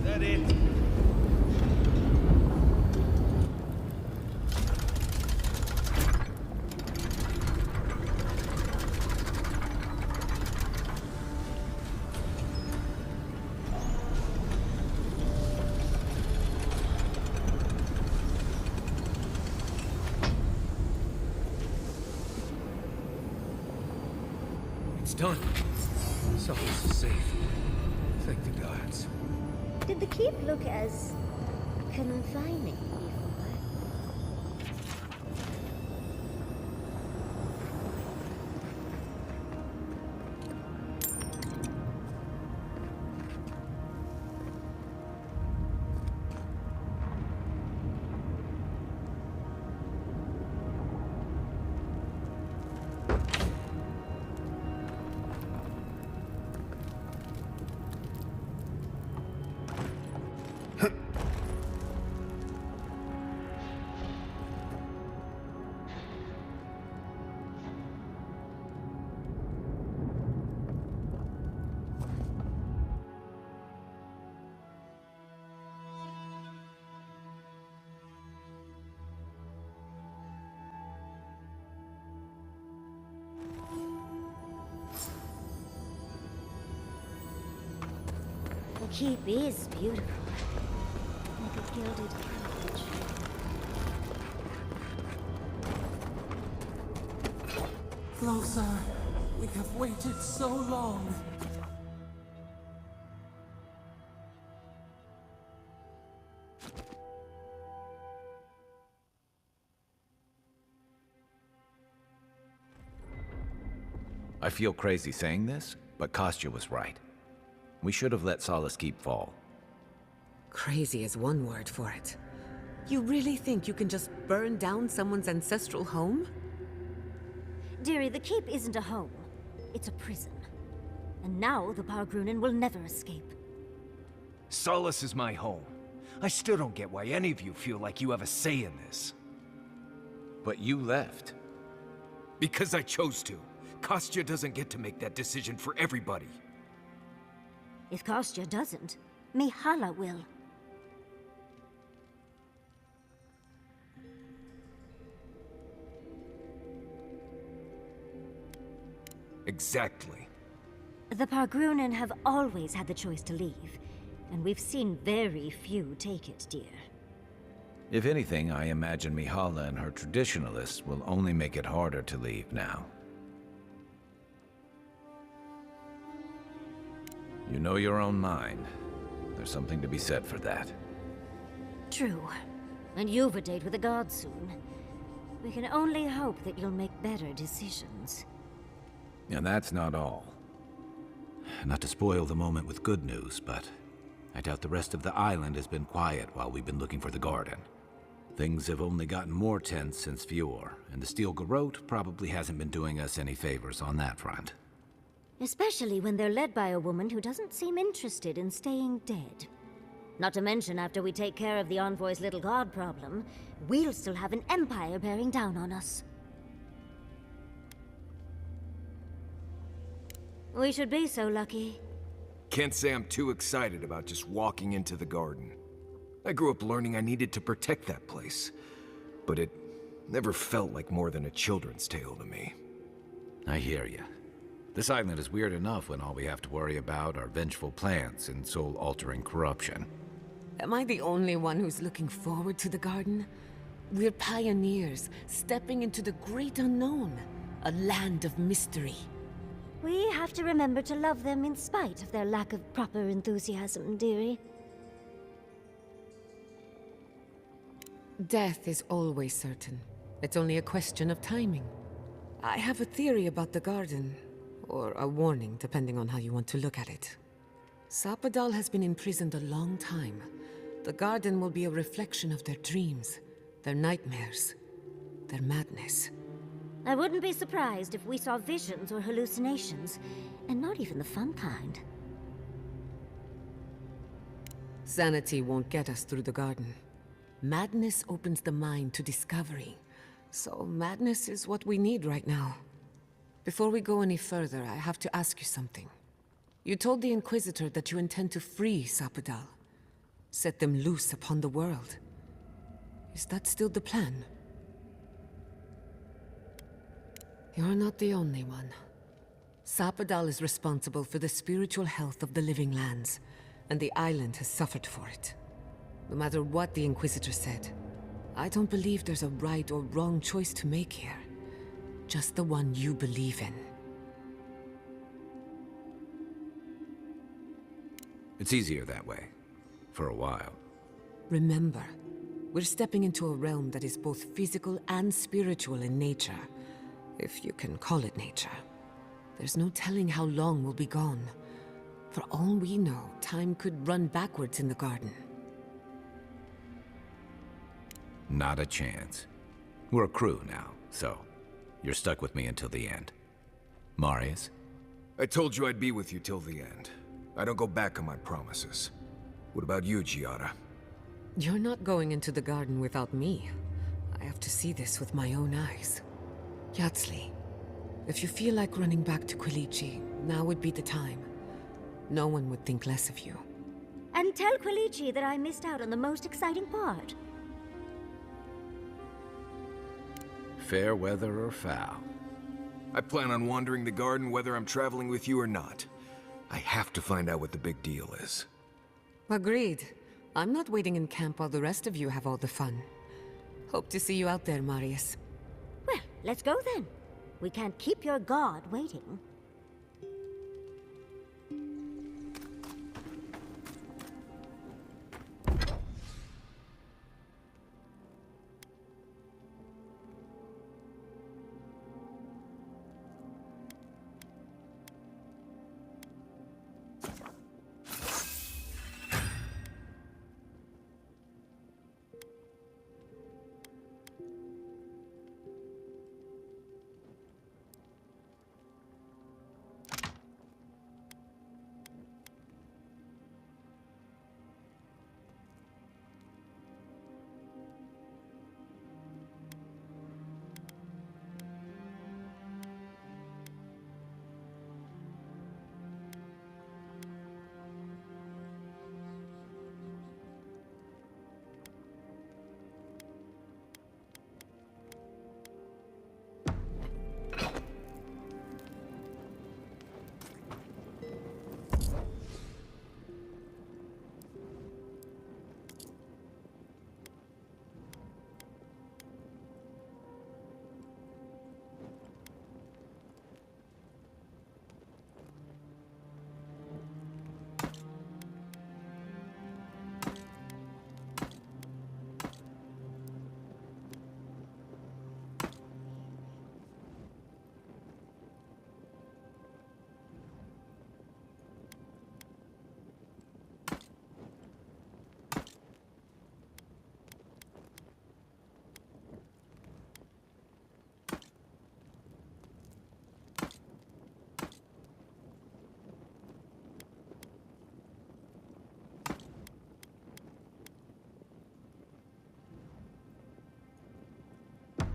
That it? It's done. Solis is safe. Thank the gods. Did the keep look as confining before? The keep is beautiful, like a gilded couch. Closer. We have waited so long. I feel crazy saying this, but Kostya was right. We should have let Solis Keep fall. Crazy is one word for it. You really think you can just burn down someone's ancestral home? Dearie, the keep isn't a home. It's a prison. And now the Pargrunen will never escape. Solis is my home. I still don't get why any of you feel like you have a say in this. But you left. Because I chose to. Kostya doesn't get to make that decision for everybody. If Kostya doesn't, Mihala will. Exactly. The Pargrunen have always had the choice to leave, and we've seen very few take it, dear. If anything, I imagine Mihala and her traditionalists will only make it harder to leave now. You know your own mind. There's something to be said for that. True. And you've a date with the gods soon. We can only hope that you'll make better decisions. And that's not all. Not to spoil the moment with good news, but I doubt the rest of the island has been quiet while we've been looking for the garden. Things have only gotten more tense since Fjord, and the Steel Garrote probably hasn't been doing us any favors on that front. Especially when they're led by a woman who doesn't seem interested in staying dead. Not to mention, after we take care of the Envoy's little god problem, we'll still have an empire bearing down on us. We should be so lucky. Can't say I'm too excited about just walking into the garden. I grew up learning I needed to protect that place, but it never felt like more than a children's tale to me. I hear you. This island is weird enough when all we have to worry about are vengeful plans and soul-altering corruption. Am I the only one who's looking forward to the garden? We're pioneers, stepping into the great unknown. A land of mystery. We have to remember to love them in spite of their lack of proper enthusiasm, dearie. Death is always certain. It's only a question of timing. I have a theory about the garden. Or a warning, depending on how you want to look at it. Sapadal has been imprisoned a long time. The garden will be a reflection of their dreams, their nightmares, their madness. I wouldn't be surprised if we saw visions or hallucinations, and not even the fun kind. Sanity won't get us through the garden. Madness opens the mind to discovery. So madness is what we need right now. Before we go any further, I have to ask you something. You told the Inquisitor that you intend to free Sapadal. Set them loose upon the world. Is that still the plan? You're not the only one. Sapadal is responsible for the spiritual health of the living lands, and the island has suffered for it. No matter what the Inquisitor said, I don't believe there's a right or wrong choice to make here. Just the one you believe in. It's easier that way. For a while. Remember, we're stepping into a realm that is both physical and spiritual in nature. If you can call it nature. There's no telling how long we'll be gone. For all we know, time could run backwards in the garden. Not a chance. We're a crew now, so you're stuck with me until the end. Marius? I told you I'd be with you till the end. I don't go back on my promises. What about you, Giada? You're not going into the garden without me. I have to see this with my own eyes. Yatsli, if you feel like running back to Quilici, now would be the time. No one would think less of you. And tell Quilici that I missed out on the most exciting part. Fair weather or foul? I plan on wandering the garden whether I'm traveling with you or not. I have to find out what the big deal is. Agreed. I'm not waiting in camp while the rest of you have all the fun. Hope to see you out there, Marius. Well, let's go then. We can't keep your god waiting.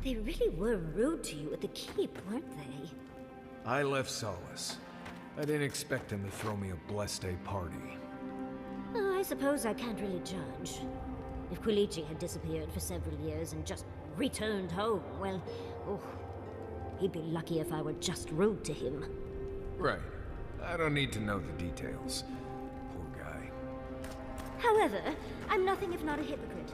They really were rude to you at the keep, weren't they? I left Solace. I didn't expect him to throw me a blessed day party. Oh, I suppose I can't really judge. If Quilici had disappeared for several years and just returned home, well, oh, he'd be lucky if I were just rude to him. Right. I don't need to know the details. Poor guy. However, I'm nothing if not a hypocrite.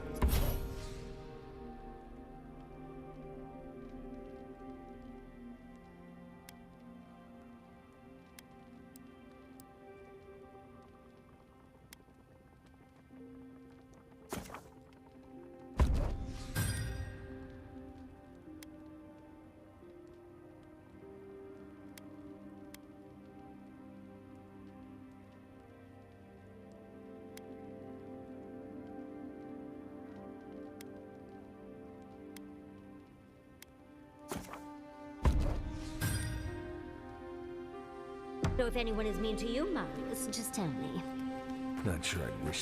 So if anyone is mean to you, Marius, just tell me. Not sure I'd wish